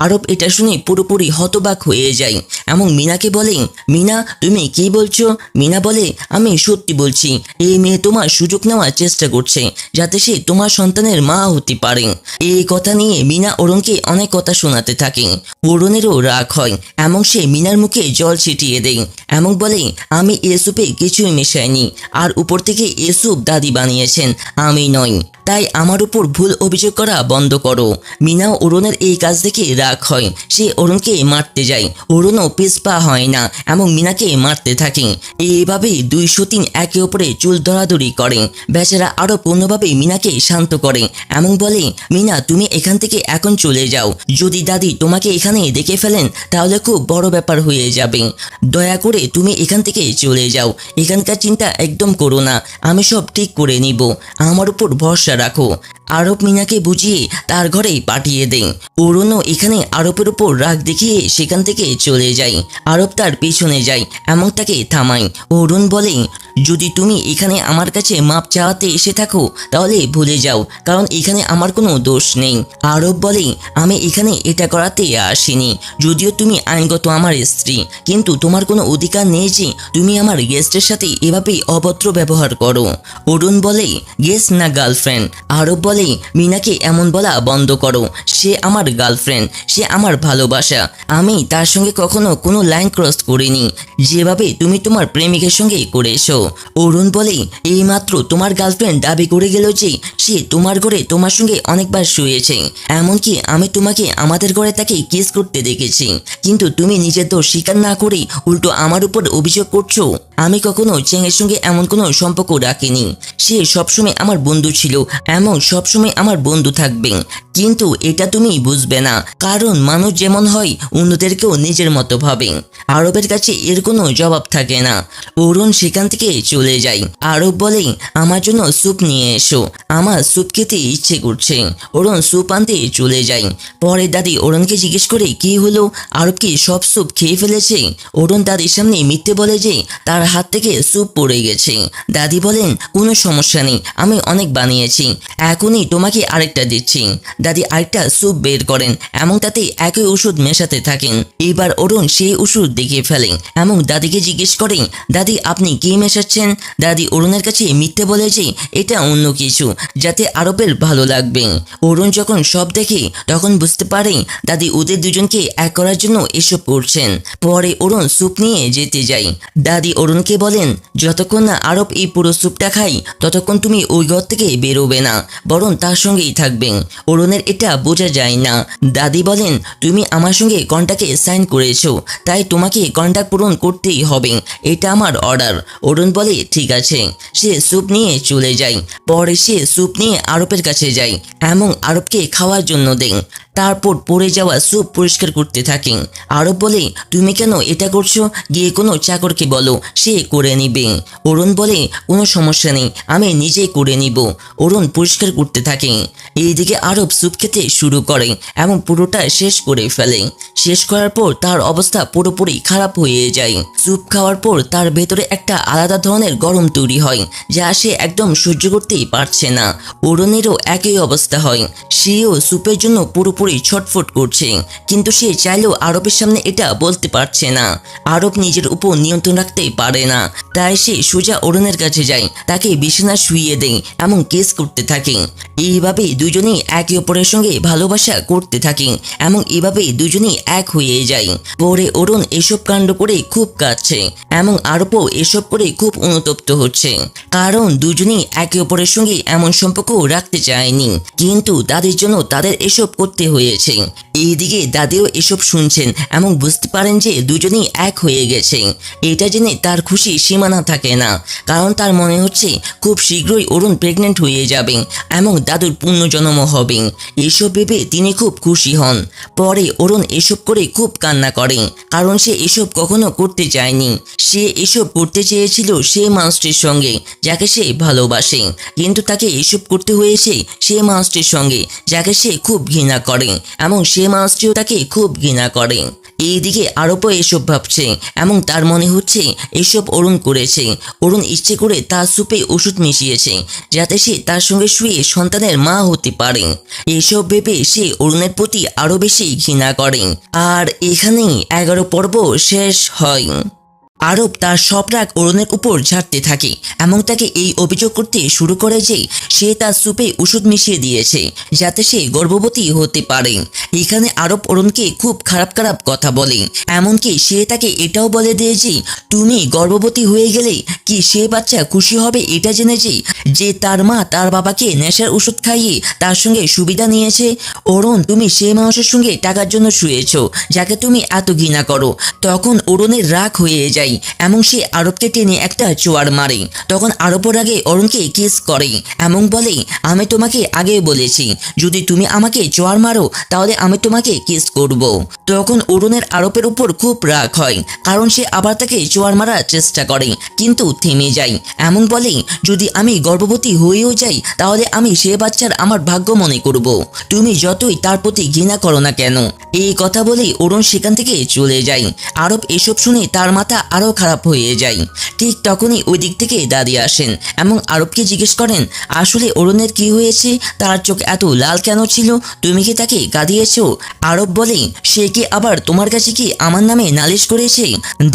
আরব এটা শুনে পুরোপুরি হতবাক হয়ে যায় এবং মিনাকে বলে, মিনা তুমি কি বলছো? মিনা বলে, আমি সত্যি বলছি, এই মেয়ে তোমার সুযোগ নেওয়ার চেষ্টা করছে যাতে সে তোমার সন্তানের মা হতে পারে। এই কথা নিয়ে মিনা অরুণকে অনেক কথা শোনাতে থাকে। অরুণেরও রাগ হয় এবং সে মিনার মুখে জল ছিটিয়ে দেয় এবং বলে, আমি এ স্যুপে কিছুই মেশাইনি, আর উপর থেকে এ স্যুপ দাদি বানিয়েছেন, আমি নই, তাই আমার উপর ভুল অভিযোগ করা বন্ধ করো। মিনা অরুণের এই কাজ দেখে রাগ হয়, সে অরুণকে মারতে যায়। অরুণও পিছপা হয় না এবং মিনাকে মারতে থাকে। এইভাবেই 203 একে অপরে চুল ধরাধরি করে। বেচারা আরো কোনোভাবেই মিনাকে শান্ত করে এবং বলে, মিনা তুমি এখান থেকে এখন চলে যাও, যদি দাদি তোমাকে এখানে দেখে ফেলেন তাহলে খুব বড় ব্যাপার হয়ে যাবে। দয়া করে তুমি এখান থেকে চলে যাও, এখানকার চিন্তা একদম করো না, আমি সব ঠিক করে নিব, আমার উপর ভরসা রাখো। আরব মিনাকে বুঝিয়ে তার ঘরে পাঠিয়ে দেয়। অরুণও এখানে আরবের উপর রাগ দেখিয়ে সেখান থেকে চলে যায়। আরব তার পেছনে যায় এবং তাকে থামায়। অরুণ বলে, যদি তুমি এখানে আমার কাছে মাপ চাওয়াতে এসে থাকো তাহলে ভুলে যাও, কারণ এখানে আমার কোনো দোষ নেই। আরব বলে, আমি এখানে এটা করাতে আসিনি। যদিও তুমি আইনগত আমার স্ত্রী, কিন্তু তোমার কোনো অধিকার নেই যে তুমি আমার গেস্টের সাথে এভাবে অভদ্র ব্যবহার করো। অরুণ বলে, গেস্ট না গার্লফ্রেন্ড। আরব বলে, মিনাকে এমন বলা বন্ধ করো। সে আমার গার্লফ্রেন্ড, সে আমার ভালোবাসা। আমি তার সঙ্গে কখনো কোনো লাইন ক্রস করিনি, যেভাবে তুমি তোমার প্রেমিকের সঙ্গে করেছো। অরুণ বলে, এইমাত্র তোমার গার্লফ্রেন্ড দাবি করে গেল যে সে তোমার ঘরে তোমার সঙ্গে অনেকবার শুয়েছে, এমনকি আমি তোমাকে আমাদের ঘরে তাকে কিস করতে দেখেছি, কিন্তু তুমি নিজের দোষ স্বীকার না করে উল্টো আমার উপর অভিযোগ করছো। আমি কখনো চেংয়ের সঙ্গে এমন কোনো সম্পর্ক রাখিনি। সে সবসময় আমার বন্ধু ছিল এবং সবসময় আমার বন্ধু থাকবে, কিন্তু এটা তুমি বুঝবে না, কারণ মানুষ যেমন হয় অন্যদেরকেও নিজের মতো ভাবে। আরবের কাছে এর কোনো জবাব থাকে না। অরুণ সেখান থেকে চলে যায়। আরব বলে, আমার জন্য স্যুপ নিয়ে এসো, আমার স্যুপ খেতে ইচ্ছে করছে। অরুণ স্যুপ আনতে চলে যায়। পরে দাদি অরুণকে জিজ্ঞেস করে কি হলো, আরব কি সব স্যুপ খেয়ে ফেলেছে? অরুণ দাদির সামনে মিথ্যে বলে যে তার হাত থেকে স্যুপ পড়ে গেছে। দাদি বলেন, কোনো সমস্যা নেই, আমি অনেক বানিয়েছি, এখনই তোমাকে আরেকটা দিচ্ছি। দাদি আরেকটা স্যুপ বের করেন এবং তাতে একই ওষুধ মেশাতে থাকেন। এবার অরুণ সেই ওষুধ দেখে ফেলেন এবং দাদিকে জিজ্ঞেস করেন, দাদি আপনি কি মেশাচ্ছেন? দাদি অরুণের কাছে মিথ্যে বলে যে এটা অন্য কিছু, যাতে আরবের ভালো লাগবে। অরুণ যখন সব দেখে তখন বুঝতে পারে দাদি ওদের দুজনকে এক করার জন্য এসব করছেন। পরে অরুণ স্যুপ নিয়ে যেতে যায়। দাদি অরুণকে বলেন, যতক্ষণ না আরব এই পুরো স্যুপটা খাই ততক্ষণ তুমি ওই ঘর থেকে বেরোবে না, বরং তার সঙ্গেই থাকবে। অরুণের এটা বোঝা যায় না। দাদি বলেন, তুমি আমার সঙ্গে কন্ট্রাক্টে সাইন করেছো, তাই তোমাকে কন্ট্রাক্ট পূরণ করতেই হবে, এটা আমার অর্ডার। অরুণ বলে, ঠিক আছে। সে স্যুপ নিয়ে চলে যায়। পরে সে স্যুপ নিয়ে আরবের কাছে যায় এবং আরবকে খাওয়ার জন্য দেন। তারপর পড়ে যাওয়া স্যুপ পরিষ্কার করতে থাকেন। আরব বলে, তুমি কেন এটা করছো? গিয়ে কোনো চাকরকে বলো, সে করে নিবে। অরুণ বলে, কোনো সমস্যা নেই, আমি নিজেই করে নিব। অরুণ পরিষ্কার করতে থাকে। এইদিকে আরব স্যুপ খেতে শুরু করে এবং পুরোটা শেষ করে ফেলে। শেষ করার পর তার অবস্থা পুরোপুরি খারাপ হয়ে যায়। স্যুপ খাওয়ার পর তার ভেতরে একটা আলাদা ধরনের গরম তৈরি হয়, যা সে একদম সহ্য করতেই পারছে না। অরুণেরও একই অবস্থা হয়। সেও স্যুপের জন্য পুরোপুরি ছটফট করছে, কিন্তু সে চাইলেও আরবের সামনে এটা বলতে পারছে না। আরব নিজের উপর নিয়ন্ত্রণ রাখতে পারে না, তাই সে সোজা অরুণের কাছে যায়, তাকে বিছানা শুইয়ে দেয় এবং কেস করতে থাকে। এইভাবে দুজনেই একে অপরের সঙ্গে ভালোবাসা করতে থাকে এবং এভাবে দুজনেই এক হয়ে যায়। পরে অরুণ এসব কাণ্ড করে খুব কাঁদছে এবং আরবও এসব করে খুব অনুতপ্ত হচ্ছে, কারণ দুজনেই একে অপরের সঙ্গে এমন সম্পর্ক রাখতে চায়নি, কিন্তু তাদের জন্য তাদের এসব করতে হয়েছে। এইদিকে দাদিও এসব শুনছেন এবং বুঝতে পারেন যে দুজনেই এক হয়ে গেছে। এটা জেনে তার খুশি সীমানা থাকে না, কারণ তার মনে হচ্ছে খুব শীঘ্রই অরুণ প্রেগনেন্ট হয়ে যাবে এবং দাদুর পুনর্জন্ম হবে। এসব ভেবে তিনি খুব খুশি হন। পরে অরুণ এসব করে খুব কান্না করে, কারণ সে এসব কখনো করতে চায়নি। সে এসব করতে চেয়েছিল সেই মানুষটির সঙ্গে যাকে সে ভালোবাসে, কিন্তু তাকে এসব করতে হয়েছে সেই মানুষটির সঙ্গে যাকে সে খুব ঘৃণা করে এবং সেই মানুষটিও তাকে খুব ঘৃণা করে। এইদিকে আরবও এসব ভাবছে এবং তার মনে হচ্ছে এসব অরুণ করেছে। অরুণ ইচ্ছে করে তার স্যুপে ওষুধ মিশিয়েছে, যাতে সে তার সঙ্গে শুয়ে সন্তানের মা হতে পারে। এসব ভেবে সে অরুণের প্রতি আরো বেশি ঘৃণা করে। আর এখানেই 11 পর্ব শেষ হয়। আরব তার সব রাগ অরুণের উপর ঝাড়তে থাকে এবং তাকে এই অভিযোগ করতে শুরু করে যে সে তার স্যুপে ওষুধ মিশিয়ে দিয়েছে যাতে সে গর্ভবতী হতে পারে। এখানে আরব অরুণকে খুব খারাপ খারাপ কথা বলে, এমনকি সে তাকে এটাও বলে দেয় যে তুমি গর্ভবতী হয়ে গেলে কি সে বাচ্চা খুশি হবে এটা জেনে যে তার মা তার বাবাকে নেশার ওষুধ খাইয়ে তার সঙ্গে সুবিধা নিয়েছে। অরুণ, তুমি সে মানুষের সঙ্গে টাকার জন্য শুয়েছো যাকে তুমি এত ঘৃণা করো। তখন অরুণের রাগ হয়ে যায় যায় এবং সে আরবকে টেনে একটা চোয়ার মারে। তখন আরবর আগে অরুণকে কিস করে এবং বলে, আমি তোমাকে আগে বলেছি যদি তুমি আমাকে চোয়ার মারো তাহলে আমি তোমাকে কিস করব। তখন অরুণের আরবের উপর খুব রাগ হয়, কারণ সে আবার তাকে চোয়ার মারার চেষ্টা করে কিন্তু থেমে যায় এবং বলে, যদি আমি গর্ভবতী হয়েও যাই তাহলে আমি সে বাচ্চার আমার ভাগ্য মনে করব, তুমি যতই তার প্রতি ঘৃণা করো না কেন। এই কথা বলেই অরুণ সেখান থেকে চলে যায়। আরব এসব শুনে তার মাথা আরো খারাপ হয়ে যায়। ঠিক তখনই ওই দিক থেকে দাঁড়িয়ে আসেন এবং আরবকে জিজ্ঞেস করেন, আসলে অরুণের কি হয়েছে, তার চোখ এত লাল কেন ছিল, তুমি কি তাকে কাঁদিয়েছো? আরব বলে, সে কি আবার তোমার কাছে কি আমার নামে নালিশ করেছে?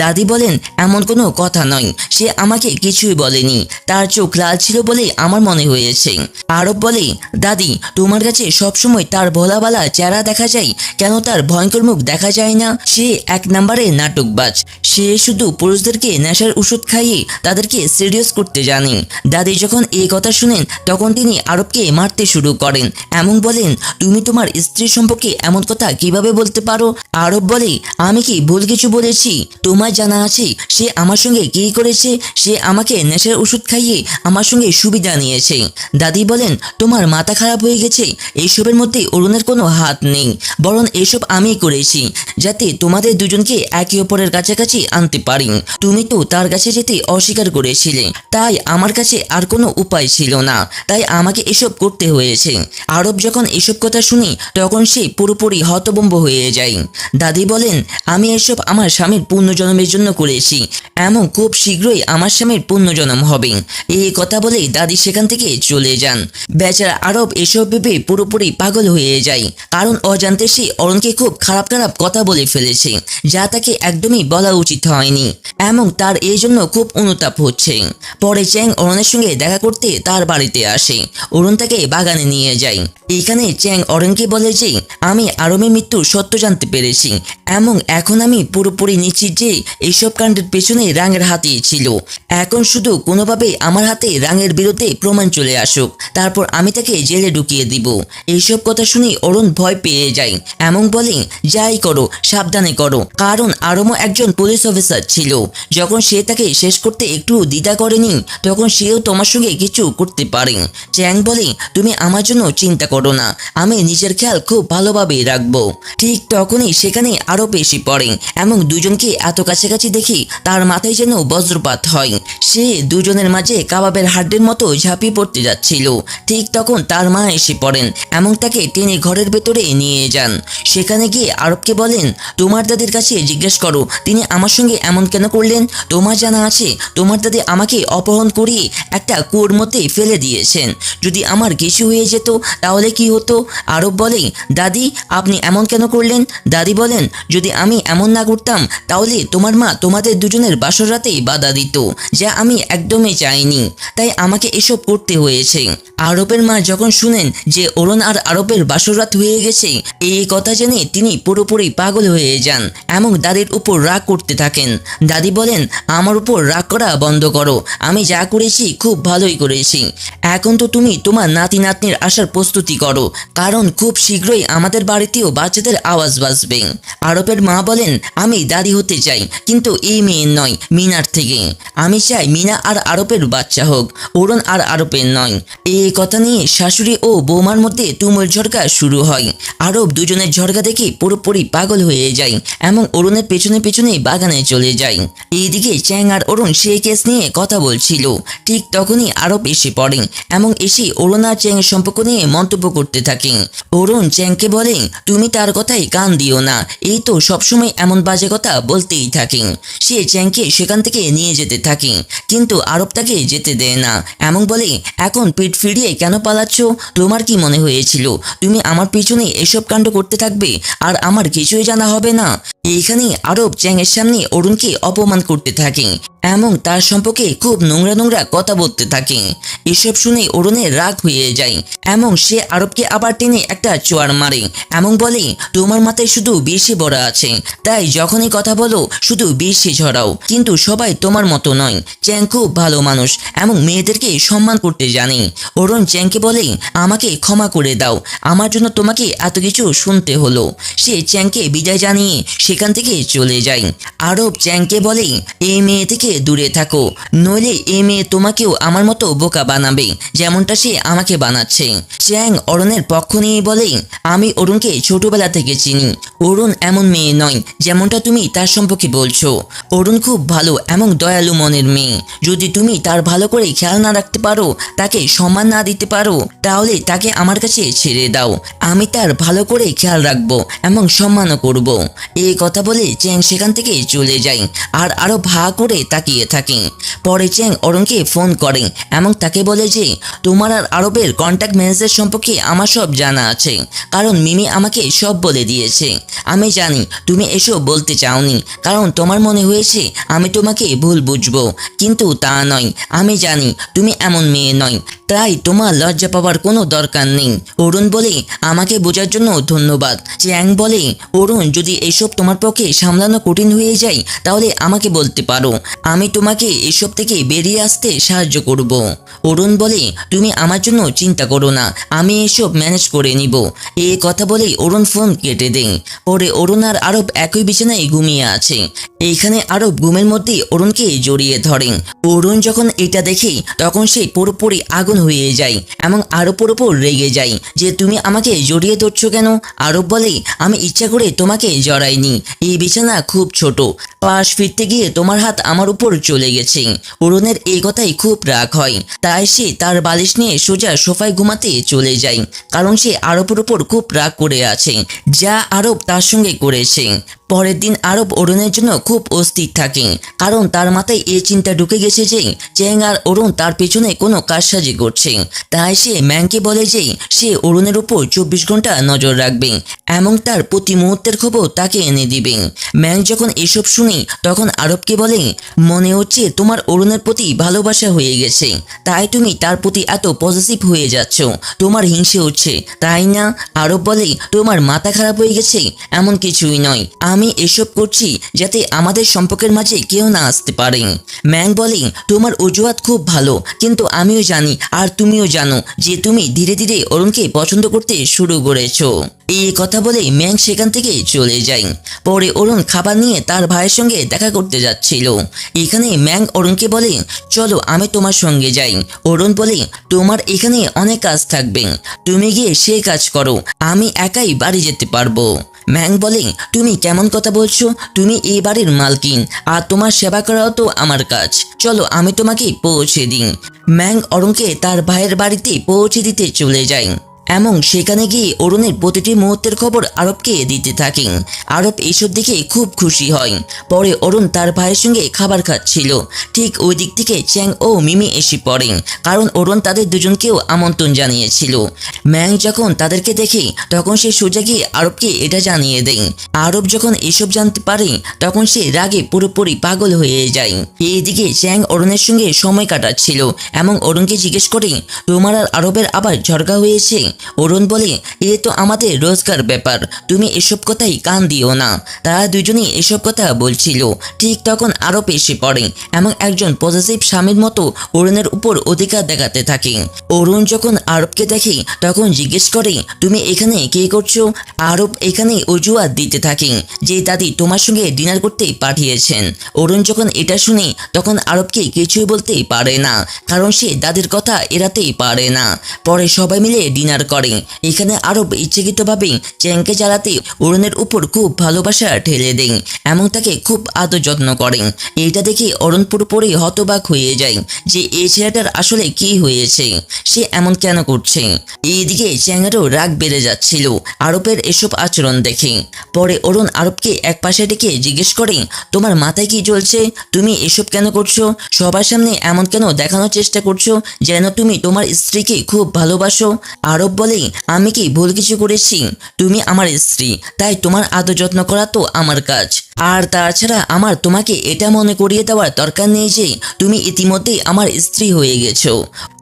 দাদি বলেন, এমন কোনো কথা নয়, সে আমাকে কিছুই বলেনি, তার চোখ লাল ছিল বলে আমার মনে হয়েছে। আরব বলে, দাদি তোমার কাছে সবসময় তার ভোলাবালা চেহারা দেখা যায়, কেন তার ভয়ঙ্কর মুখ দেখা যায় না? সে এক নম্বরে নাটকবাজ, সে শুধু পুরুষদেরকে নেশার ওষুধ খাইয়ে তাদেরকে সিরিয়াস করতে জানে। দাদি যখন এই কথা শুনেন তখন তিনি আরবকে মারতে শুরু করেন এবং বলেন, তুমি তোমার স্ত্রী সম্পর্কে এমন কথা কিভাবে বলতে পারো? আরব বলে, আমি কি ভুল কিছু বলেছি? তোমার জানা আছে সে আমার সঙ্গে কি করেছে? সে আমাকে নেশার ওষুধ খাইয়ে আমার সঙ্গে সুবিধা নিয়েছে। দাদি বলেন, তোমার মাথা খারাপ হয়ে গেছে, এইসবের মধ্যে অরুণের কোনো হাত নেই, বরং এসব আমি করেছি যাতে তোমাদের দুজনকে একে অপরের কাছাকাছি আনতে পারি। তুমি তো তার কাছে যেতে অস্বীকার করেছিলে, তাই আমার কাছে আর কোনো উপায় ছিল না, তাই আমাকে এসব করতে হয়েছে। আরব যখন এসব কথা শুনি তখন সে পুরোপুরি হতভম্ব হয়ে যায়। দাদি বলেন, আমি এসব আমার স্বামীর পুণ্যজন্মের জন্য করেছি এবং খুব শীঘ্রই আমার স্বামীর পুণ্যজন্ম হবে। এই কথা বলেই দাদি সেখান থেকে চলে যান। বেচারা আরব এসব ভেবে পুরোপুরি পাগল হয়ে যায়, কারণ অজান্তে সে অরুণকে খুব খারাপ খারাপ কথা বলে ফেলেছে, যা তাকে একদমই বলা উচিত হয়নি এবং তার এই জন্য খুব অনুতাপ হচ্ছে। পরে চ্যাং অরুণের সঙ্গে দেখা করতে তার বাড়িতে আসে। অরুণ তাকে বাগানে নিয়ে যায়। এখানে চ্যাং অরুণকে বলে যে, আমি আরবের মৃত্যুর সত্য জানতে পেরেছি এবং এখন আমি পুরোপুরি নিশ্চিত যে এইসব কাণ্ডের পেছনে রাঙের হাতই ছিল। এখন শুধু কোনোভাবে আমার হাতে রাঙের বিরুদ্ধে প্রমাণ চলে আসুক, তারপর আমি তাকে জেলে ঢুকিয়ে দিব। এইসব কথা শুনে অরুণ ভয় পেয়ে যায় এবং বলে, যাই করো সাবধানে করো, কারণ আরমও একজন পুলিশ অফিসার ছিল। যখন সে তাকে শেষ করতে একটু দ্বিধা করেনি তখন সেও তোমার সঙ্গে কিছু করতে পারে। চ্যাং বলে, তুমি আমার জন্য চিন্তা করো না, আমি নিজের খেয়াল খুব ভালোভাবে রাখবো। ঠিক তখনই সেখানে আরো বেশি পড়ে এবং দুজনকে এত কাছাকাছি দেখি তার মাথায় যেন বজ্রপাত হয়। সে দুজনের মাঝে কাবাবের হাড্ডির মতো ঝাঁপিয়ে পড়তে যাচ্ছিল। ঠিক তখন তার মা এসে পড়েন এবং তাকে টেনে ঘরের ভেতরে নিয়ে যান। সেখানে গিয়ে আরবকে বলেন, তোমার দাদির কাছে জিজ্ঞেস করো তিনি আমার সঙ্গে এমন কেন করলেন। তোমার জানা আছে তোমার দাদি আমাকে অপহরণ করিয়ে একটা কুয়োর মধ্যে ফেলে দিয়েছেন, যদি আমার কিছু হয়ে যেত তাহলে কি হতো? আরব বলে, দাদি আপনি এমন কেন করলেন? দাদি বলেন, যদি আমি এমন না করতাম তাহলে তোমার মা তোমাদের দুজনের বাসর রাতেই বাধা দিত, যা আমি একদমই চাইনি, তাই আমাকে এসব করতে হয়েছে। আরবের মা যখন শুনেন যে অরুণ আর আরবের বাসর রাত হয়ে গেছে, এই কথা জেনে তিনি পুরোপুরি পাগল হয়ে যান এবং দাদির উপর রাগ করতে থাকেন। দাদি বলেন, আমার উপর রাগ করা বন্ধ করো, আমি যা করেছি খুব ভালোই করেছি। এখন তো তুমি তোমার নাতি নাতনির আসার প্রস্তুতি করো, কারণ খুব শীঘ্রই আমাদের বাড়িতেও বাচ্চাদের আওয়াজ বাজবে। আরবের মা বলেন, আমি দাদি হতে চাই, কিন্তু এই মেয়ের নয়, মিনার থেকে। আমি চাই মিনা আর আরবের বাচ্চা হোক, অরুণ আর আরবের নয়। এই কথা নিয়ে শাশুড়ি ও বৌমার মধ্যে তুমুল ঝড়কা শুরু হয়। আরব দুজনের ঝড়কা দেখে পুরোপুরি পাগল হয়ে যায় এবং অরুণের পেছনে পেছনে বাগানে চলে যায়। এইদিকে চ্যাং আর অরুণ সেই কেস নিয়ে কথা বলছিল। ঠিক তখনই আরব এসে পড়ে এবং এসে অরুণ আর চ্যাং এর সম্পর্ক নিয়ে মন্তব্য করতে থাকে। অরুণ চ্যাংকে বলে, তুমি তার কথাই কান দিও না, এই তো সবসময় এমন বাজে কথা বলতেই থাকে। সে চ্যাংকে সেখান থেকে নিয়ে যেতে থাকে, কিন্তু আরব তাকে যেতে দেয় না এবং বলে, এখন পিঠ ফিরিয়ে কেন পালাচ্ছ? তোমার কি মনে হয়েছিল তুমি আমার পিছনে এসব কাণ্ড করতে থাকবে আর আমার কিছুই জানা হবে না? এইখানে আরব চ্যাং এর সামনে অরুণকে অপমান করতে থাকে এবং তার সম্পর্কে খুব নোংরা নোংরা কথা বলতে থাকে। এসব শুনে অরুণের রাগ হয়ে যায় এবং সে আরবকে আবার টেনে একটা চোয়ার মারে এবং বলে, তোমার মাথায় শুধু বেশি বড় আছে, তাই যখনই কথা বলো শুধু বেশি ঝরাও, কিন্তু সবাই তোমার মতো নয়। চ্যাং খুব ভালো মানুষ এবং মেয়েদেরকে সম্মান করতে জানে। অরুণ চ্যাংকে বলে, আমাকে ক্ষমা করে দাও, আমার জন্য তোমাকে এত কিছু শুনতে হলো। সে চ্যাংকে বিদায় জানিয়ে সেখান থেকে চলে যায়। আরব চ্যাং চ্যাংকে বলে, এই মেয়ে থেকে দূরে থাকো, নইলে এই মেয়ে তোমাকেও আমার মতো বোকা বানাবে, যেমনটা সে আমাকে বানাচ্ছে। চ্যাং অরুণের পক্ষ নিয়ে বলে, আমি অরুণকে ছোটবেলা থেকে চিনি। অরুণ এমন মেয়ে নয় যেমনটা তুমি তার সম্পর্কে বলছো। অরুণ খুব ভালো এবং দয়ালু মনের মেয়ে। যদি তুমি তার ভালো করে খেয়াল না রাখতে পারো, তাকে সম্মান না দিতে পারো, তাহলে তাকে আমার কাছে ছেড়ে দাও। আমি তার ভালো করে খেয়াল রাখবো এবং সম্মানও করব। এই কথা বলে চ্যাং সেখান থেকে চলে যায় আর আরো ভা করে তাকিয়ে থাকে। পরে চ্যাং অরুণকে ফোন করে এবং তাকে বলে যে, তোমার আর আরবের কন্ট্যাক্ট ম্যানেজার সম্পর্কে আমার সব জানা আছে, কারণ মিমি আমাকে সব বলে দিয়েছে। আমি জানি তুমি এসব বলতে চাওনি, কারণ তোমার মনে হয়েছে আমি তোমাকে ভুল বুঝবো, কিন্তু তা নয়। আমি জানি তুমি এমন মেয়ে নয়, তাই তোমার লজ্জা পাওয়ার কোনো দরকার নেই। অরুণ বলে, আমাকে বোঝার জন্য ধন্যবাদ। চ্যাং বলে, অরুণ, যদি এসব তোমার পক্ষে সামলানো কঠিন হয়ে যায় তাহলে আমাকে বলতে পারো, আমি তোমাকে এসব থেকে বেরিয়ে আসতে সাহায্য করব। অরুণ বলে, তুমি আমার জন্য চিন্তা করো না, আমি এসব ম্যানেজ করে নিব। এই কথা বলে অরুণ ফোন কেটে দেয়। পরে অরুণ আর আরব একই বিছানায় ঘুমিয়ে আছে। এইখানে আরব ঘুমের মধ্যে অরুণকে জড়িয়ে ধরেন। অরুণ যখন এটা দেখে তখন সে পুরোপুরি আগুন হয়ে যায় এবং আরবের উপর রেগে যায় যে, তুমি আমাকে জড়িয়ে ধরছো কেন? আরব বলে, আমি ইচ্ছা করে তোমাকে জড়াইনি, এই বিছানা খুব ছোট, পাশ ফিরতে গিয়ে তোমার হাত আমার উপর চলে গেছে। অরুণের এই কথাই খুব রাগ হয়, তাই সে তার বালিশ নিয়ে সোজা সোফায় ঘুমাতে চলে যায়, কারণ সে আরবের উপর খুব রাগ করে আছে যা আরব তার সঙ্গে করেছে। পরের দিন আরব অরুণের জন্য খুব অস্থির থাকে, কারণ তার মাথায় এই চিন্তা ঢুকে গেছে যে চ্যাং আর অরুণ তার পেছনে কোনো কারসাজি করছে। তাই সে ম্যাংকে বলে যে সে অরুণের উপর 24 ঘন্টা নজর রাখবে এবং তার প্রতি মুহূর্তের খবর তাকে এনে দিবে। ম্যাং যখন এসব শুনে তখন আরবকে বলে, মনে হচ্ছে তোমার অরুণের প্রতি ভালোবাসা হয়ে গেছে, তাই তুমি তার প্রতি এত পজিটিভ হয়ে যাচ্ছ, তোমার হিংসে হচ্ছে তাই না? আরব বলে, তোমার মাথা খারাপ হয়ে গেছে? এমন কিছুই নয়, আমি এসব করছি যাতে আমাদের সম্পর্কের মাঝে কেউ না আসতে পারে। ম্যাং বলে, তোমার অজুহাত খুব ভালো, কিন্তু আমিও জানি আর তুমিও জানো যে তুমি ধীরে ধীরে অরুণকে পছন্দ করতে শুরু করেছো। এই কথা বলে ম্যাং সেখান থেকে চলে যায়। পরে অরুণ খাবার নিয়ে তার ভাইয়ের সঙ্গে দেখা করতে যাচ্ছিল। এখানে ম্যাং অরুণকে বলে, চলো আমি তোমার সঙ্গে যাই। অরুণ বলে, তোমার এখানে অনেক কাজ থাকবে, তুমি গিয়ে সেই কাজ করো, আমি একাই বাড়ি যেতে পারবো। ম্যাং বলে, তুমি কেমন কথা বলছো? তুমি এই বাড়ির মালকিন আর তোমার সেবা করাও তো আমার কাজ, চলো আমি তোমাকে পৌঁছে দিই। ম্যাং অরুণকে তার ভাইয়ের বাড়িতে পৌঁছে দিতে চলে যায় এবং সেখানে গিয়ে অরুণের প্রতিটি মুহূর্তের খবর আরবকে দিতে থাকেন। আরব এইসব দেখে খুব খুশি হয়। পরে অরুণ তার ভাইয়ের সঙ্গে খাবার খাচ্ছিল, ঠিক ওই দিক থেকে চ্যাং ও মিমি এসে পড়েন, কারণ অরুণ তাদের দুজনকেও আমন্ত্রণ জানিয়েছিল। ম্যাং যখন তাদেরকে দেখে তখন সে সোজা গিয়ে আরবকে এটা জানিয়ে দেয়। আরব যখন এসব জানতে পারে তখন সে রাগে পুরোপুরি পাগল হয়ে যায়। এইদিকে চ্যাং অরুণের সঙ্গে সময় কাটাচ্ছিল এবং অরুণকে জিজ্ঞেস করে, তোমার আর আরবের আবার ঝগড়া হয়েছে? অরুণ বলে, এ তো আমাদের রোজকার ব্যাপার, তুমি এসব কথাই কান দিও না। তারা দুজনেই এসব কথা বলছিল, ঠিক তখন আরব এসে পড়ে এবং একজন পজিটিভ স্বামীর মতো অরুণের উপর অধিকার দেখাতে থাকে। অরুণ যখন আরবকে দেখে তখন জিজ্ঞেস করে, তুমি এখানে কি করছো? আরব এখানে অজুহাত দিতে থাকে যে দাদি তোমার সঙ্গে ডিনার করতে পাঠিয়েছেন। অরুণ যখন এটা শুনে তখন আরবকে কিছুই বলতে পারে না, কারণ সে দাদির কথা এড়াতেই পারে না। পরে সবাই মিলে ডিনার করে। এখানে আরব ইচ্ছাকৃতভাবে চ্যাংকে জ্বালাতে অরুণের উপর খুব ভালোবাসা ঢেলে দেন এবং তাকে খুব আদর যত্ন করেন। এটা দেখে অরুণ পুরোপুরি হতবাক হয়ে যায় যে এই ছেলেটার আসলে কি হয়েছে, সে এমন কেন করছে। এইদিকে চ্যাংয়েরও রাগ বেড়ে যাচ্ছিল আরবের এসব আচরণ দেখে। পরে অরুণ আরবকে এক পাশে ডেকে জিজ্ঞেস করে, তোমার মাথায় কি জ্বলছে? তুমি এসব কেন করছো? সবার সামনে এমন কেন দেখানোর চেষ্টা করছো যেন তুমি তোমার স্ত্রীকে খুব ভালোবাসো? আরব বলে, আমি কি ভুল কিছু করেছি? তুমি আমার স্ত্রী, তাই তোমার আদর যত্ন করা তো আমার কাজ। আর তাছাড়া আমার তোমাকে এটা মনে করিয়ে দেওয়ার দরকার নেই যে তুমি ইতিমধ্যেই আমার স্ত্রী হয়ে গেছো।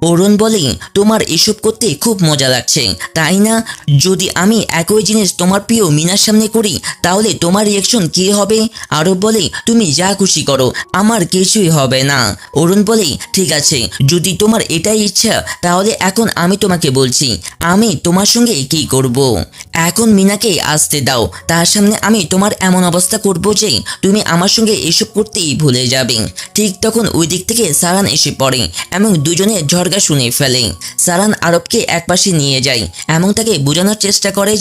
অরুণ বলে, তোমার এসব করতে খুব মজা লাগছে তাই না? যদি আমি একই জিনিস তোমার প্রিয় মিনার সামনে করি তাহলে তোমার রিয়াকশন কি হবে? আরব বলে, তুমি যা খুশি করো, আমার কিছুই হবে না। অরুণ বলে, ঠিক আছে, যদি তোমার এটাই ইচ্ছা তাহলে এখন আমি তোমাকে বলছি আমি তোমার সঙ্গে কি করব। এখন মিনাকে আসতে দাও, তার সামনে আমি তোমার এমন অবস্থা করব যে তুমি আমার সঙ্গে এসব করতেই ভুলে যাবে। ঠিক তখন ওই দিক থেকে সারান এসে পড়ে এবং দুজনে ঝড়গা শুনে ফেলে। সারান আরবকে একপাশে নিয়ে যায় এবং তাকে বোঝানোর চেষ্টা করে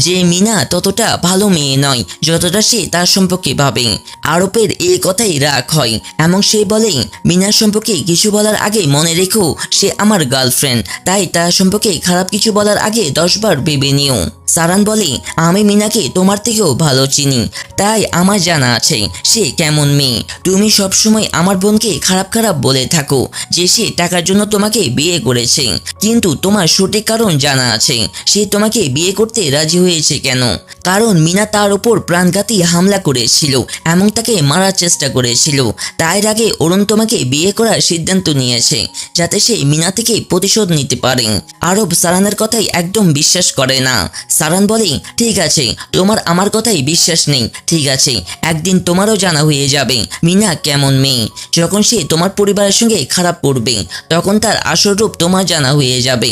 যে মিনা ততটা ভালো মেয়ে নয় যতটা সে তার সম্পর্কে ভাবে। আরবের এই কথাই রাগ হয় এবং সে বলে, মিনার সম্পর্কে কিছু বলার আগে মনে রেখো সে আমার গার্লফ্রেন্ড, তাই তার সম্পর্কে খারাপ কিছু বলার আগে 10 বার ভেবে নিও। সারান বলে, আমি মিনাকে তোমার থেকেও ভালো চিনি, তাই আমার জানা আছে সে কেমন মেয়ে। তুমি সবসময় আমার বোনকে খারাপ খারাপ বলে থাকো যে সে টাকার জন্য তোমাকে বিয়ে করেছে, কিন্তু তোমার সঠিক কারণ জানা আছে সে তোমাকে বিয়ে করতে রাজি হয়েছে কেন? কারণ মিনা তার উপর প্রাণঘাতী হামলা করেছিল এবং তাকে মারার চেষ্টা করেছিল। তাই আগে অরুণ তোমাকে বিয়ে করার সিদ্ধান্ত নিয়েছে যাতে সে মিনা থেকে প্রতিশোধ নিতে পারে। আরব সারানের কথাই একদম বিশ্বাস করে না। সারান বলে, ঠিক আছে, তোমার আমার কথাই বিশ্বাস নেই, ঠিক আছে, একদিন তোমারও জানা হয়ে যাবে মিনা কেমন মেয়ে। যখন সে তোমার পরিবারের সঙ্গে খারাপ করবে তখন তার আসল রূপ তোমার জানা হয়ে যাবে।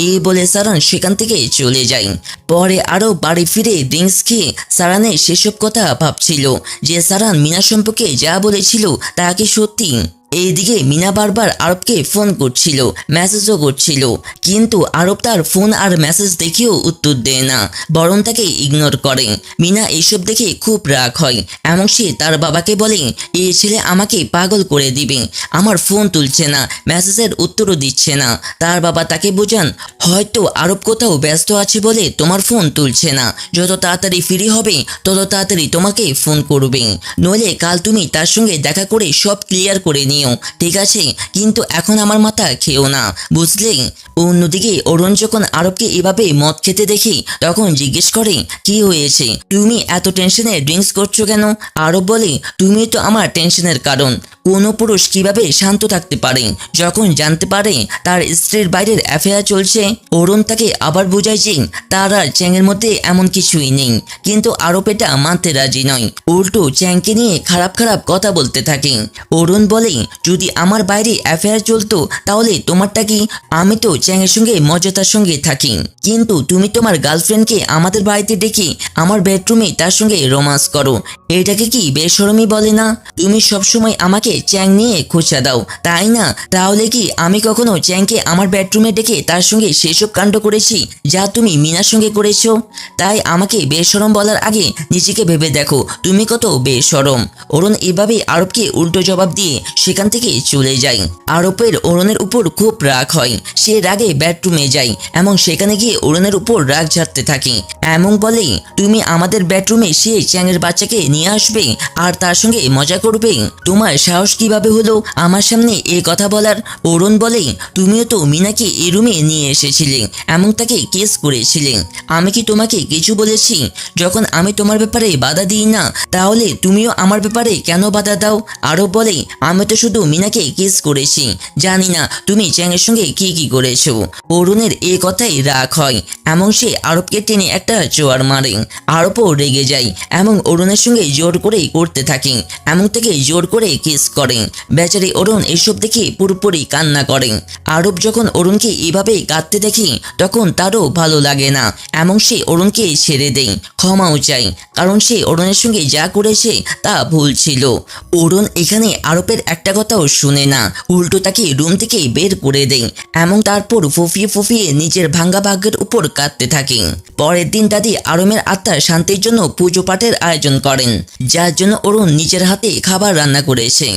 এই বলে সারান সেখান থেকে চলে যায়। পরে আরও বাড়ি ফিরে ড্রিঙ্কস খেয়ে সারানের সেসব কথা ভাবছিল যে সারান মিনা সম্পর্কে যা বলেছিল তা কি সত্যি। এইদিকে মিনা বারবার আরবকে ফোন করছিল, মেসেজও করছিল, কিন্তু আরব তার ফোন আর মেসেজ দেখেও উত্তর দেয় না, বরং তাকে ইগনোর করে। মিনা এইসব দেখে খুব রাগ হয় এবং সে তার বাবাকে বলে, এই ছেলে আমাকে পাগল করে দিবে, আমার ফোন তুলছে না, মেসেজের উত্তরও দিচ্ছে না। তার বাবা তাকে বোঝান, হয়তো আরব কোথাও ব্যস্ত আছে বলে তোমার ফোন তুলছে না, যত তাড়াতাড়ি ফ্রি হবে তত তাড়াতাড়ি তোমাকে ফোন করবে, নইলে কাল তুমি তার সঙ্গে দেখা করে সব ক্লিয়ার করে নিও, ঠিক আছে? কিন্তু এখন আমার মাথা খেও না, বুঝলে? অন্যদিকে অরুণ যখন আরবকে এভাবে মদ খেতে দেখি তখন জিজ্ঞেস করে, কি হয়েছে, তুমি এত টেনশনে ড্রিঙ্কস করছো কেন? আরব বলে, তুমি তো আমার টেনশনের কারণ। কোনো পুরুষ কিভাবে শান্ত থাকতে পারে যখন জানতে পারে তার স্ত্রীর বাইরের অ্যাফেয়ার চলছে? অরুণ তাকে আবার বোঝায় যে তার আর চ্যাংয়ের মধ্যে এমন কিছুই নেই, কিন্তু আরব এটা মানতে রাজি নয়, উল্টো চ্যাংকে নিয়ে খারাপ খারাপ কথা বলতে থাকে। অরুণ বলে, যদি আমার বাইরে অ্যাফেয়ার চলতো তাহলে তোমারটা কি? আমি তো চ্যাংয়ের সঙ্গে মর্যাদার সঙ্গে থাকি, কিন্তু তুমি তোমার গার্লফ্রেন্ডকে আমাদের বাড়িতে ডেকে আমার বেডরুমে তার সঙ্গে রোমান্স করো, এটাকে কি বেশরমি বলে না? তুমি সবসময় আমাকে চ্যাং নিয়ে খোঁচা দাও, তাই না? তাহলে কি আমি কখনো চ্যাংকে আমার বেডরুমে ডেকে তার সঙ্গে সেসব কাণ্ড করেছি যা তুমি মিনার সঙ্গে করেছো? তাই আমাকে বেশরম বলার আগে নিজেকে ভেবে দেখো তুমি কত বেশরম। অরুণ এভাবে আরবকে উল্টো জবাব দিয়ে সেখান থেকে চলে যায়। আরবের অরুণের উপর খুব রাগ হয়, সে রাগে বেডরুমে যায় এবং সেখানে গিয়ে অরুণের উপর রাগ ঝাড়তে থাকে এবং বলে, তুমি আমাদের বেডরুমে সে চ্যাংয়ের বাচ্চাকে নিয়ে আসবে আর তার সঙ্গে মজা করবে? তোমার সাহস কিভাবে হলো আমার সামনে এই কথা বলার? অরুণ বলে, তুমিও তো মিনাকে এই রুমে নিয়ে এসেছিলে এবং তাকে কেস করেছিলে, আমি কি তোমাকে কিছু বলেছি? যখন আমি তোমার ব্যাপারে বাধা দিই না তাহলে তুমিও আমার ব্যাপারে কেন বাধা দাও? আরব বলে, আমি তো শুধু মিনাকে কিস করেছি, জানি না তুমি চ্যাংয়ের সঙ্গে কি কি করেছো। অরুণের এই কথাই রাগ হয় এবং সে আরবকে টেনে একটা চোয়ার মারে। আরবও রেগে যায় এবং অরুণের সঙ্গে জোর করেই করতে থাকে এবং তাকে জোর করে কিস করে। বেচারি অরুণ এসব দেখে পুরোপুরি কান্না করে। আরব যখন অরুণকে এভাবে কাঁদতে দেখে তখন তারও ভালো লাগে না এবং সে অরুণকে ছেড়ে দেয়, ক্ষমাও চায়, কারণ সে অরুণের সঙ্গে যা করেছে তা ভুল ছিল। অরুণ এখানে আরবের একটা কথাও শুনে না, উল্টো তাকে রুম থেকে বের করে দেয় এবং তারপর ফুফিয়ে ফুফিয়ে নিজের ভাঙ্গা ভাগ্যের উপর কাঁদতে থাকে। পরের দিন দাদি আরবের আত্মার শান্তির জন্য পুজো পাঠের আয়োজন করেন, যার জন্য অরুণ নিজের হাতে খাবার রান্না করেছে।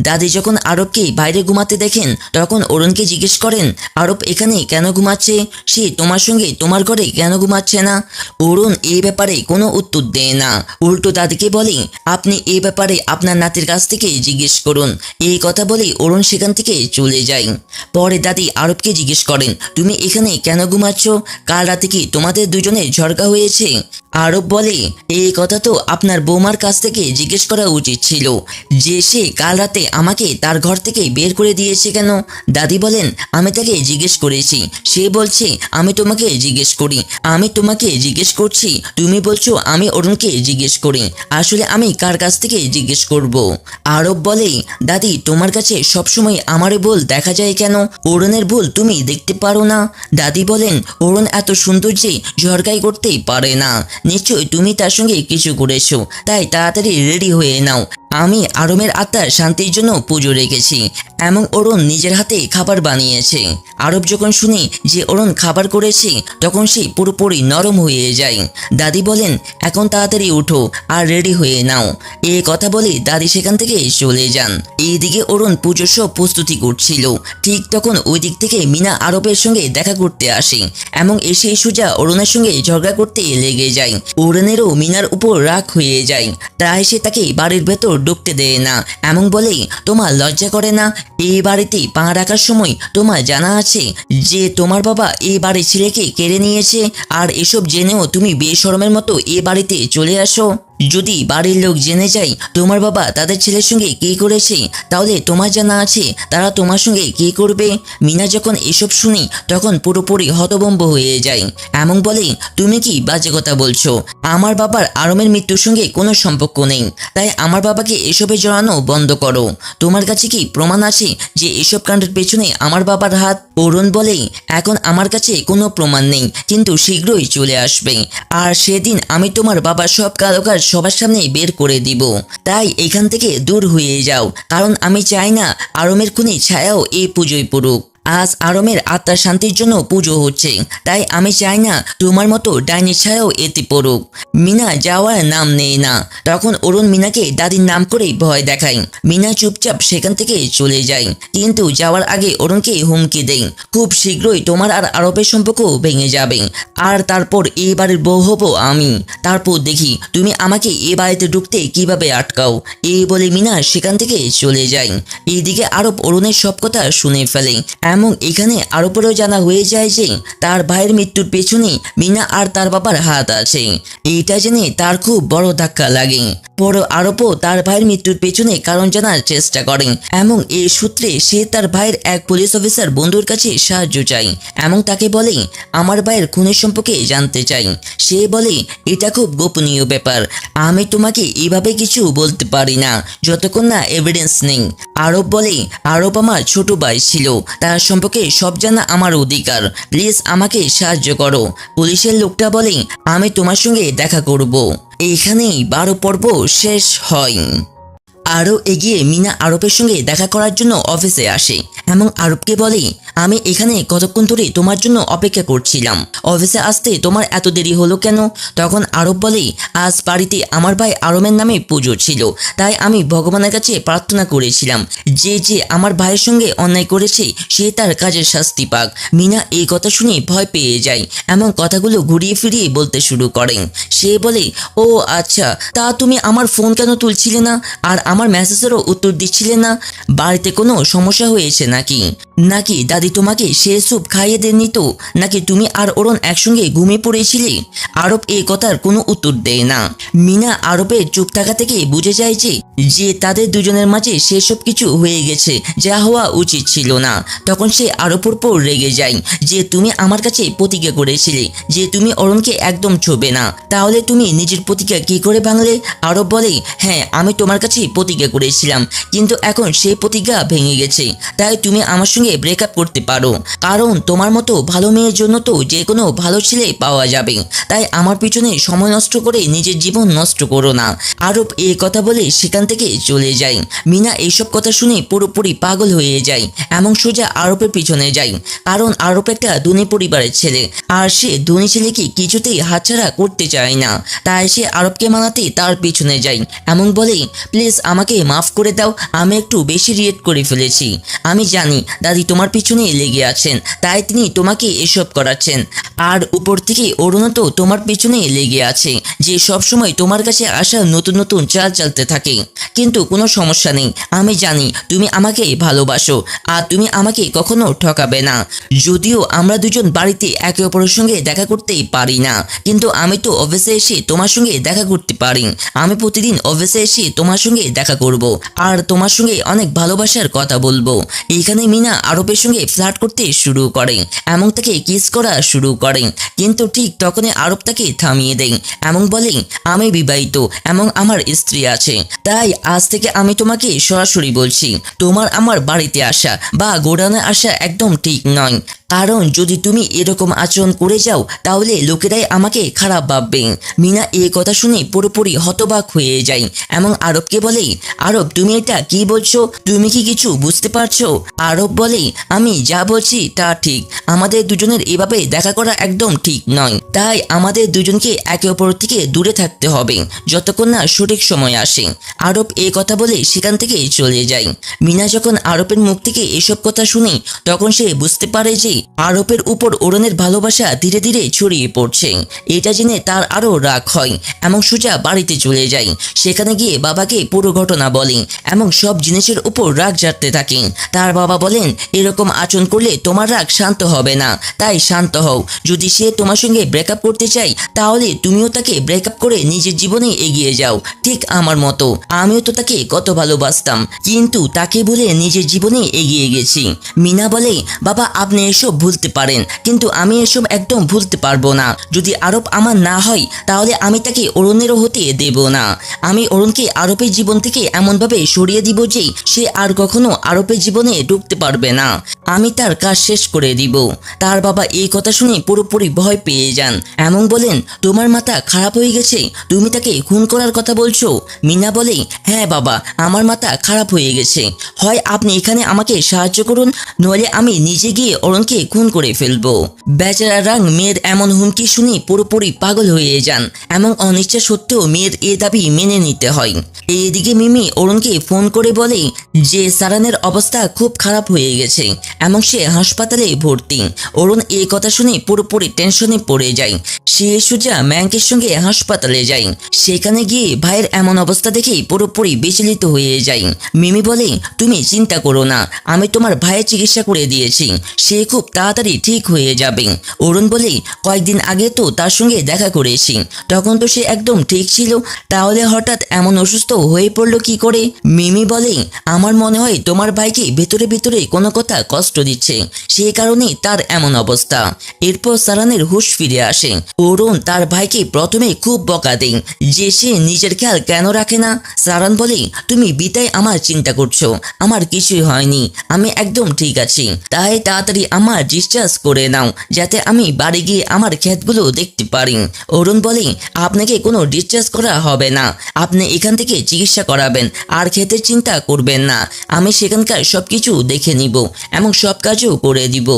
দাদি যখন আরবকে বাইরে ঘুমাতে দেখেন তখন অরুণকে জিজ্ঞেস করেন, আরব এখানে কেন ঘুমাচ্ছে? সে তোমার সঙ্গে তোমার ঘরে কেন ঘুমাচ্ছে না? অরুণ এই ব্যাপারে কোনো উত্তর দেয় না, উল্টো দাদিকে বলে, আপনি এই ব্যাপারে আপনার নাতির কাছ থেকে জিজ্ঞেস করুন, এই কথা বলে অরুণ সেখান থেকে চলে যায়। পরে দাদি আরবকে জিজ্ঞেস করেন, তুমি এখানে কেন ঘুমাচ্ছ? কাল রাতে কি তোমাদের দুজনের ঝগড়া হয়েছে? আরব বলে, এই কথা তো আপনার বৌমার কাছ থেকে জিজ্ঞেস করা উচিত ছিল যে সে কাল রাতে আমাকে তার ঘর থেকে বের করে দিয়েছে কেন। দাদি বলেন, আমি তাকে জিজ্ঞেস করেছি, সে বলছে আমি তোমাকে জিজ্ঞেস করি। আমি তোমাকে জিজ্ঞেস করছি, তুমি বলছো আমি অরুণকে জিজ্ঞেস করি। আসলে আমি কার কাছ থেকে জিজ্ঞেস করব? আরব বলে, দাদি তোমার কাছে সবসময় আমার ভুল দেখা যায় কেন? অরুণের ভুল তুমি দেখতে পারো না? দাদি বলেন, অরুণ এত সুন্দর যে ঝড়কাই করতেই পারে না। নিশ্চয়ই তুমি তার সঙ্গে কিছু করেছো, তাই তাড়াতাড়ি রেডি হয়ে নাও। আমি আরবের আত্মার শান্তির জন্য পুজো রেখেছি এবং অরুণ নিজের হাতে খাবার বানিয়েছে। আরব যখন শুনি যে অরুণ খাবার করেছে তখন সে পুরোপুরি নরম হয়ে যায়। দাদি বলেন, এখন তাড়াতাড়ি উঠো আর রেডি হয়ে নাও। এই কথা বলে দাদি সেখান থেকে চলে যান। এইদিকে অরুণ পুজোর সব প্রস্তুতি করছিল। ঠিক তখন ওই দিক থেকে মিনা আরবের সঙ্গে দেখা করতে আসে এবং এসে সোজা অরুণের সঙ্গে ঝগড়া করতে লেগে যায়। অরুণেরও মিনার উপর রাগ হয়ে যায়, তাই সে তাকে বাড়ির ভেতর ঢুকতে দেয় না এমন বলে, তোমার লজ্জা করে না? এই বাড়িতে পা রাখার সময় তোমার জানা আছে যে তোমার বাবা এই বাড়ির ছেলেকে কেড়ে নিয়েছে? আর এসব জেনেও তুমি বেশরমের মতো এ বাড়িতে চলে আসো। যদি বাড়ির লোক জেনে যায় তোমার বাবা তাদের ছেলের সঙ্গে কী করেছে, তাহলে তোমার জানা আছে তারা তোমার সঙ্গে কী করবে? মিনা যখন এসব শুনি তখন পুরোপুরি হতভম্ব হয়ে যায় এমন বলে, তুমি কি বাজে কথা বলছো? আমার বাবার আরমের মৃত্যুর সঙ্গে কোনো সম্পর্ক নেই, তাই আমার বাবাকে এসবে জড়ানো বন্ধ করো। তোমার কাছে কি প্রমাণ আছে যে এসব কাণ্ডের পেছনে আমার বাবার হাত? অরুণ বলে, এখন আমার কাছে কোনো প্রমাণ নেই, কিন্তু শীঘ্রই চলে আসবে। আর সেদিন আমি তোমার বাবার সব কারুকাজ সবার সামনে বের করে দিব। তাই এখান থেকে দূর হয়ে যাও, কারণ আমি চাই না আরমের খুনি ছায়াও এই পুজোয় পড়ুক। আজ আরমের আত্মার শান্তির জন্য পুজো হচ্ছে, তাই আমি চাই না তোমার মতো ডাইনি ছায়াও এতে পড়ুক। মিনা যাওয়ার নাম নেই না। তখন অরুণ মিনাকে দাদির নাম করেই ভয় দেখায়। মিনা চুপচাপ সেখান থেকে চলে যায়, কিন্তু যাওয়ার আগে অরুণকে হুমকি দেয়, খুব শীঘ্রই তোমার আর আরবের সম্পর্ক ভেঙে যাবে, আর তারপর এই বাড়ির বউ হব আমি। তারপর দেখি তুমি আমাকে এ বাড়িতে ঢুকতে কিভাবে আটকাও। এই বলে মিনা সেখান থেকে চলে যায়। এইদিকে আরব অরুণের সব কথা শুনে ফেলে এবং এখানে আরবেরও জানা হয়ে যায় যে তার ভাইয়ের মৃত্যুর পেছনে মিনা আর তার বাবার হাত আছে। এইটা জেনে তার খুব বড় ধাক্কা লাগে। পরে আরবও তার ভাইয়ের মৃত্যুর পেছনে কারণ জানার চেষ্টা করেন এবং এই সূত্রে সে তার ভাইয়ের এক পুলিশ অফিসার বন্ধুর কাছে সাহায্য চায় এবং তাকে বলে, আমার ভাইয়ের খুনের সম্পর্কে জানতে চাই। সে বলে, এটা খুব গোপনীয় ব্যাপার, আমি তোমাকে এভাবে কিছু বলতে পারি না যতক্ষণ না এভিডেন্স নেই। আরব বলে, আরব আমার ছোট ভাই ছিল, তার সম্পর্কে সব জানা আমার অধিকার, প্লিজ আমাকে সাহায্য করো। পুলিশের লোকটা বলে, আমি তোমার সঙ্গে দেখা করব। এইখানেই 12 পর্ব শেষ হয়। আরও এগিয়ে মিনা আরবের সঙ্গে দেখা করার জন্য অফিসে আসে এবং আরবকে বলে, আমি এখানে কতক্ষণ ধরে তোমার জন্য অপেক্ষা করছিলাম, অফিসে আসতে তোমার এত দেরি হলো কেন? তখন আরব বলে, আজ বাড়িতে আমার ভাই আরমের নামে পুজো ছিল, তাই আমি ভগবানের কাছে প্রার্থনা করেছিলাম যে যে আমার ভাইয়ের সঙ্গে অন্যায় করেছে সে তার কাজের শাস্তি পাক। মিনা এই কথা শুনে ভয় পেয়ে যায় এবং কথাগুলো ঘুরিয়ে ফিরিয়ে বলতে শুরু করেন। সে বলে, ও আচ্ছা, তা তুমি আমার ফোন কেন তুলছিলে না আর আমার মেসেজেরও উত্তর দিচ্ছিলে না? বাড়িতে কোনো সমস্যা হয়েছে নাকি? নাকি দাদি তোমাকে সে স্যুপ খাইয়ে দেননি তো? নাকি তুমি আর অরুণ একসঙ্গে ঘুমিয়ে পড়েছিলে? আরব এই কথার কোনো উত্তর দেয় না। মিনা আরবের চুপ থাকা থেকে বুঝে যায় যে তাদের দুজনের মাঝে সেসব কিছু হয়ে গেছে যা হওয়া উচিত ছিল না। তখন সে আরবের উপর রেগে যায় যে তুমি আমার কাছে প্রতিজ্ঞা করেছিলে যে তুমি অরুণকে একদম ছোবে না, তাহলে তুমি নিজের প্রতিজ্ঞা কি করে ভাঙলে? আরব বলে, হ্যাঁ আমি তোমার কাছে প্রতিজ্ঞা করেছিলাম, কিন্তু এখন সেই প্রতিজ্ঞা ভেঙে গেছে, তাই তুমি আমার সঙ্গে ব্রেকআপ করতে পারো, কারণ তোমার মতো ভালো মেয়ের জন্য তো যে কোনো ভালো ছেলে পাওয়া যাবে, তাই আমার পিছনে সময় নষ্ট করে নিজের জীবন নষ্ট করো না। আরব এই কথা বলে সেখান থেকে চলে যায়। মিনা এইসব কথা শুনে পুরোপুরি পাগল হয়ে যায় এবং সোজা আরবের পিছনে যায়, কারণ আরব একটা ধনী পরিবারের ছেলে আর সে ধনী ছেলেকে কিছুতেই হাতছাড়া করতে চায় না, তাই সে আরবকে মানাতে তার পিছনে যায় এমন বলে, প্লিজ আমাকে মাফ করে দাও, আমি একটু বেশি রিয়েক্ট করে ফেলেছি। আমি জানি দাদি দাদি তোমার পিছনে লেগে আছেন, তাই তিনি তোমাকে এসব করাচ্ছেন। আর উপর থেকে অরুণও তো তোমার পিছনে লেগে আছে, যে সব সময় তোমার কাছে আসা নতুন নতুন চাল চালতে থাকে। কিন্তু কোনো সমস্যা নেই, আমি জানি তুমি আমাকে ভালোবাসো আর তুমি আমাকে কখনো ঠকাবে না। যদিও আমরা দুজন বাড়িতে একে অপরের সঙ্গে দেখা করতেই পারি না, কিন্তু আমি তো অফিসে এসে তোমার সঙ্গে দেখা করতে পারি। আমি প্রতিদিন অফিসে এসে তোমার সঙ্গে দেখা করব আর তোমার সঙ্গে অনেক ভালোবাসার কথা বলবো। এখানে মিনা আরবের সঙ্গে ফ্লার্ট করতে শুরু করে এবং তাকে কিস করা শুরু করে, কিন্তু ঠিক তখনই আরব তাকে থামিয়ে দেয় এবং বলে, আমি বিবাহিত এবং আমার স্ত্রী আছে, তাই আজ থেকে আমি তোমাকে সরাসরি বলছি, তোমার আমার বাড়িতে আসা বা গোডাউনে আসা একদম ঠিক নয়। কারণ যদি তুমি এরকম আচরণ করে যাও তাহলে লোকেরাই আমাকে খারাপ ভাববে। মিনা এই কথা শুনে পুরোপুরি হতবাক হয়ে যায় এবং আরবকে বলে, আরব তুমি এটা কি বলছো? তুমি কি কিছু বুঝতে পারছো? আরব বলে, আমি যা বলছি তা ঠিক, আমাদের দুজনের এভাবে দেখা করা একদম ঠিক নয়, তাই আমাদের দুজনকে একে অপর থেকে দূরে থাকতে হবে যতক্ষণ না সঠিক সময় আসে। আরব এই কথা বলে সেখান থেকে চলে যায়। মিনা যখন আরবের মুখ থেকে এসব কথা শুনে তখন সে বুঝতে পারে যে আরবের উপর অরুণের ভালোবাসা ধীরে ধীরে ছড়িয়ে পড়ছে। এটা জেনে তার আরো রাগ হয় এবং সোজা বাড়িতে চলে যায়। সেখানে গিয়ে বাবাকে পুরো ঘটনা বলে এবং সব জিনিসের উপর রাগ ঝাড়তে থাকে। তার বাবা বলেন, এরকম আচরণ করলে তোমার রাগ শান্ত হবে না, তাই শান্ত হও। যদি সে তোমার সঙ্গে ব্রেকআপ করতে চায় তাহলে তুমিও তাকে ব্রেকআপ করে নিজের জীবনে এগিয়ে যাও, ঠিক আমার মতো। আমিও তো তাকে কত ভালোবাসতাম, কিন্তু তাকে বলে নিজের জীবনে এগিয়ে গেছি। মিনা বলে, বাবা আপনি এসব ভুলতে পারেন, কিন্তু আমি এসব একদম ভুলতে পারবো না। যদি আরব আমার না হয় তাহলে আমি তাকে অরুণেরও হতে দেব না। আমি অরুণকে আরবের জীবন থেকে এমনভাবে সরিয়ে দিব যে সে আর কখনো আরবের জীবনে ঢুকতে পারবে না। আমি তার কাজ শেষ করে দিব। তার বাবা এই কথা শুনে পুরোপুরি ভয় পেয়ে যান এবং বলেন, তোমার মাথা খারাপ হয়ে গেছে, তুমি তাকে খুন করার কথা বলছো? মিনা বলে, হ্যাঁ বাবা, আমার মাথা খারাপ হয়ে গেছে। হয় আপনি এখানে আমাকে সাহায্য করুন, নইলে আমি নিজে গিয়ে অরুণকে খুন করে ফেলবো। বেচারা রাং মেয়ের এমন হুমকি শুনে পুরোপুরি পাগল হয়ে যান এবং অনিচ্ছা সত্ত্বেও মেয়ের এ দাবি মেনে নিতে হয়। এইদিকে মিমি অরুণকে ফোন করে বলে যে সারানের অবস্থা খুব খারাপ হয়ে গেছে এবং সে হাসপাতালে ভর্তি। অরুণ এই কথা শুনে পুরোপুরি টেনশনে পড়ে যায়। সে সোজা ম্যাঙ্কের সঙ্গে হাসপাতালে যায়। সেখানে গিয়ে ভাইয়ের এমন অবস্থা দেখে পুরোপুরি বিচলিত হয়ে যায়। মিমি বলে, তুমি চিন্তা করো না, আমি তোমার ভাইয়ের চিকিৎসা করে দিয়েছি, সে খুব তাড়াতাড়ি ঠিক হয়ে যাবে। অরুণ বলে, কয়েকদিন আগে তো তার সঙ্গে দেখা করেছি, তখন তো সে একদম ঠিক ছিল, তাহলে হঠাৎ এমন অসুস্থ হয়ে পড়লো কি করে? মিমি বলে, আমার মনে হয় তোমার ভাইকে ভেতরে ভেতরে কোনো কথা কষ্ট দিচ্ছে, সেই কারণেই তার এমন অবস্থা। এরপর সারানের হুঁশ ফিরে আসে। অরুণ তার ভাইকে প্রথমে খুব বকা দেয় যে সে নিজের খেয়াল কেন রাখে না। সারান বলে, তুমি বিতায় আমার চিন্তা করছো, আমার কিছুই হয়নি, আমি একদম ঠিক আছি, তাই তাড়াতাড়ি আমার ডিসচার্জ করে নাও যাতে আমি বাড়ি গিয়ে আমার ক্ষেতগুলো দেখতে পারি। অরুণ বলে, আপনাকে কোনো ডিসচার্জ করা হবে না, আপনি এখান থেকে চিকিৎসা করাবেন আর ক্ষেতের চিন্তা করবেন না, আমি সেখানকার সবকিছু দেখে নিব এবং সব কাজও করে দিব।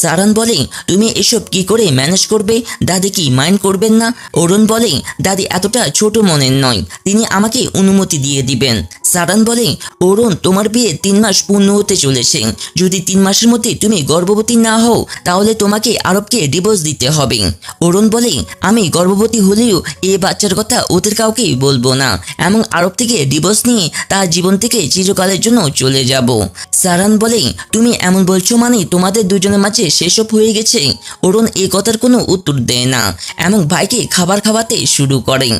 সারান বলে, তুমি এসব কি করে ম্যানেজ করবে? দাদি কি মাইন্ড করবেন না? অরুণ বলে, দাদি এতটা ছোট মনের নয়, তিনি আমাকে অনুমতি দিয়ে দিবেন। সারান বলে, অরুণ তোমার বিয়ে 3 মাস পূর্ণ হতে চলেছে, যদি 3 মাসের মধ্যে তুমি গর্ভবতী না হও তাহলে তোমাকে আরবকে ডিভোর্স দিতে হবে। অরুণ বলে, আমি গর্ভবতী হলেও এই বাচ্চার কথা ওদের কাউকেই বলবো না এবং আরব থেকে ডিভোর্স নিয়ে তার জীবন থেকে চিরকালের জন্য চলে যাব। সারান বলে, তুমি এমন বলছো মানে তোমাদের দুজনের মাঝে সেসব হয়ে গেছে? অরুণ এই কথার কোনো উত্তর দেয় না এবং ভাইকে খাবার খাওয়াতে শুরু করে।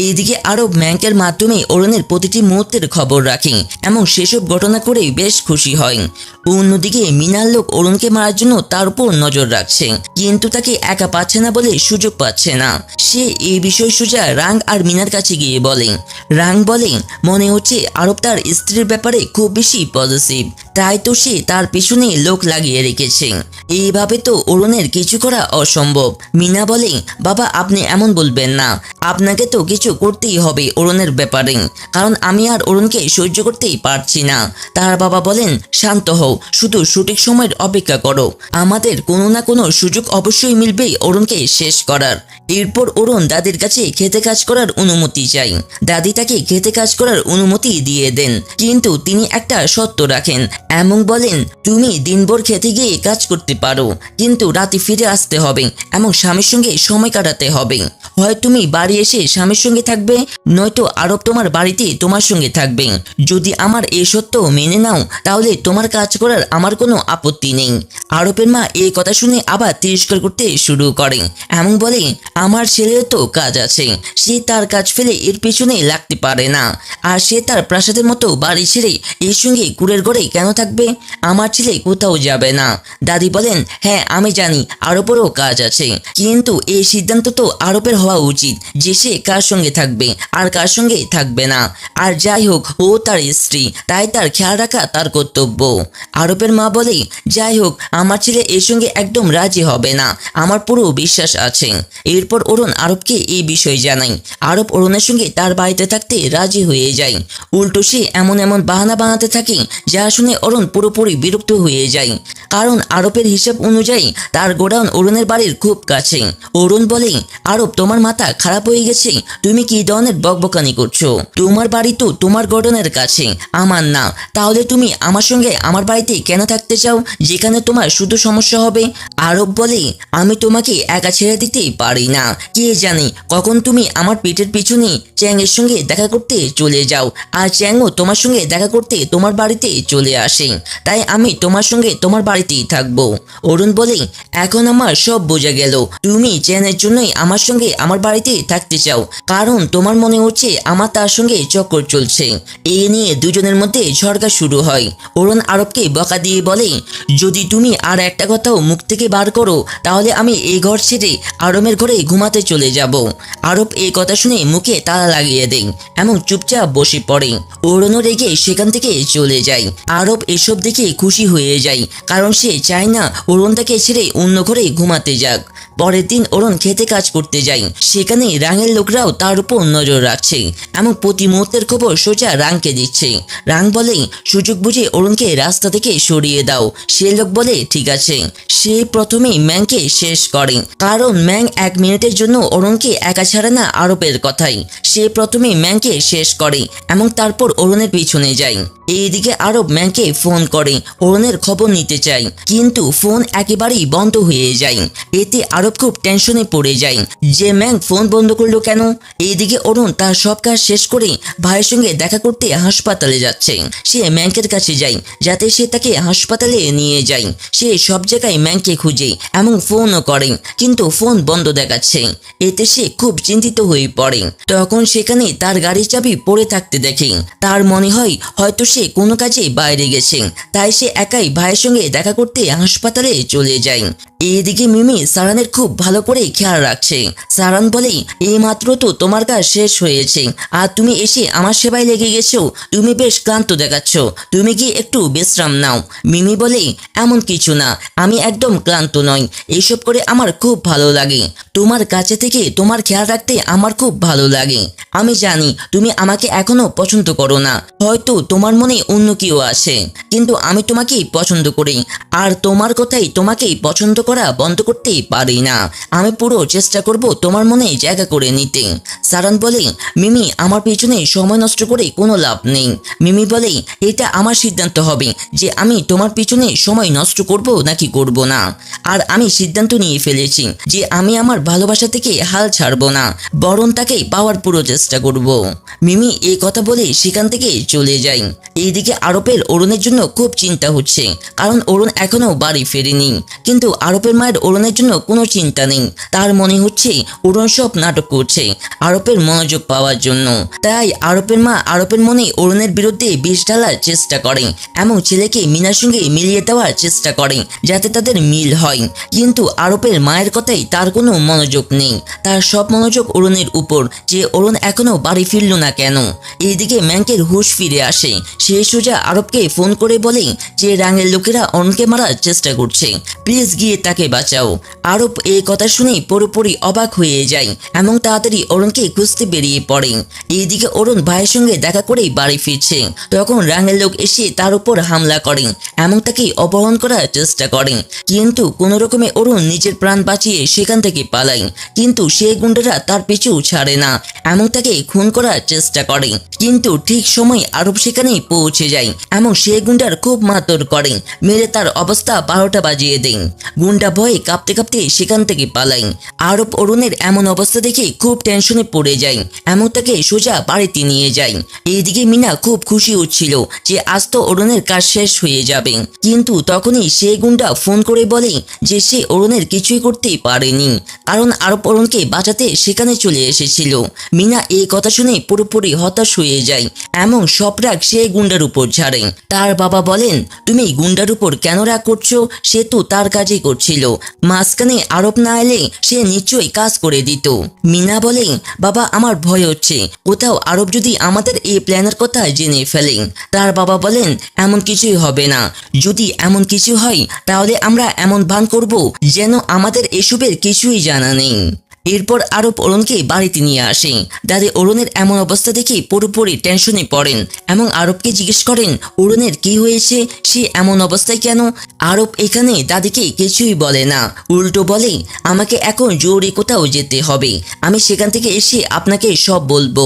এইদিকে আরব ব্যাংকের মাধ্যমে অরুণের প্রতিটি মুহূর্তের খবর রাখে এবং সেসব ঘটনা করে বেশ খুশি হয়। অন্যদিকে মিনার লোক অরুণকে মারার জন্য তার উপর নজর রাখছে, কিন্তু তাকে একা পাচ্ছে না বলে সুযোগ পাচ্ছে না। সে এই বিষয় সোজা রাং আর মিনার কাছে গিয়ে বলে। রাং বলে, মনে হচ্ছে আরব তার স্ত্রীর ব্যাপারে খুব বেশি পজিটিভ, তাই তো সে তার পিছনে লোক লাগিয়ে রেখেছে। এইভাবে তো অরুণের কিছু করা অসম্ভব। মিনা বলে, বাবা আপনি এমন বলবেন না, আপনাকে তো কিছু করতেই হবে অরুণের ব্যাপারে, কারণ আমি আর অরুণকে সহ্য করতেই পারছি না। তার বাবা বলেন, শান্ত হও, শুধু সঠিক সময়ের অপেক্ষা করো, আমাদের কোনো না কোনো সুযোগ অবশ্যই মিলবেই অরুণকে শেষ করার। এরপর অরুণ দাদির কাছে খেতে কাজ করার অনুমতি চাই। দাদি তাকে খেতে কাজ করার অনুমতি দিয়ে দেন, কিন্তু তিনি একটা শর্ত রাখেন এবং বলেন, তুমি দিনভর খেতে গিয়ে কাজ করতে পারো, কিন্তু রাতে ফিরে আসতে হবে এবং স্বামীর সঙ্গে সময় কাটাতে হবে। হয় তুমি বাড়ি এসে স্বামীর সঙ্গে থাকবে, নয়তো আরব তোমার বাড়িতে তোমার সঙ্গে থাকবে। যদি আমার এই সত্য মেনে নাও তাহলে তোমার কাজ করার আমার কোনো আপত্তি নেই। আরবের মা এই কথা শুনে আবার তিরস্কার করতে শুরু করে এবং বলে, আমার ছেলের তো কাজ আছে, সে তার কাজ ফেলে এর পেছনে লাগতে পারে না। আর সে তার প্রাসাদের মতো বাড়ি ছেড়ে এর সঙ্গে কুড়ের ঘরে কেন থাকবে? আমার ছেলে কোথাও যাবে না। দাদি বলেন, হ্যাঁ আমি জানি আরবেরও কাজ আছে, কিন্তু এই সিদ্ধান্ত তো আরবের হওয়া উচিত যে সে কার সঙ্গে থাকবে আর কার সঙ্গে থাকবে না। আর যাই হোক, ও তার স্ত্রী, তাই তার খেয়াল রাখা তার কর্তব্য। আরবের মা বলে, যাই হোক, আমার ছেলে এর সঙ্গে একদম রাজি হবে না, আমার পুরো বিশ্বাস আছে। এরপর অরুণ আরবকে এই বিষয় জানায়। আরব অরুণের সঙ্গে তার বাড়িতে থাকতে রাজি হয়ে যায়। উল্টো সে এমন এমন বাহানা বানাতে থাকে যা শুনে অরুণ পুরোপুরি বিরক্ত হয়ে যায়, কারণ আরবের হিসাব অনুযায়ী তার গোডাউন অরুণের বাড়ির খুব কাছে। অরুণ বলে, আরব তোমার মাথা খারাপ হয়ে গেছে, তুমি কি ধরনের বকবকানি করছো? তোমার বাড়ি তো তোমার গোডাউনের কাছে, আমার না। তাহলে তুমি আমার সঙ্গে আমার বাড়িতে কেন থাকতে চাও যেখানে তোমার শুধু সমস্যা হবে? আরব বলে, আমি তোমাকে একা ছেড়ে দিতে পারি না। কে জানে কখন তুমি আমার পেটের পিছনে চ্যাংয়ের সঙ্গে দেখা করতে চলে যাও, আর চ্যাংও তোমার সঙ্গে দেখা করতে তোমার বাড়িতে চলে আসে। তাই আমি তোমার সঙ্গে তোমার বাড়িতেই থাকবো। অরুণ বলে, এখন আমার সব বোঝা গেল, তুমি চ্যানের জন্যই আমার সঙ্গে আমার বাড়িতে থাকতে চাও, কারণ তোমার মনে হচ্ছে আমার তার সঙ্গে চক্কর চলছে। এই নিয়ে দুজনের মধ্যে ঝগড়া শুরু হয়। অরুণ আরবকে বকা দিয়ে বলে, যদি তুমি আর একটা কথাও মুখ থেকে বার করো তাহলে আমি এই ঘর ছেড়ে আরবের ঘরে ঘুমাতে চলে যাব। আরব এই কথা শুনে মুখে তালা লাগিয়ে দেয় এবং চুপচাপ বসে পড়ে। অরুণও রেগে সেখান থেকে চলে যায়। আরব এসব দেখে খুশি হয়ে যায়, কারণ সে চায় না অরুণ তাকে ছেড়ে অন্য ঘরে ঘুমাতে যাক। পরের দিন অরুণ খেতে কাজ করতে যায়। সেখানে রাঙের লোকরাও তার উপর নজর রাখছে এবং প্রতি মুহূর্তের খবর সোজা রাংকে দিচ্ছে। রাং বলে, সুযোগ বুঝে অরুণকে রাস্তা থেকে সরিয়ে দাও। সে লোক বলে, ঠিক আছে। সে প্রথমেই ম্যাংকে শেষ করে, কারণ ম্যাং 1 মিনিটের জন্য অরুণকে একা ছাড়ে না আরবের কথাই। সে প্রথমে ম্যাংকে শেষ করে এবং তারপর অরুণের পিছনে যায়। এইদিকে আরব ম্যাংকে ফোন করে অরুণের খবর নিতে চায়, কিন্তু ফোন একেবারেই বন্ধ হয়ে যায়। এতে আরব খুব টেনশনে পড়ে যায় যে ম্যাং ফোন বন্ধ করলো কেন। এইদিকে অরুণ তার সব কাজ শেষ করে ভাইয়ের সঙ্গে দেখা করতে হাসপাতালে যাচ্ছে। সে ম্যাংকের কাছে যায় যাতে সে তাকে হাসপাতালে নিয়ে যায়। সে সব জায়গায় ম্যাংকে খুঁজে এবং ফোনও করে, কিন্তু ফোন বন্ধ দেখাচ্ছে। এতে সে খুব চিন্তিত হয়ে পড়ে। তখন সেখানে তার গাড়ির চাবি পড়ে থাকতে দেখে। তার মনে হয় হয়তো সে কোনো কাজে বাইরে গেছে, তাই সে একাই ভাইয়ের সঙ্গে দেখা করতে হাসপাতালে চলে যায়। এইদিকে মিমি সারানের খুব ভালো করে খেয়াল রাখছে। সারান বলে, এই মাত্র তো তোমার কাজ শেষ হয়েছে আর তুমি এসে আমার সেবায় লেগে গেছো, তুমি বেশ ক্লান্ত দেখাচ্ছ, তুমি কি একটু বিশ্রাম নাও। মিমি বলে, এমন কিছু না, আমি একদম ক্লান্ত নই, এইসব করে আমার খুব ভালো লাগে। তোমার কাছে থেকে তোমার খেয়াল রাখতে আমার খুব ভালো লাগে। আমি জানি তুমি আমাকে এখনো পছন্দ করো না, হয়তো তোমার মনে অন্য কেউ আছে, কিন্তু আমি তোমাকেই পছন্দ করি, আর তোমার কথাই তোমাকেই পছন্দ করা বন্ধ করতে পারি না। আমি পুরো চেষ্টা করব তোমার মনে জায়গা করে নিতে। সারান বলে, মিমি আমার পিছনে সময় নষ্ট করে কোনো লাভ নেই। মিমি বলে, এটা আমার সিদ্ধান্ত হবে যে আমি তোমার পিছনে সময় নষ্ট করব নাকি করব না। আর আমি সিদ্ধান্ত নিয়ে ফেলেছি যে আমি আমার ভালোবাসা থেকে হাল ছাড়বো না, বরং তাকে পাওয়ার পুরো চেষ্টা করব। মিমি এই কথা বলে সেখান থেকে চলে যায়। এইদিকে আরবের অরুণের জন্য খুব চিন্তা হচ্ছে, কারণ অরুণ এখনো বাড়ি ফেরেনি। কিন্তু আরবের মায়ের অরুণের জন্য কোনো চিন্তা নেই। তার মনে হচ্ছে অরুণ সব নাটক করছে আরবের মনোযোগ পাওয়ার জন্য। তাই আরবের মা আরবের মনে অরুণের বিরুদ্ধে বিষ ঢালার চেষ্টা করে এবং ছেলেকে মিনার সঙ্গে মিলিয়ে দেওয়ার চেষ্টা করে যাতে তাদের মিল হয়। কিন্তু আরবের মায়ের কথাই তার কোনো মনোযোগ নেই। তার সব মনোযোগ অরুণের উপর, যে অরুণ এখনো বাড়ি ফিরল না কেন। এইদিকে ম্যাংকের হুঁশ ফিরে আসে। সে সোজা আরবকে ফোন করে বলে যে রাঙের লোকেরা অরুণকে মারার চেষ্টা করছে, প্লিজ গিয়ে তাকে বাঁচাও। আরব এই কথা শুনে পুরোপুরি অবাক হয়ে যায় এবং তাড়াতাড়ি অরুণকে খুঁজতে বেরিয়ে পড়ে। এইদিকে অরুণ ভাইয়ের সঙ্গে দেখা করেই বাড়ি ফিরছে, তখন রাঙের লোক এসে তার উপর হামলা করে এবং তাকে অপহরণ করার চেষ্টা করে। কিন্তু কোনো রকমে অরুণ নিজের প্রাণ বাঁচিয়ে সেখান থেকে পালায়, কিন্তু সেই গুন্ডারা তার পিছু ছাড়ে না এবং তাকে খুন করার চেষ্টা করে। কিন্তু ঠিক সময় আরব সেখানেই পৌঁছে যায় এবং সে গুন্ডার খুব মারধর করে, মেরে তার অবস্থা 12টা বাজিয়ে দেয়। গুন্ডা ভয়ে কাঁপতে কাঁপতে সেখান থেকে পালায়। আরব অরুণের এমন অবস্থা দেখে খুব টেনশনে পড়ে যায় এবং তাকে সোজা বাড়িতে নিয়ে যায়। এইদিকে মিনা খুব খুশি হচ্ছিল যে আজ তো অরুণের কাজ শেষ হয়ে যাবে, কিন্তু তখনই সে গুন্ডা ফোন করে বলে যে সে অরুণের কিছুই করতে পারেনি, কারণ আরব অরুণকে বাঁচাতে সেখানে চলে এসেছিল। মিনা এই কথা শুনে পুরোপুরি হতাশ হয়ে যায় এবং সব রাগ সে গুন্ডার উপর ঝাড়ে। তার বাবা বলেন, তুমি গুন্ডার উপর কেন রাগ করছো? সে তো তার কাজই করছিল, মাঝখানে আরব না এলে সে নিশ্চয়ই কাজ করে দিত। মিনা বলে, বাবা আমার ভয় হচ্ছে কোথাও আরব যদি আমাদের এই প্ল্যানের কথা জেনে ফেলে। তার বাবা বলেন, এমন কিছুই হবে না, যদি এমন কিছু হয় তাহলে আমরা এমন ভান করব যেন আমাদের এসবের কিছুই জানা নেই। এরপর আরব অরুণকে বাড়িতে নিয়ে আসে। দাদি অরুণের এমন অবস্থা দেখে পুরোপুরি টেনশনে পড়েন এবং আরবকে জিজ্ঞেস করেন অরুণের কি হয়েছে, সে এমন অবস্থায় কেন? আরব এখানে দাদিকে কিছুই বলে না, উল্টো বলে, আমাকে এখন জরুরি কোথাও যেতে হবে, আমি সেখান থেকে এসে আপনাকে সব বলবো।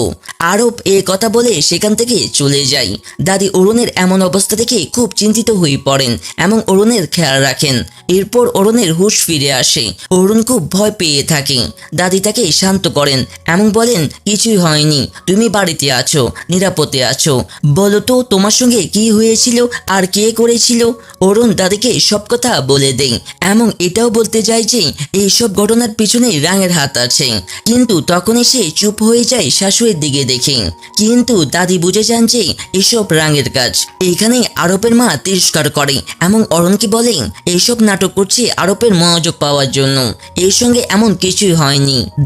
আরব এ কথা বলে সেখান থেকে চলে যায়। দাদি অরুণের এমন অবস্থা দেখে খুব চিন্তিত হয়ে পড়েন এবং অরুণের খেয়াল রাখেন। এরপর অরুণের হুঁশ ফিরে আসে। অরুণ খুব ভয় পেয়ে থাকে। দাদি তাকে শান্ত করেন এবং বলেন, কিছুই হয়নি, তুমি বাড়িতে আছো, নিরাপদে আছো, বলো তো তোমার সঙ্গে কি হয়েছিল আর কে করেছিল? অরুণ দাদিকে সব কথা বলে দেয় এবং এটাও বলতে যায় যে এইসব ঘটনার পিছনে রাঙের হাত আছে, কিন্তু তখনই সে চুপ হয়ে যায় শাশুড়ির দিকে দেখে। কিন্তু দাদি বুঝে যান যে এসব রাঙের কাজ। এখানে আরবের মা তিরস্কার করে এবং অরুণকে বলে, এইসব নাটক করছে আরবের মনোযোগ পাওয়ার জন্য, এর সঙ্গে এমন কিছুই হয়নি।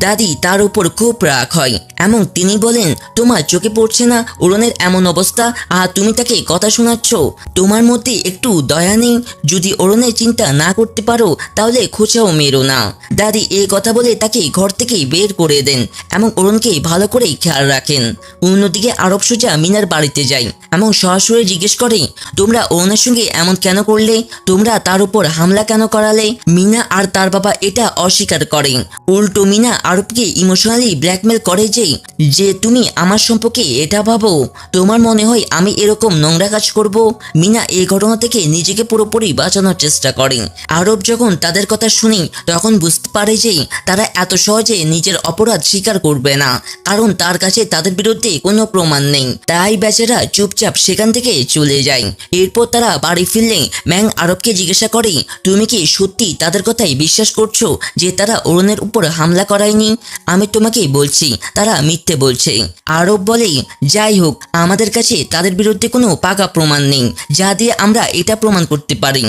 দাদি তার উপর খুব রাগ হয় এবং তিনি বলেন, তোমার চোখে পড়ছে না অরুণের এমন অবস্থা আর তুমি তাকে কথা শোনাচ্ছ? তোমার মধ্যে একটু দয়া নেই? যদি অরুণের চিন্তা না করতে পারো তাহলে খোঁচাও মেরো না। দাদি এই কথা বলে তাকে ঘর থেকে বের করে দেন এবং অরুণকে ভালো করে খেয়াল রাখেন। অন্যদিকে আরব সোজা মিনার বাড়িতে যায় এবং সরাসরি জিজ্ঞেস করে, তোমরা অরুণের সঙ্গে এমন কেন করলে? তোমরা তার উপর হামলা কেন করালে? মিনা আর তার বাবা এটা অস্বীকার করে। উল্টো মিনা আরবকে ইমোশনালি ব্ল্যাকমেল করে যে তুমি আমার সম্পর্কে এটা ভাবো? তোমার মনে হয় আমি এরকম নোংরা কাজ করব? মিনা এই ঘটনা থেকে নিজেকে পুরোপুরি বাঁচানোর চেষ্টা করে। আরব যখন তাদের কথা শুনি তখন বুঝতে পারে যে তারা এত সহজে নিজের অপরাধ স্বীকার করবে না, কারণ তার কাছে তাদের বিরুদ্ধে কোনো প্রমাণ নেই। তাই বেচারা চুপচাপ সেখান থেকে চলে যায়। এরপর তারা বাড়ি ফিরলে ম্যাং আরবকে জিজ্ঞাসা করে, তুমি কি সত্যি তাদের কথাই বিশ্বাস করছো যে তারা অরুণের উপর হামলা করায়নি? আমি তোমাকে বলছি তারা মিথ্যে বলছে। আরব বলে, যাই হোক আমাদের কাছে তাদের বিরুদ্ধে কোনো পাকা প্রমাণ নেই যা দিয়ে আমরা এটা প্রমাণ করতে পারি।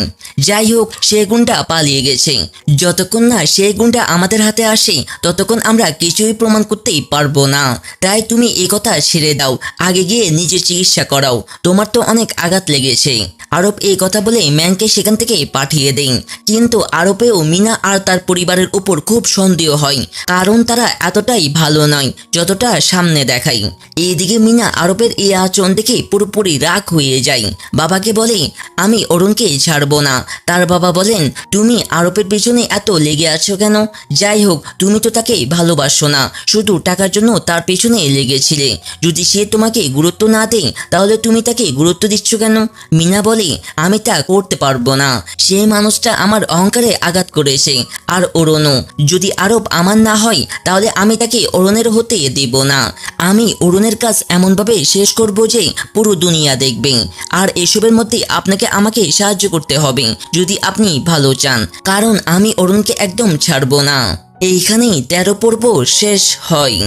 যাই হোক সে গুন্ডা পালিয়ে গেছে, যতক্ষণ না সেই গুন্ডা আমাদের হাতে আসে ততক্ষণ আমরা কিছুই প্রমাণ করতেই পারবো না। তাই তুমি এই কথা ছেড়ে দাও, আগে গিয়ে নিজের চিকিৎসা করাও, তোমার তো অনেক আঘাত লেগেছে। আরব এই কথা বলে ম্যাংকে সেখান থেকে পাঠিয়ে দেন। কিন্তু আরবেও মিনা আর তার পরিবারের উপর খুব সন্দেহ হয়, কারণ তারা এতটাই ভালো নয় যতটা সামনে দেখায়। এইদিকে মিনা আরবের এই আচরণ দেখে পুরোপুরি রাগ হয়ে যায়। বাবাকে বলে, আমি অরুণকে ছাড়বো না। তার বাবা বলেন, তুমি আরবের পিছনে এত লেগে আছো কেন? যাই হোক তুমি তো তাকে ভালোবাসো না, শুধু টাকার জন্য তার পেছনে লেগেছিলে। যদি সে তোমাকে গুরুত্ব না দেয় তাহলে তুমি তাকে গুরুত্ব দিচ্ছ কেন? মিনা বলে, আমি তা করতে পারবো না, সেই মানুষটা আমার অহংকারে আঘাত করেছে, আর অরুণও। যদি আরব আমার না হয় তাহলে আমি তাকে অরুণের হতে দেব না। আমি অরুণের কাজ এমনভাবে শেষ করব যে পুরো দুনিয়া দেখবে। আর এসবের মধ্যে আপনাকে আমাকে সাহায্য করতে হবে যদি আপনি ভালো চান, কারণ আমি অরুণকে একদম ছাড়বো না। এইখানেই 13 পর্ব শেষ হয়।